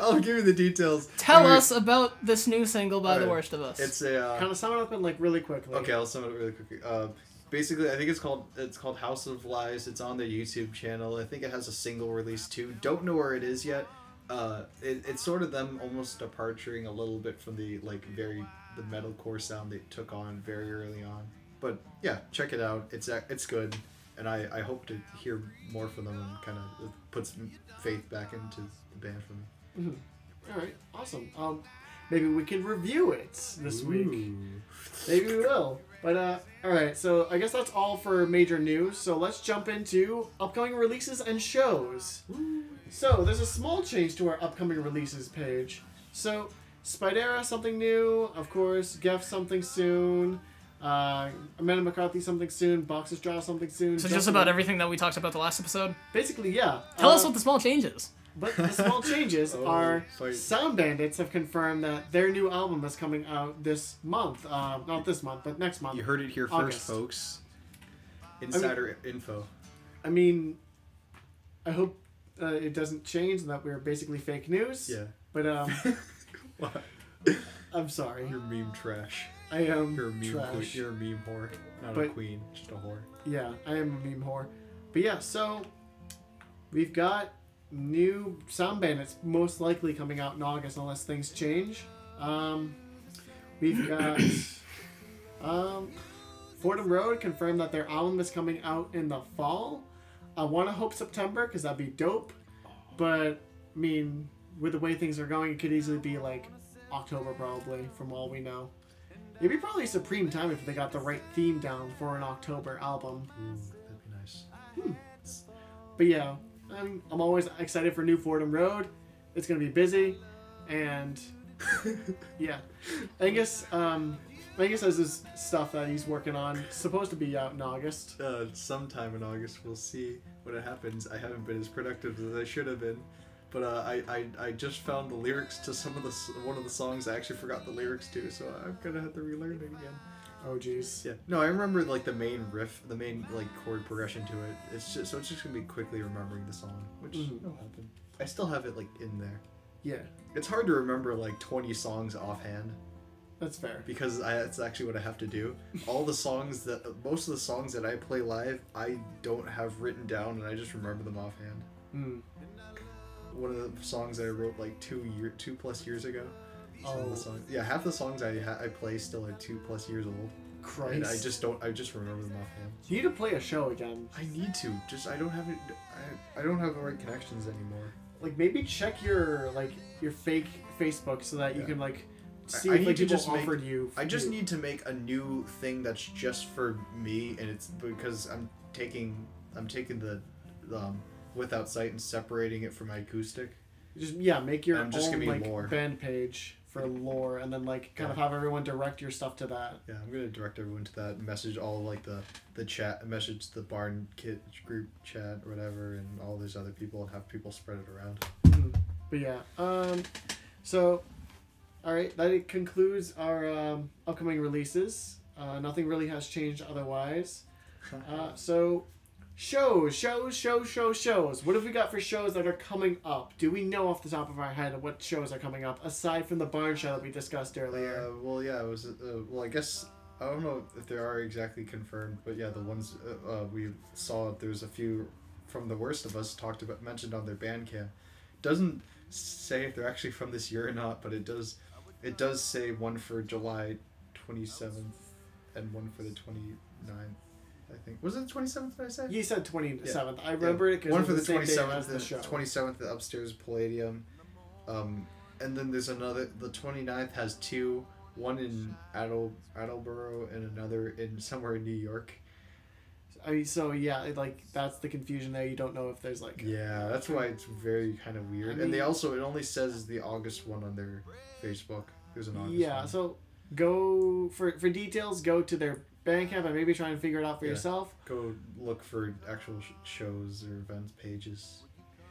D: I'll give you the details.
C: tell us about this new single by The
D: Alright.
C: Worst of Us.
D: It's a
B: Kind of sum it up in like really quickly.
D: okay. I'll sum it up really quickly. Basically, I think it's called House of Lies. It's on their YouTube channel. I think it has a single release too. Don't know where it is yet. It's sort of them almost departing a little bit from the the metalcore sound they took on very early on. But yeah, check it out. It's good, and I hope to hear more from them and kind of put some faith back into the band for me.
B: Mm-hmm. All right, awesome. Maybe we can review it this week.
D: Ooh.
B: Maybe we will. But all right, so I guess that's all for major news. So let's jump into upcoming releases and shows. So there's a small change to our upcoming releases page. So Spidera, something new, of course. Geff, something soon. Amanda McCarthy, something soon. Boxes Draw, something soon.
C: so just about everything that we talked about the last episode.
B: Basically, yeah.
C: Tell us what the small change is.
B: But the small changes
D: Oh,
B: are
D: fight.
B: Sound Bandits have confirmed that their new album is coming out this month. Not this month, but next month.
D: You heard it here
B: August.
D: first, folks. Insider info.
B: I mean, I hope it doesn't change and that we're basically fake news.
D: Yeah.
B: But
D: What?
B: I'm sorry.
D: You're meme trash.
B: I am
D: You're a meme
B: trash.
D: queen. You're a meme whore, not a
B: But-
D: queen, just a whore.
B: Yeah, I am a meme whore. But yeah, so we've got new Sound Bandits most likely coming out in August unless things change. We've got Fordham Road confirmed that their album is coming out in the fall. I want to hope September because that'd be dope. But I mean, with the way things are going, it could easily be like October probably, from all we know. It'd be probably supreme time if they got the right theme down for an October album.
D: Ooh, that'd be nice.
B: But yeah, I'm always excited for new Fordham Road. It's gonna be busy, and yeah, Angus has his stuff that he's working on. It's supposed to be out in August.
D: Sometime in August, we'll see what happens. I haven't been as productive as I should have been, but I just found the lyrics to one of the songs I actually forgot the lyrics to, so I'm gonna have to relearn it again.
B: Oh jeez.
D: Yeah. No, I remember like the main riff, the main like chord progression to it. It's just gonna be quickly remembering the song, which will happen. I still have it like in there.
B: Yeah,
D: It's hard to remember like 20 songs offhand
B: that's fair.
D: because that's actually what I have to do. Most of the songs that I play live, I don't have written down and I just remember them offhand.
B: Mm.
D: One of the songs that I wrote like 2+ years ago. Some of
B: Oh.
D: the songs, yeah, half the songs I play still are 2+ years old.
B: Christ.
D: And I just remember them offhand.
B: You need to play a show again.
D: I need to. I don't have it. I don't have the right connections anymore.
B: Like maybe check your fake Facebook so that you
D: Yeah.
B: can like see
D: I
B: if
D: need
B: like
D: to
B: people
D: just make-
B: offered you.
D: I just need to make a new thing that's just for me, and it's because I'm taking the without sight and separating it from my acoustic.
B: Just make your
D: I'm just
B: own
D: gonna be
B: like
D: lore.
B: band page for lore, and then like kind of have everyone direct your stuff to that.
D: Yeah, I'm gonna direct everyone to that. Message all like the chat, message the Barn Kit group chat or whatever, and all those other people, and have people spread it around.
B: But yeah, so all right, that concludes our upcoming releases. Nothing really has changed otherwise. So shows. What have we got for shows that are coming up? Do we know off the top of our head what shows are coming up aside from the barn show that we discussed earlier?
D: Well, yeah, it was. Well, I guess I don't know if they are exactly confirmed, but yeah, the ones we saw, there's a few from the Worst of Us mentioned on their Bandcamp. Doesn't say if they're actually from this year or not, but it does say one for July 27th and one for the 29th. I think was it the 27th that I said?
B: He said 27th.
D: Yeah.
B: I remember it because
D: One
B: it
D: for
B: was
D: the
B: the same day
D: 27th,
B: as the show.
D: 27th at Upstairs Palladium, and then there's another. The 29th has two. One in Attleboro and another in somewhere in New York.
B: So yeah, like that's the confusion there. You don't know if there's like.
D: Yeah, that's why it's very kind of weird. And they also, it only says the August one on their Facebook. There's an August one.
B: So go for details. Go to their Bandcamp and maybe try and figure it out for yourself.
D: Go look for actual shows or events pages.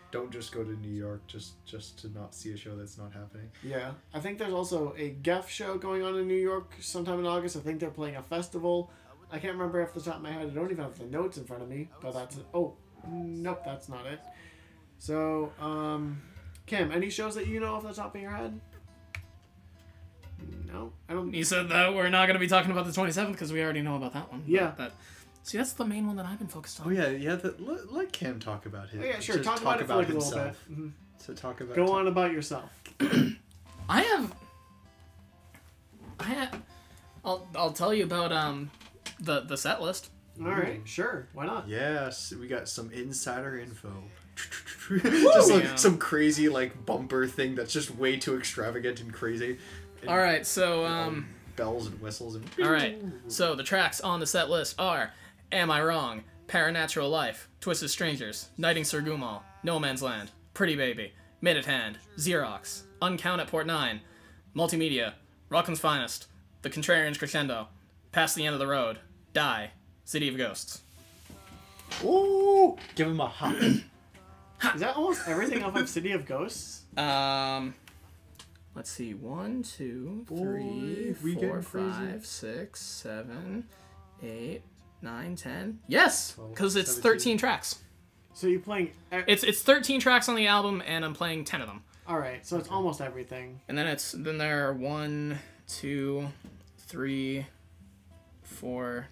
D: Don't just go to New York just to not see a show that's not happening.
B: Yeah, I think there's also a Geff show going on in New York sometime in August. I think they're playing a festival. I can't remember off the top of my head. I don't even have the notes in front of me, but that's it. Oh, nope, that's not it. So, Kim, any shows that you know off the top of your head? No, I don't.
C: You said that we're not going to be talking about the 27th because we already know about that one.
B: Yeah.
C: See, that's the main one that I've been focused on.
D: Oh yeah. Let Cam talk about his.
B: Oh, yeah, sure.
D: Just
B: Talk about it for like a little bit.
D: himself.
B: Mhm.
D: So talk about.
B: Go on about yourself.
C: I'll tell you about the set list.
B: All right, sure. Why not?
D: Yes, we got some insider info. Just like some crazy like bumper thing that's just way too extravagant and crazy. And
C: All right, so
D: bells and whistles and.
C: all right, so the tracks on the set list are "Am I Wrong," "Paranatural Life," "Twisted Strangers," "Knighting Sir Gumal," "No Man's Land," "Pretty Baby," "Minute Hand," "Xerox," "Uncount at Port 9," "Multimedia," "Rockland's Finest," "The Contrarians Crescendo," "Past the End of the Road," "Die," "City of Ghosts."
D: Ooh! Give him a hop.
B: Is that almost everything off of City of Ghosts?
C: Let's see. 1, 2,
D: Boy,
C: 3,
D: we
C: 4,
D: getting crazy.
C: 5, 6, 7, 8, 9, 10. Yes,
D: 12,
C: because it's
D: 17.
C: 13 tracks.
B: So you're playing.
C: It's 13 tracks on the album, and I'm playing 10 of them.
B: All right, so it's almost everything.
C: And then there are 1, 2, 3, 4,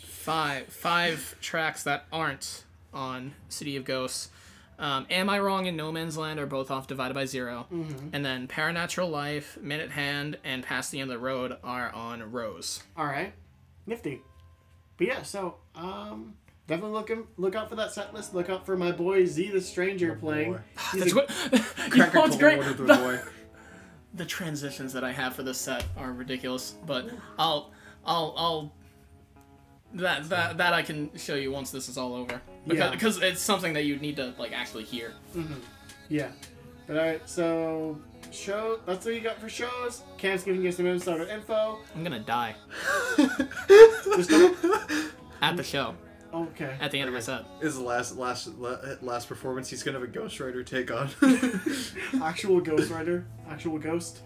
C: 5 tracks that aren't on City of Ghosts. Am I Wrong and No Man's Land are both off Divided by Zero.
B: Mm-hmm.
C: And then Paranatural Life, Minute Hand, and Past the End of the Road are on Rose.
B: All right, nifty. But yeah, so definitely look out for that set list. Look out for my boy Z the Stranger playing.
C: That's what you know
D: Cracker
C: what's great?
D: cold water, boy.
C: The transitions that I have for this set are ridiculous, but I'll that I can show you once this is all over. Because it's something that you need to like actually hear.
B: Mm-hmm. Yeah. But alright, so that's what you got for shows. Cam's giving you some insider info.
C: I'm gonna die
B: Just don't...
C: at the show
B: Okay.
C: at the end of my set.
D: Is the last performance he's gonna have a Ghost Rider take on.
B: Actual Ghost Rider. Actual ghost.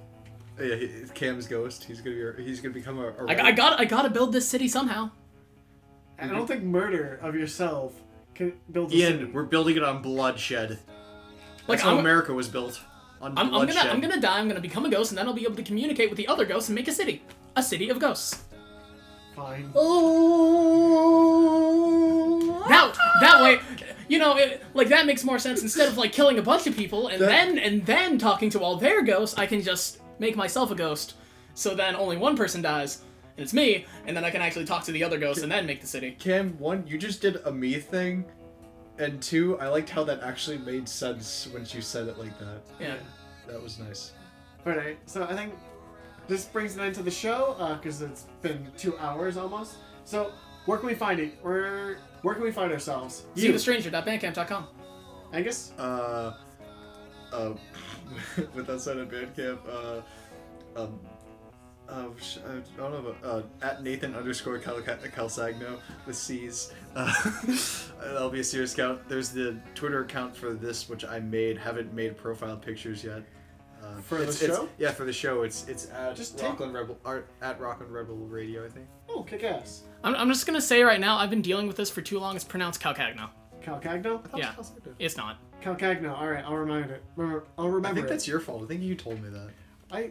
D: Yeah, Cam's ghost. He's gonna become a
C: I gotta build this city somehow.
B: I don't think murder of yourself can build a
D: Ian,
B: city.
D: we're building it on bloodshed. That's
C: Like,
D: how America was built. On bloodshed.
C: I'm gonna die. I'm gonna become a ghost, and then I'll be able to communicate with the other ghosts and make a city of ghosts.
B: Fine.
C: Oh. That way, you know, that makes more sense. Instead of like killing a bunch of people and then talking to all their ghosts, I can just make myself a ghost, So then only one person dies, and it's me, and then I can actually talk to the other ghosts and then make the city.
D: Cam, one, you just did a me thing, and two, I liked how that actually made sense when you said it like that.
C: Yeah.
D: That was nice.
B: Alright, so I think this brings an end to the show, because it's been 2 hours almost. So, where can we find it? Where can we find ourselves?
C: SeeTheStranger.bandcamp.com.
B: Angus?
D: Without sound at Bandcamp, I don't know, at Nathan_Calsagno with C's. That'll be a serious account. There's the Twitter account for this, which I haven't made profile pictures yet.
B: For the show?
D: Yeah, for the show. It's at
B: Just
D: Rockland Rebel, at Rockland Rebel Radio, I think.
B: Oh, kick ass.
C: I'm just gonna say right now, I've been dealing with this for too long. It's pronounced Calcagno.
B: Calcagno?
C: Yeah, it's not.
B: Calcagno. Alright, I'll remind it. I'll remember
D: I think
B: it.
D: that's your fault. I think you told me that.
B: I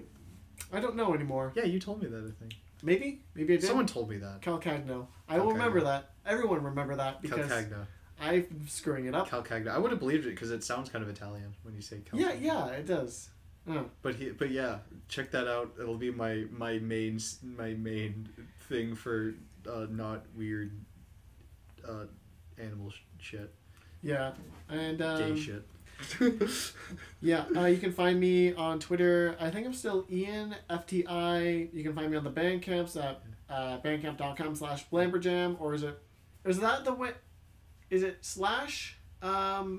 B: don't know anymore.
D: Yeah, you told me that, I think.
B: Maybe I did.
D: Someone told me that.
B: Calcagno. I will remember that. Everyone remember that because
D: Calcagno.
B: I'm screwing it up.
D: Calcagno. I would have believed it because it sounds kind of Italian when you say Calcagno.
B: Yeah, it does. Oh.
D: But yeah, check that out. It'll be my main thing for not weird animal shit.
B: Yeah, and
D: Gay shit.
B: Yeah, you can find me on Twitter. I think I'm still Ian FTI. You can find me on the Bandcamps at bandcamp.com/Blamberjam, or is that the way? Is it /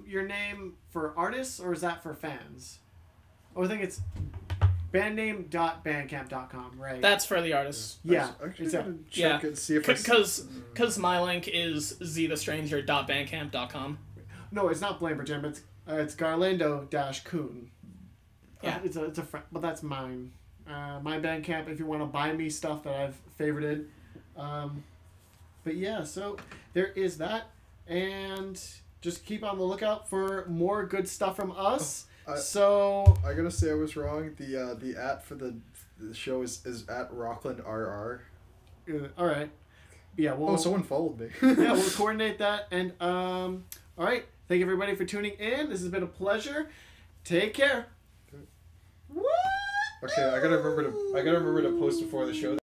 B: your name for artists, or is that for fans? Oh, I think it's bandname.bandcamp.com, right?
C: That's for the artists.
B: Yeah,
D: Actually,
B: it's a,
D: gonna check and see if
C: Because my link is thestranger.bandcamp.com.
B: no, it's not Blamberjam. It's Garlando-Coon.
C: Yeah.
B: It's a friend, but that's mine. My Bandcamp, if you want to buy me stuff that I've favorited. But yeah, so there is that, and just keep on the lookout for more good stuff from us.
D: I gotta say I was wrong. The @ for the show is at Rockland RR.
B: All right. Yeah. Well.
D: Someone followed me.
B: Yeah, we'll coordinate that, and all right. Thank you everybody for tuning in. This has been a pleasure. Take care.
D: Okay, I gotta remember to post before the show.